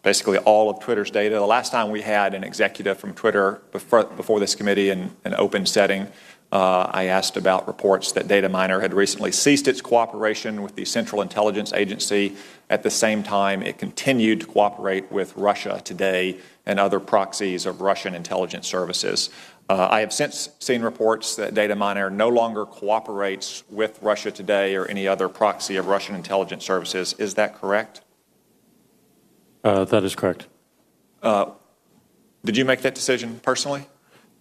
basically all of Twitter's data. The last time we had an executive from Twitter before this committee in an open setting, I asked about reports that Data Miner had recently ceased its cooperation with the Central Intelligence Agency. At the same time, it continued to cooperate with Russia Today and other proxies of Russian intelligence services. I have since seen reports that Data Miner no longer cooperates with Russia Today or any other proxy of Russian intelligence services. Is that correct? That is correct. Did you make that decision personally?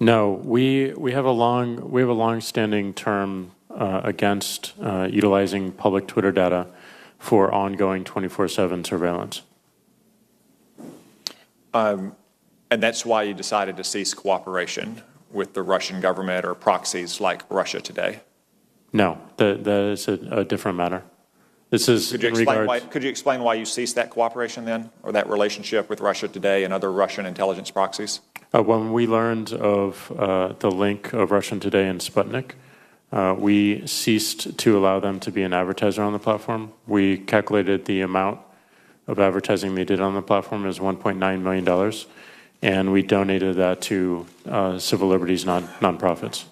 No, we have a long-standing term against utilizing public Twitter data for ongoing 24/7 surveillance. And that's why you decided to cease cooperation with the Russian government or proxies like Russia Today? No, that is a different matter. This is could you explain why you ceased that cooperation then, or that relationship with Russia Today and other Russian intelligence proxies? When we learned of the link of Russian Today and Sputnik, we ceased to allow them to be an advertiser on the platform. We calculated the amount of advertising they did on the platform is $1.9 million, and we donated that to civil liberties nonprofits.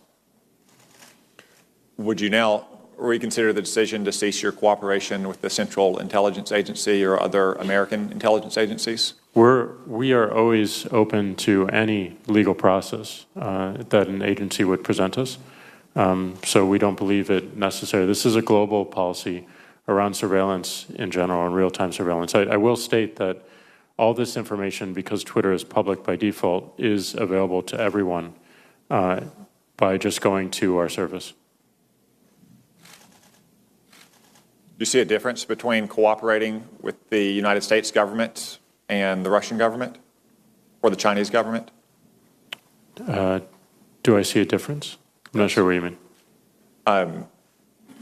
Would you now reconsider the decision to cease your cooperation with the Central Intelligence Agency or other American intelligence agencies? We are always open to any legal process that an agency would present us. So we don't believe it necessary. This is a global policy around surveillance in general and real-time surveillance. I will state that all this information, because Twitter is public by default, is available to everyone by just going to our service. Do you see a difference between cooperating with the United States government and the Russian government or the Chinese government? Do I see a difference? I'm not sure what you mean.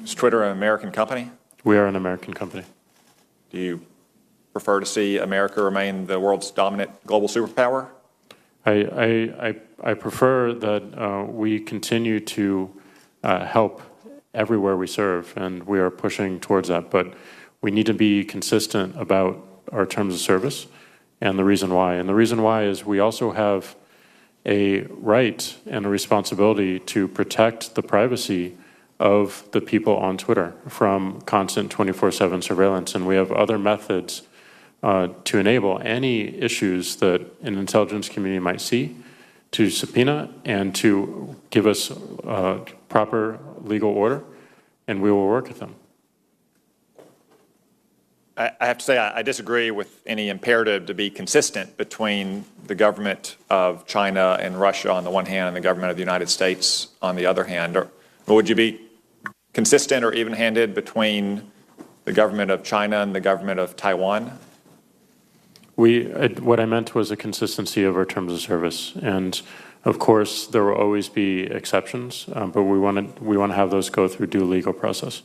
Is Twitter an American company? We are an American company. Do you prefer to see America remain the world's dominant global superpower? I prefer that we continue to help everywhere we serve, and we are pushing towards that. But we need to be consistent about our terms of service and the reason why. And the reason why is we also have a right and a responsibility to protect the privacy of the people on Twitter from constant 24/7 surveillance. And we have other methods to enable any issues that an intelligence community might see to subpoena and to give us proper legal order, and we will work with them. I have to say I disagree with any imperative to be consistent between the government of China and Russia on the one hand and the government of the United States on the other hand. Or would you be consistent or even-handed between the government of China and the government of Taiwan? What I meant was a consistency of our terms of service, and of course there will always be exceptions, but we want to have those go through due legal process.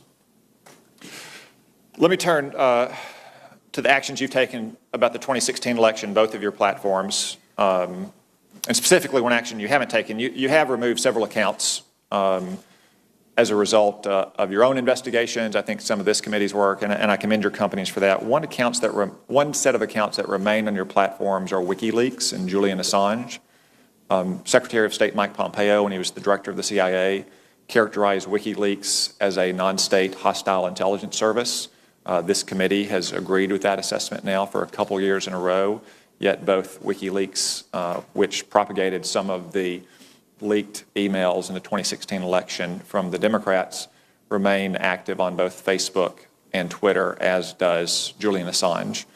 Let me turn to the actions you've taken about the 2016 election, both of your platforms, and specifically one action you haven't taken. You have removed several accounts as a result of your own investigations. I think some of this committee's work, and I commend your companies for that. One set of accounts that remain on your platforms are WikiLeaks and Julian Assange. Secretary of State Mike Pompeo, when he was the director of the CIA, characterized WikiLeaks as a non-state hostile intelligence service. This committee has agreed with that assessment now for a couple years in a row, yet both WikiLeaks, which propagated some of the leaked emails in the 2016 election from the Democrats, remain active on both Facebook and Twitter, as does Julian Assange.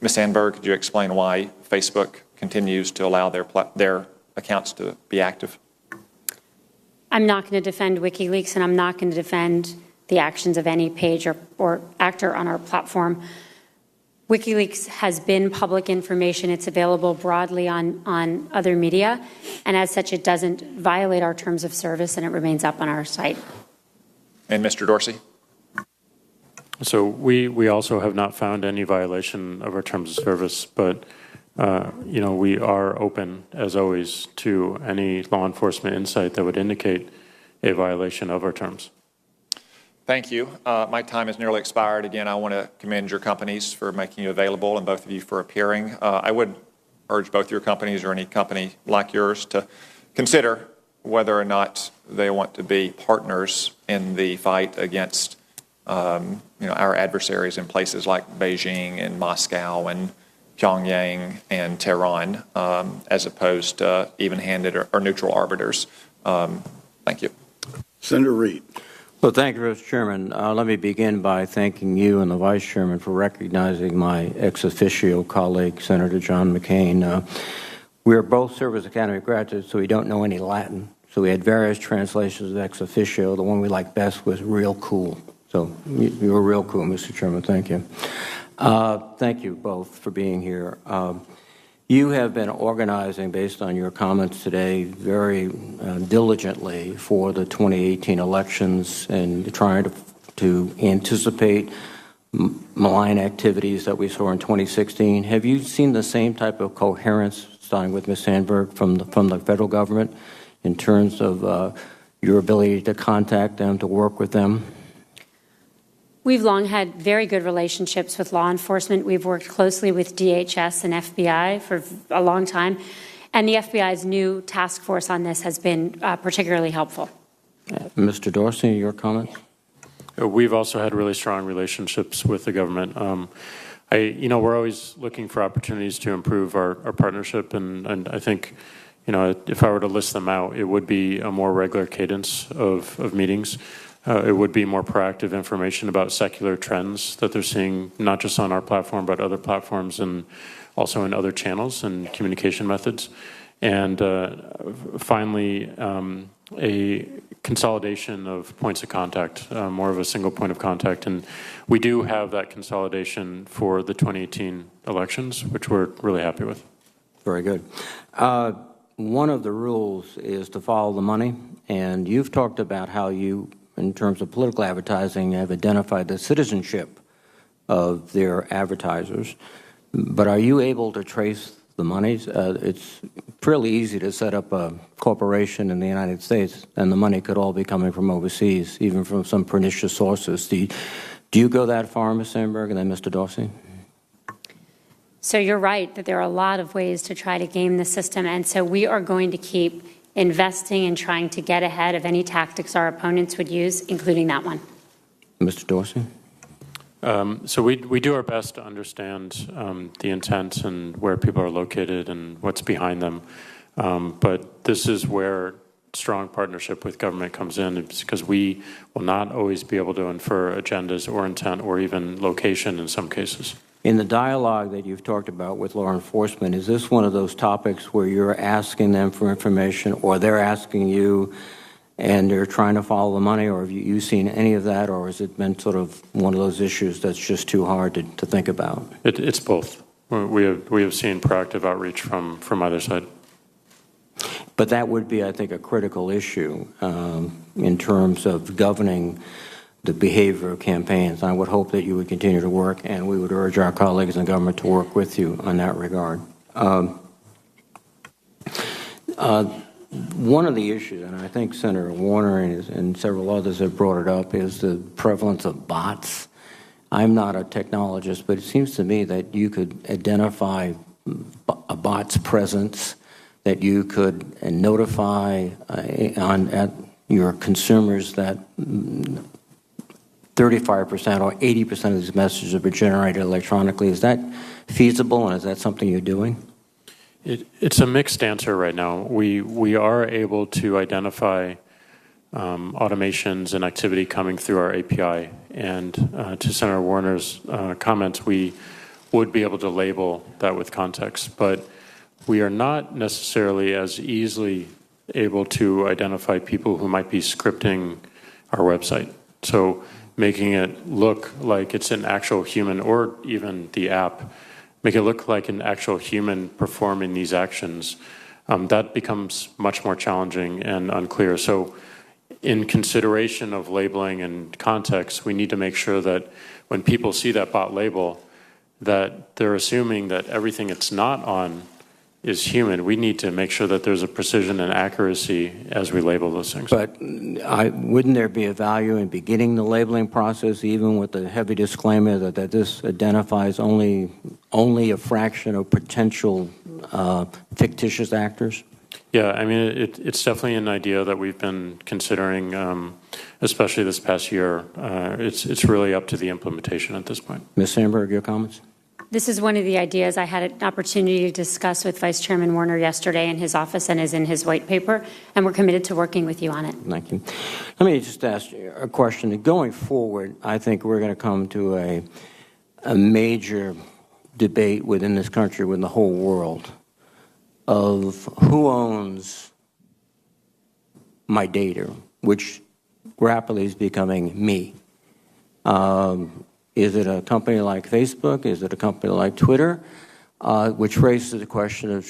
Ms. Sandberg, could you explain why Facebook continues to allow their accounts to be active? I'm not going to defend WikiLeaks, and I'm not going to defend the actions of any page or actor on our platform. WikiLeaks has been public information. It's available broadly on other media, and as such, it doesn't violate our terms of service, and it remains up on our site. And Mr. Dorsey? So we also have not found any violation of our terms of service, but we are open, as always, to any law enforcement insight that would indicate a violation of our terms. Thank you. My time has nearly expired. Again, I want to commend your companies for making you available and both of you for appearing. I would urge both your companies or any company like yours to consider whether or not they want to be partners in the fight against our adversaries in places like Beijing and Moscow and Pyongyang and Tehran, as opposed to even-handed or neutral arbiters. Thank you. Senator Reid. Well, thank you, Mr. Chairman. Let me begin by thanking you and the Vice Chairman for recognizing my ex officio colleague, Senator John McCain. We are both service academy graduates, so we don't know any Latin. So we had various translations of ex officio. The one we liked best was real cool. So you were real cool, Mr. Chairman. Thank you. Thank you both for being here. You have been organizing, based on your comments today, very diligently for the 2018 elections and trying to anticipate malign activities that we saw in 2016. Have you seen the same type of coherence, starting with Ms. Sandberg, from the federal government in terms of your ability to contact them, to work with them? We've long had very good relationships with law enforcement. We've worked closely with DHS and FBI for a long time, and the FBI's new task force on this has been particularly helpful. Mr. Dorsey, your comments? We've also had really strong relationships with the government. We're always looking for opportunities to improve our partnership, and I think, if I were to list them out, it would be a more regular cadence of meetings. It would be more proactive information about secular trends that they're seeing, not just on our platform, but other platforms and also in other channels and communication methods. And finally, a consolidation of points of contact, more of a single point of contact. And we do have that consolidation for the 2018 elections, which we're really happy with. Very good. One of the rules is to follow the money, and you've talked about how you, in terms of political advertising, have identified the citizenship of their advertisers. But are you able to trace the monies? It's fairly easy to set up a corporation in the United States, and the money could all be coming from overseas, even from some pernicious sources. Do you go that far, Ms. Sandberg, and then Mr. Dorsey? So you're right that there are a lot of ways to try to game the system, and so we are going to keep investing and trying to get ahead of any tactics our opponents would use, including that one. Mr. Dorsey? So we do our best to understand the intent and where people are located and what's behind them. But this is where strong partnership with government comes in, because we will not always be able to infer agendas or intent or even location in some cases. In the dialogue that you've talked about with law enforcement, is this one of those topics where you're asking them for information, or they're asking you and they're trying to follow the money, or have you seen any of that, or has it been sort of one of those issues that's just too hard to think about? It's both. We have seen proactive outreach from either side. But that would be, I think, a critical issue in terms of governing the behavior of campaigns. I would hope that you would continue to work, and we would urge our colleagues in government to work with you on that regard. One of the issues, and I think Senator Warner and several others have brought it up, is the prevalence of bots. I'm not a technologist, but it seems to me that you could identify a bot's presence, that you could notify at your consumers that 35% or 80% of these messages are generated electronically. Is that feasible, and is that something you're doing? It's a mixed answer right now. We are able to identify automations and activity coming through our API. And to Senator Warner's comments, we would be able to label that with context. But we are not necessarily as easily able to identify people who might be scripting our website. So making it look like it's an actual human, or even the app, make it look like an actual human performing these actions, that becomes much more challenging and unclear. So in consideration of labeling and context, we need to make sure that when people see that bot label, that they're assuming that everything it's not on is human. We need to make sure that there's a precision and accuracy as we label those things. But wouldn't there be a value in beginning the labeling process, even with the heavy disclaimer that this identifies only a fraction of potential fictitious actors? Yeah, I mean, it's definitely an idea that we've been considering, especially this past year. It's really up to the implementation at this point. Ms. Sandberg, your comments? This is one of the ideas I had an opportunity to discuss with Vice Chairman Warner yesterday in his office and is in his white paper, and we're committed to working with you on it. Thank you. Let me just ask you a question. Going forward, I think we're going to come to a major debate within this country, within the whole world, of who owns my data, which rapidly is becoming me. Is it a company like Facebook? Is it a company like Twitter? Which raises the question of,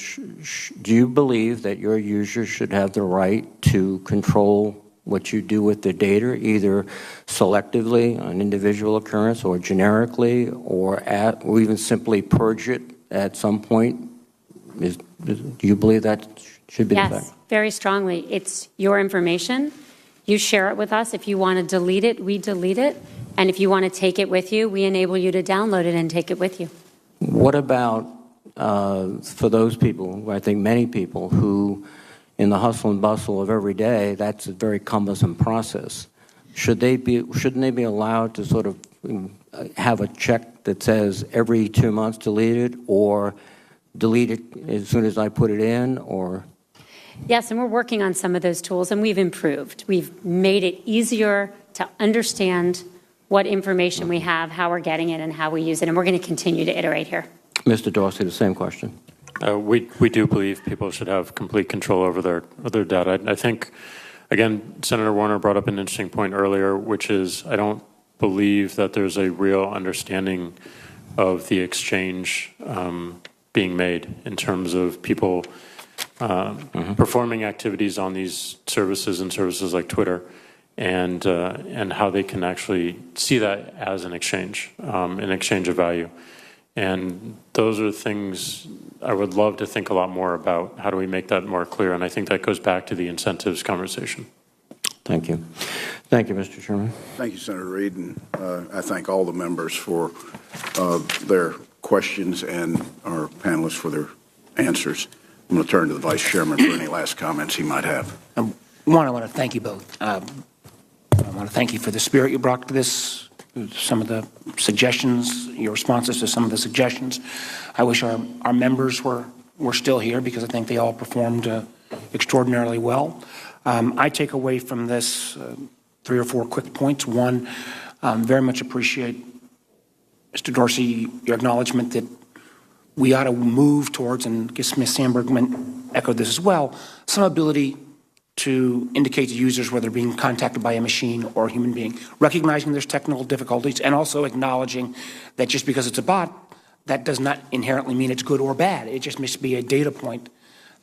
do you believe that your users should have the right to control what you do with the data, either selectively, an individual occurrence, or generically, or even simply purge it at some point? Do you believe that should be the fact? Yes, very strongly. It's your information. You share it with us. If you want to delete it, we delete it. And if you want to take it with you, we enable you to download it and take it with you. What about for those people, I think many people who, in the hustle and bustle of every day, that's a very cumbersome process. Shouldn't they be allowed to sort of have a check that says every 2 months delete it, or delete it as soon as I put it in, or? Yes, and we're working on some of those tools, and we've improved. We've made it easier to understand what information we have, how we're getting it, and how we use it, and we're going to continue to iterate here. Mr. Dorsey, the same question. We do believe people should have complete control over their data. I think, again, Senator Warner brought up an interesting point earlier, which is I don't believe that there's a real understanding of the exchange being made in terms of people performing activities on these services and services like Twitter, and how they can actually see that as an exchange of value. And those are things I would love to think a lot more about. How do we make that more clear? And I think that goes back to the incentives conversation. Thank you. Thank you, Mr. Chairman. Thank you, Senator Reid, and I thank all the members for their questions and our panelists for their answers. I'm going to turn to the Vice Chairman for any last comments he might have. One, I want to thank you both. I want to thank you for the spirit you brought to this, some of the suggestions, your responses to some of the suggestions. I wish our members were still here, because I think they all performed extraordinarily well. I take away from this 3 or 4 quick points. One, very much appreciate, Mr. Dorsey, your acknowledgement that we ought to move towards, and I guess Ms. Sandberg echoed this as well, some ability to indicate to users whether they're being contacted by a machine or a human being, recognizing there's technical difficulties, and also acknowledging that just because it's a bot, that does not inherently mean it's good or bad. It just must be a data point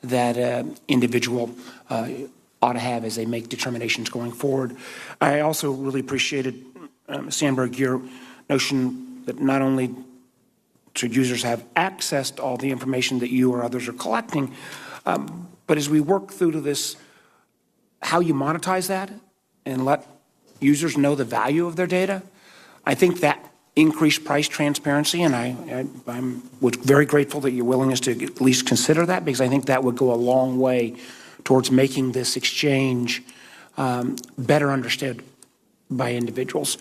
that an individual ought to have as they make determinations going forward. I also really appreciated, Ms. Sandberg, your notion that not only should users have access to all the information that you or others are collecting, but as we work through to this, how you monetize that and let users know the value of their data, I think that increased price transparency, and I'm very grateful that your willingness to at least consider that, because I think that would go a long way towards making this exchange better understood by individuals.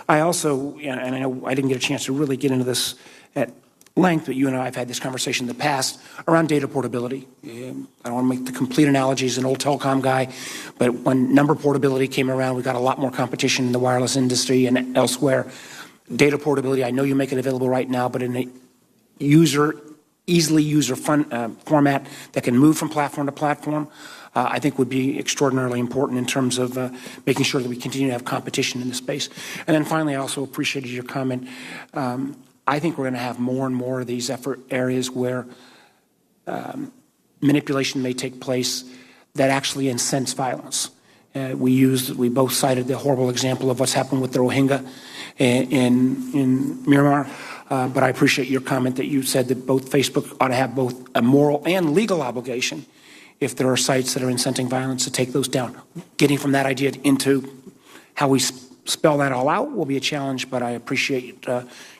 I also, and I know I didn't get a chance to really get into this at length, but you and I have had this conversation in the past around data portability. I don't want to make the complete analogy as an old telecom guy, but when number portability came around, we got a lot more competition in the wireless industry and elsewhere. Data portability, I know you make it available right now, but in a easily user format that can move from platform to platform, I think would be extraordinarily important in terms of making sure that we continue to have competition in the space. And then finally, I also appreciated your comment. I think we're going to have more and more of these areas where manipulation may take place that actually incents violence. We both cited the horrible example of what's happened with the Rohingya in Myanmar, but I appreciate your comment that you said that both Facebook ought to have both a moral and legal obligation if there are sites that are inciting violence to take those down. Getting from that idea into how we spell that all out will be a challenge, but I appreciate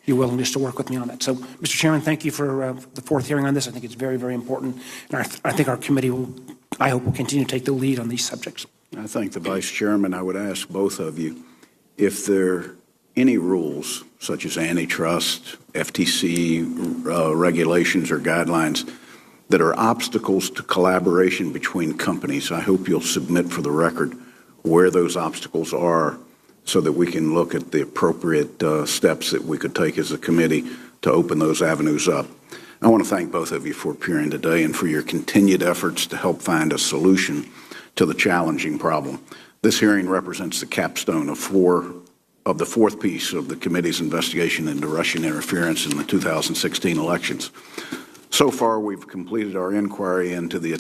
your willingness to work with me on that. So, Mr. Chairman, thank you for the 4th hearing on this. I think it's very, very important, and I think our committee will, I hope, will continue to take the lead on these subjects. I thank the Vice Chairman. I would ask both of you if there are any rules, such as antitrust, FTC regulations or guidelines, that are obstacles to collaboration between companies. I hope you'll submit for the record where those obstacles are, so that we can look at the appropriate steps that we could take as a committee to open those avenues up. I want to thank both of you for appearing today and for your continued efforts to help find a solution to the challenging problem. This hearing represents the capstone of the fourth piece of the committee's investigation into Russian interference in the 2016 elections. So far, we've completed our inquiry into the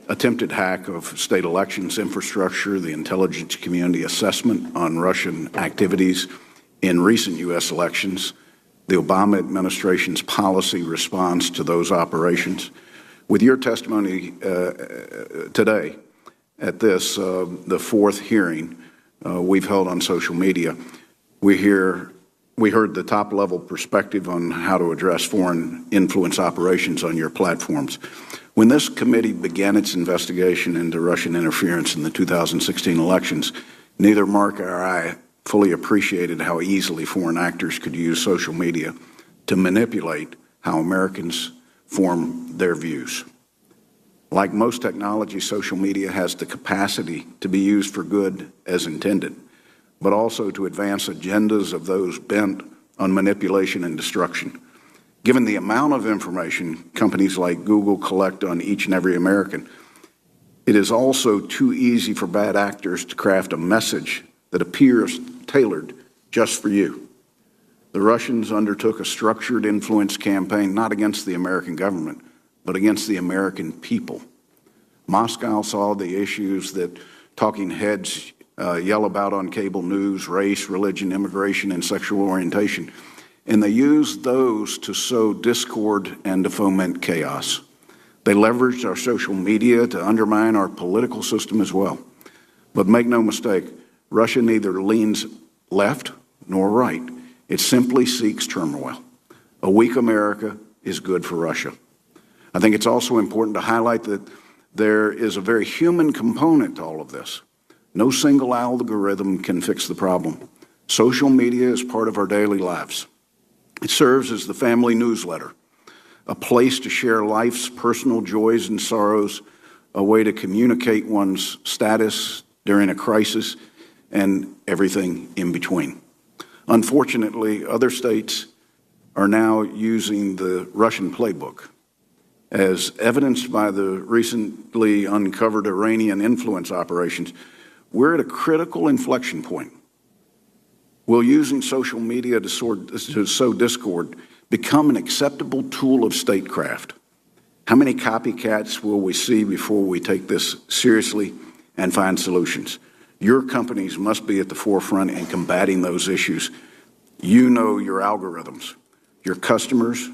attempted hack of state elections infrastructure, the intelligence community assessment on Russian activities in recent U.S. elections, the Obama administration's policy response to those operations. With your testimony today at this, the fourth hearing we've held on social media, we heard the top-level perspective on how to address foreign influence operations on your platforms. When this committee began its investigation into Russian interference in the 2016 elections, neither Mark or I fully appreciated how easily foreign actors could use social media to manipulate how Americans form their views. Like most technology, social media has the capacity to be used for good as intended, but also to advance agendas of those bent on manipulation and destruction. Given the amount of information companies like Google collect on each and every American, it is also too easy for bad actors to craft a message that appears tailored just for you. The Russians undertook a structured influence campaign not against the American government, but against the American people. Moscow saw the issues that talking heads yell about on cable news: race, religion, immigration, and sexual orientation, and they used those to sow discord and to foment chaos. They leveraged our social media to undermine our political system as well. But make no mistake, Russia neither leans left nor right. It simply seeks turmoil. A weak America is good for Russia. I think it's also important to highlight that there is a very human component to all of this. No single algorithm can fix the problem. Social media is part of our daily lives. It serves as the family newsletter, a place to share life's personal joys and sorrows, a way to communicate one's status during a crisis, and everything in between. Unfortunately, other states are now using the Russian playbook. As evidenced by the recently uncovered Iranian influence operations, we're at a critical inflection point. Will using social media to sow discord become an acceptable tool of statecraft? How many copycats will we see before we take this seriously and find solutions? Your companies must be at the forefront in combating those issues. You know your algorithms, your customers,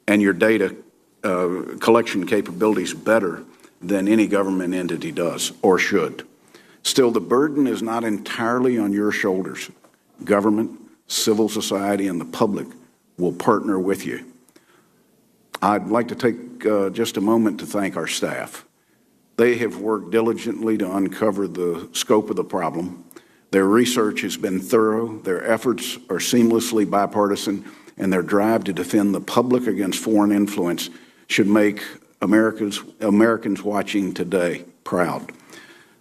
and your data collection capabilities better than any government entity does or should. Still, the burden is not entirely on your shoulders. Government, civil society, and the public will partner with you. I'd like to take just a moment to thank our staff. They have worked diligently to uncover the scope of the problem. Their research has been thorough, their efforts are seamlessly bipartisan, and their drive to defend the public against foreign influence should make Americans watching today proud.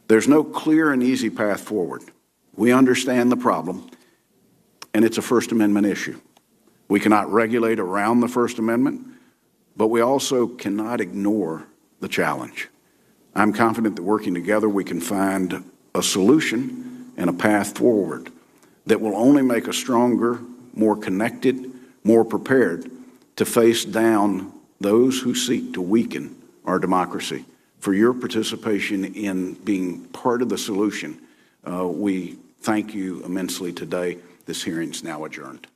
There's no clear and easy path forward. We understand the problem, and it's a First Amendment issue. We cannot regulate around the First Amendment, but we also cannot ignore the challenge. I'm confident that working together we can find a solution and a path forward that will only make us stronger, more connected, more prepared to face down those who seek to weaken our democracy. For your participation in being part of the solution, we thank you immensely today. This hearing is now adjourned.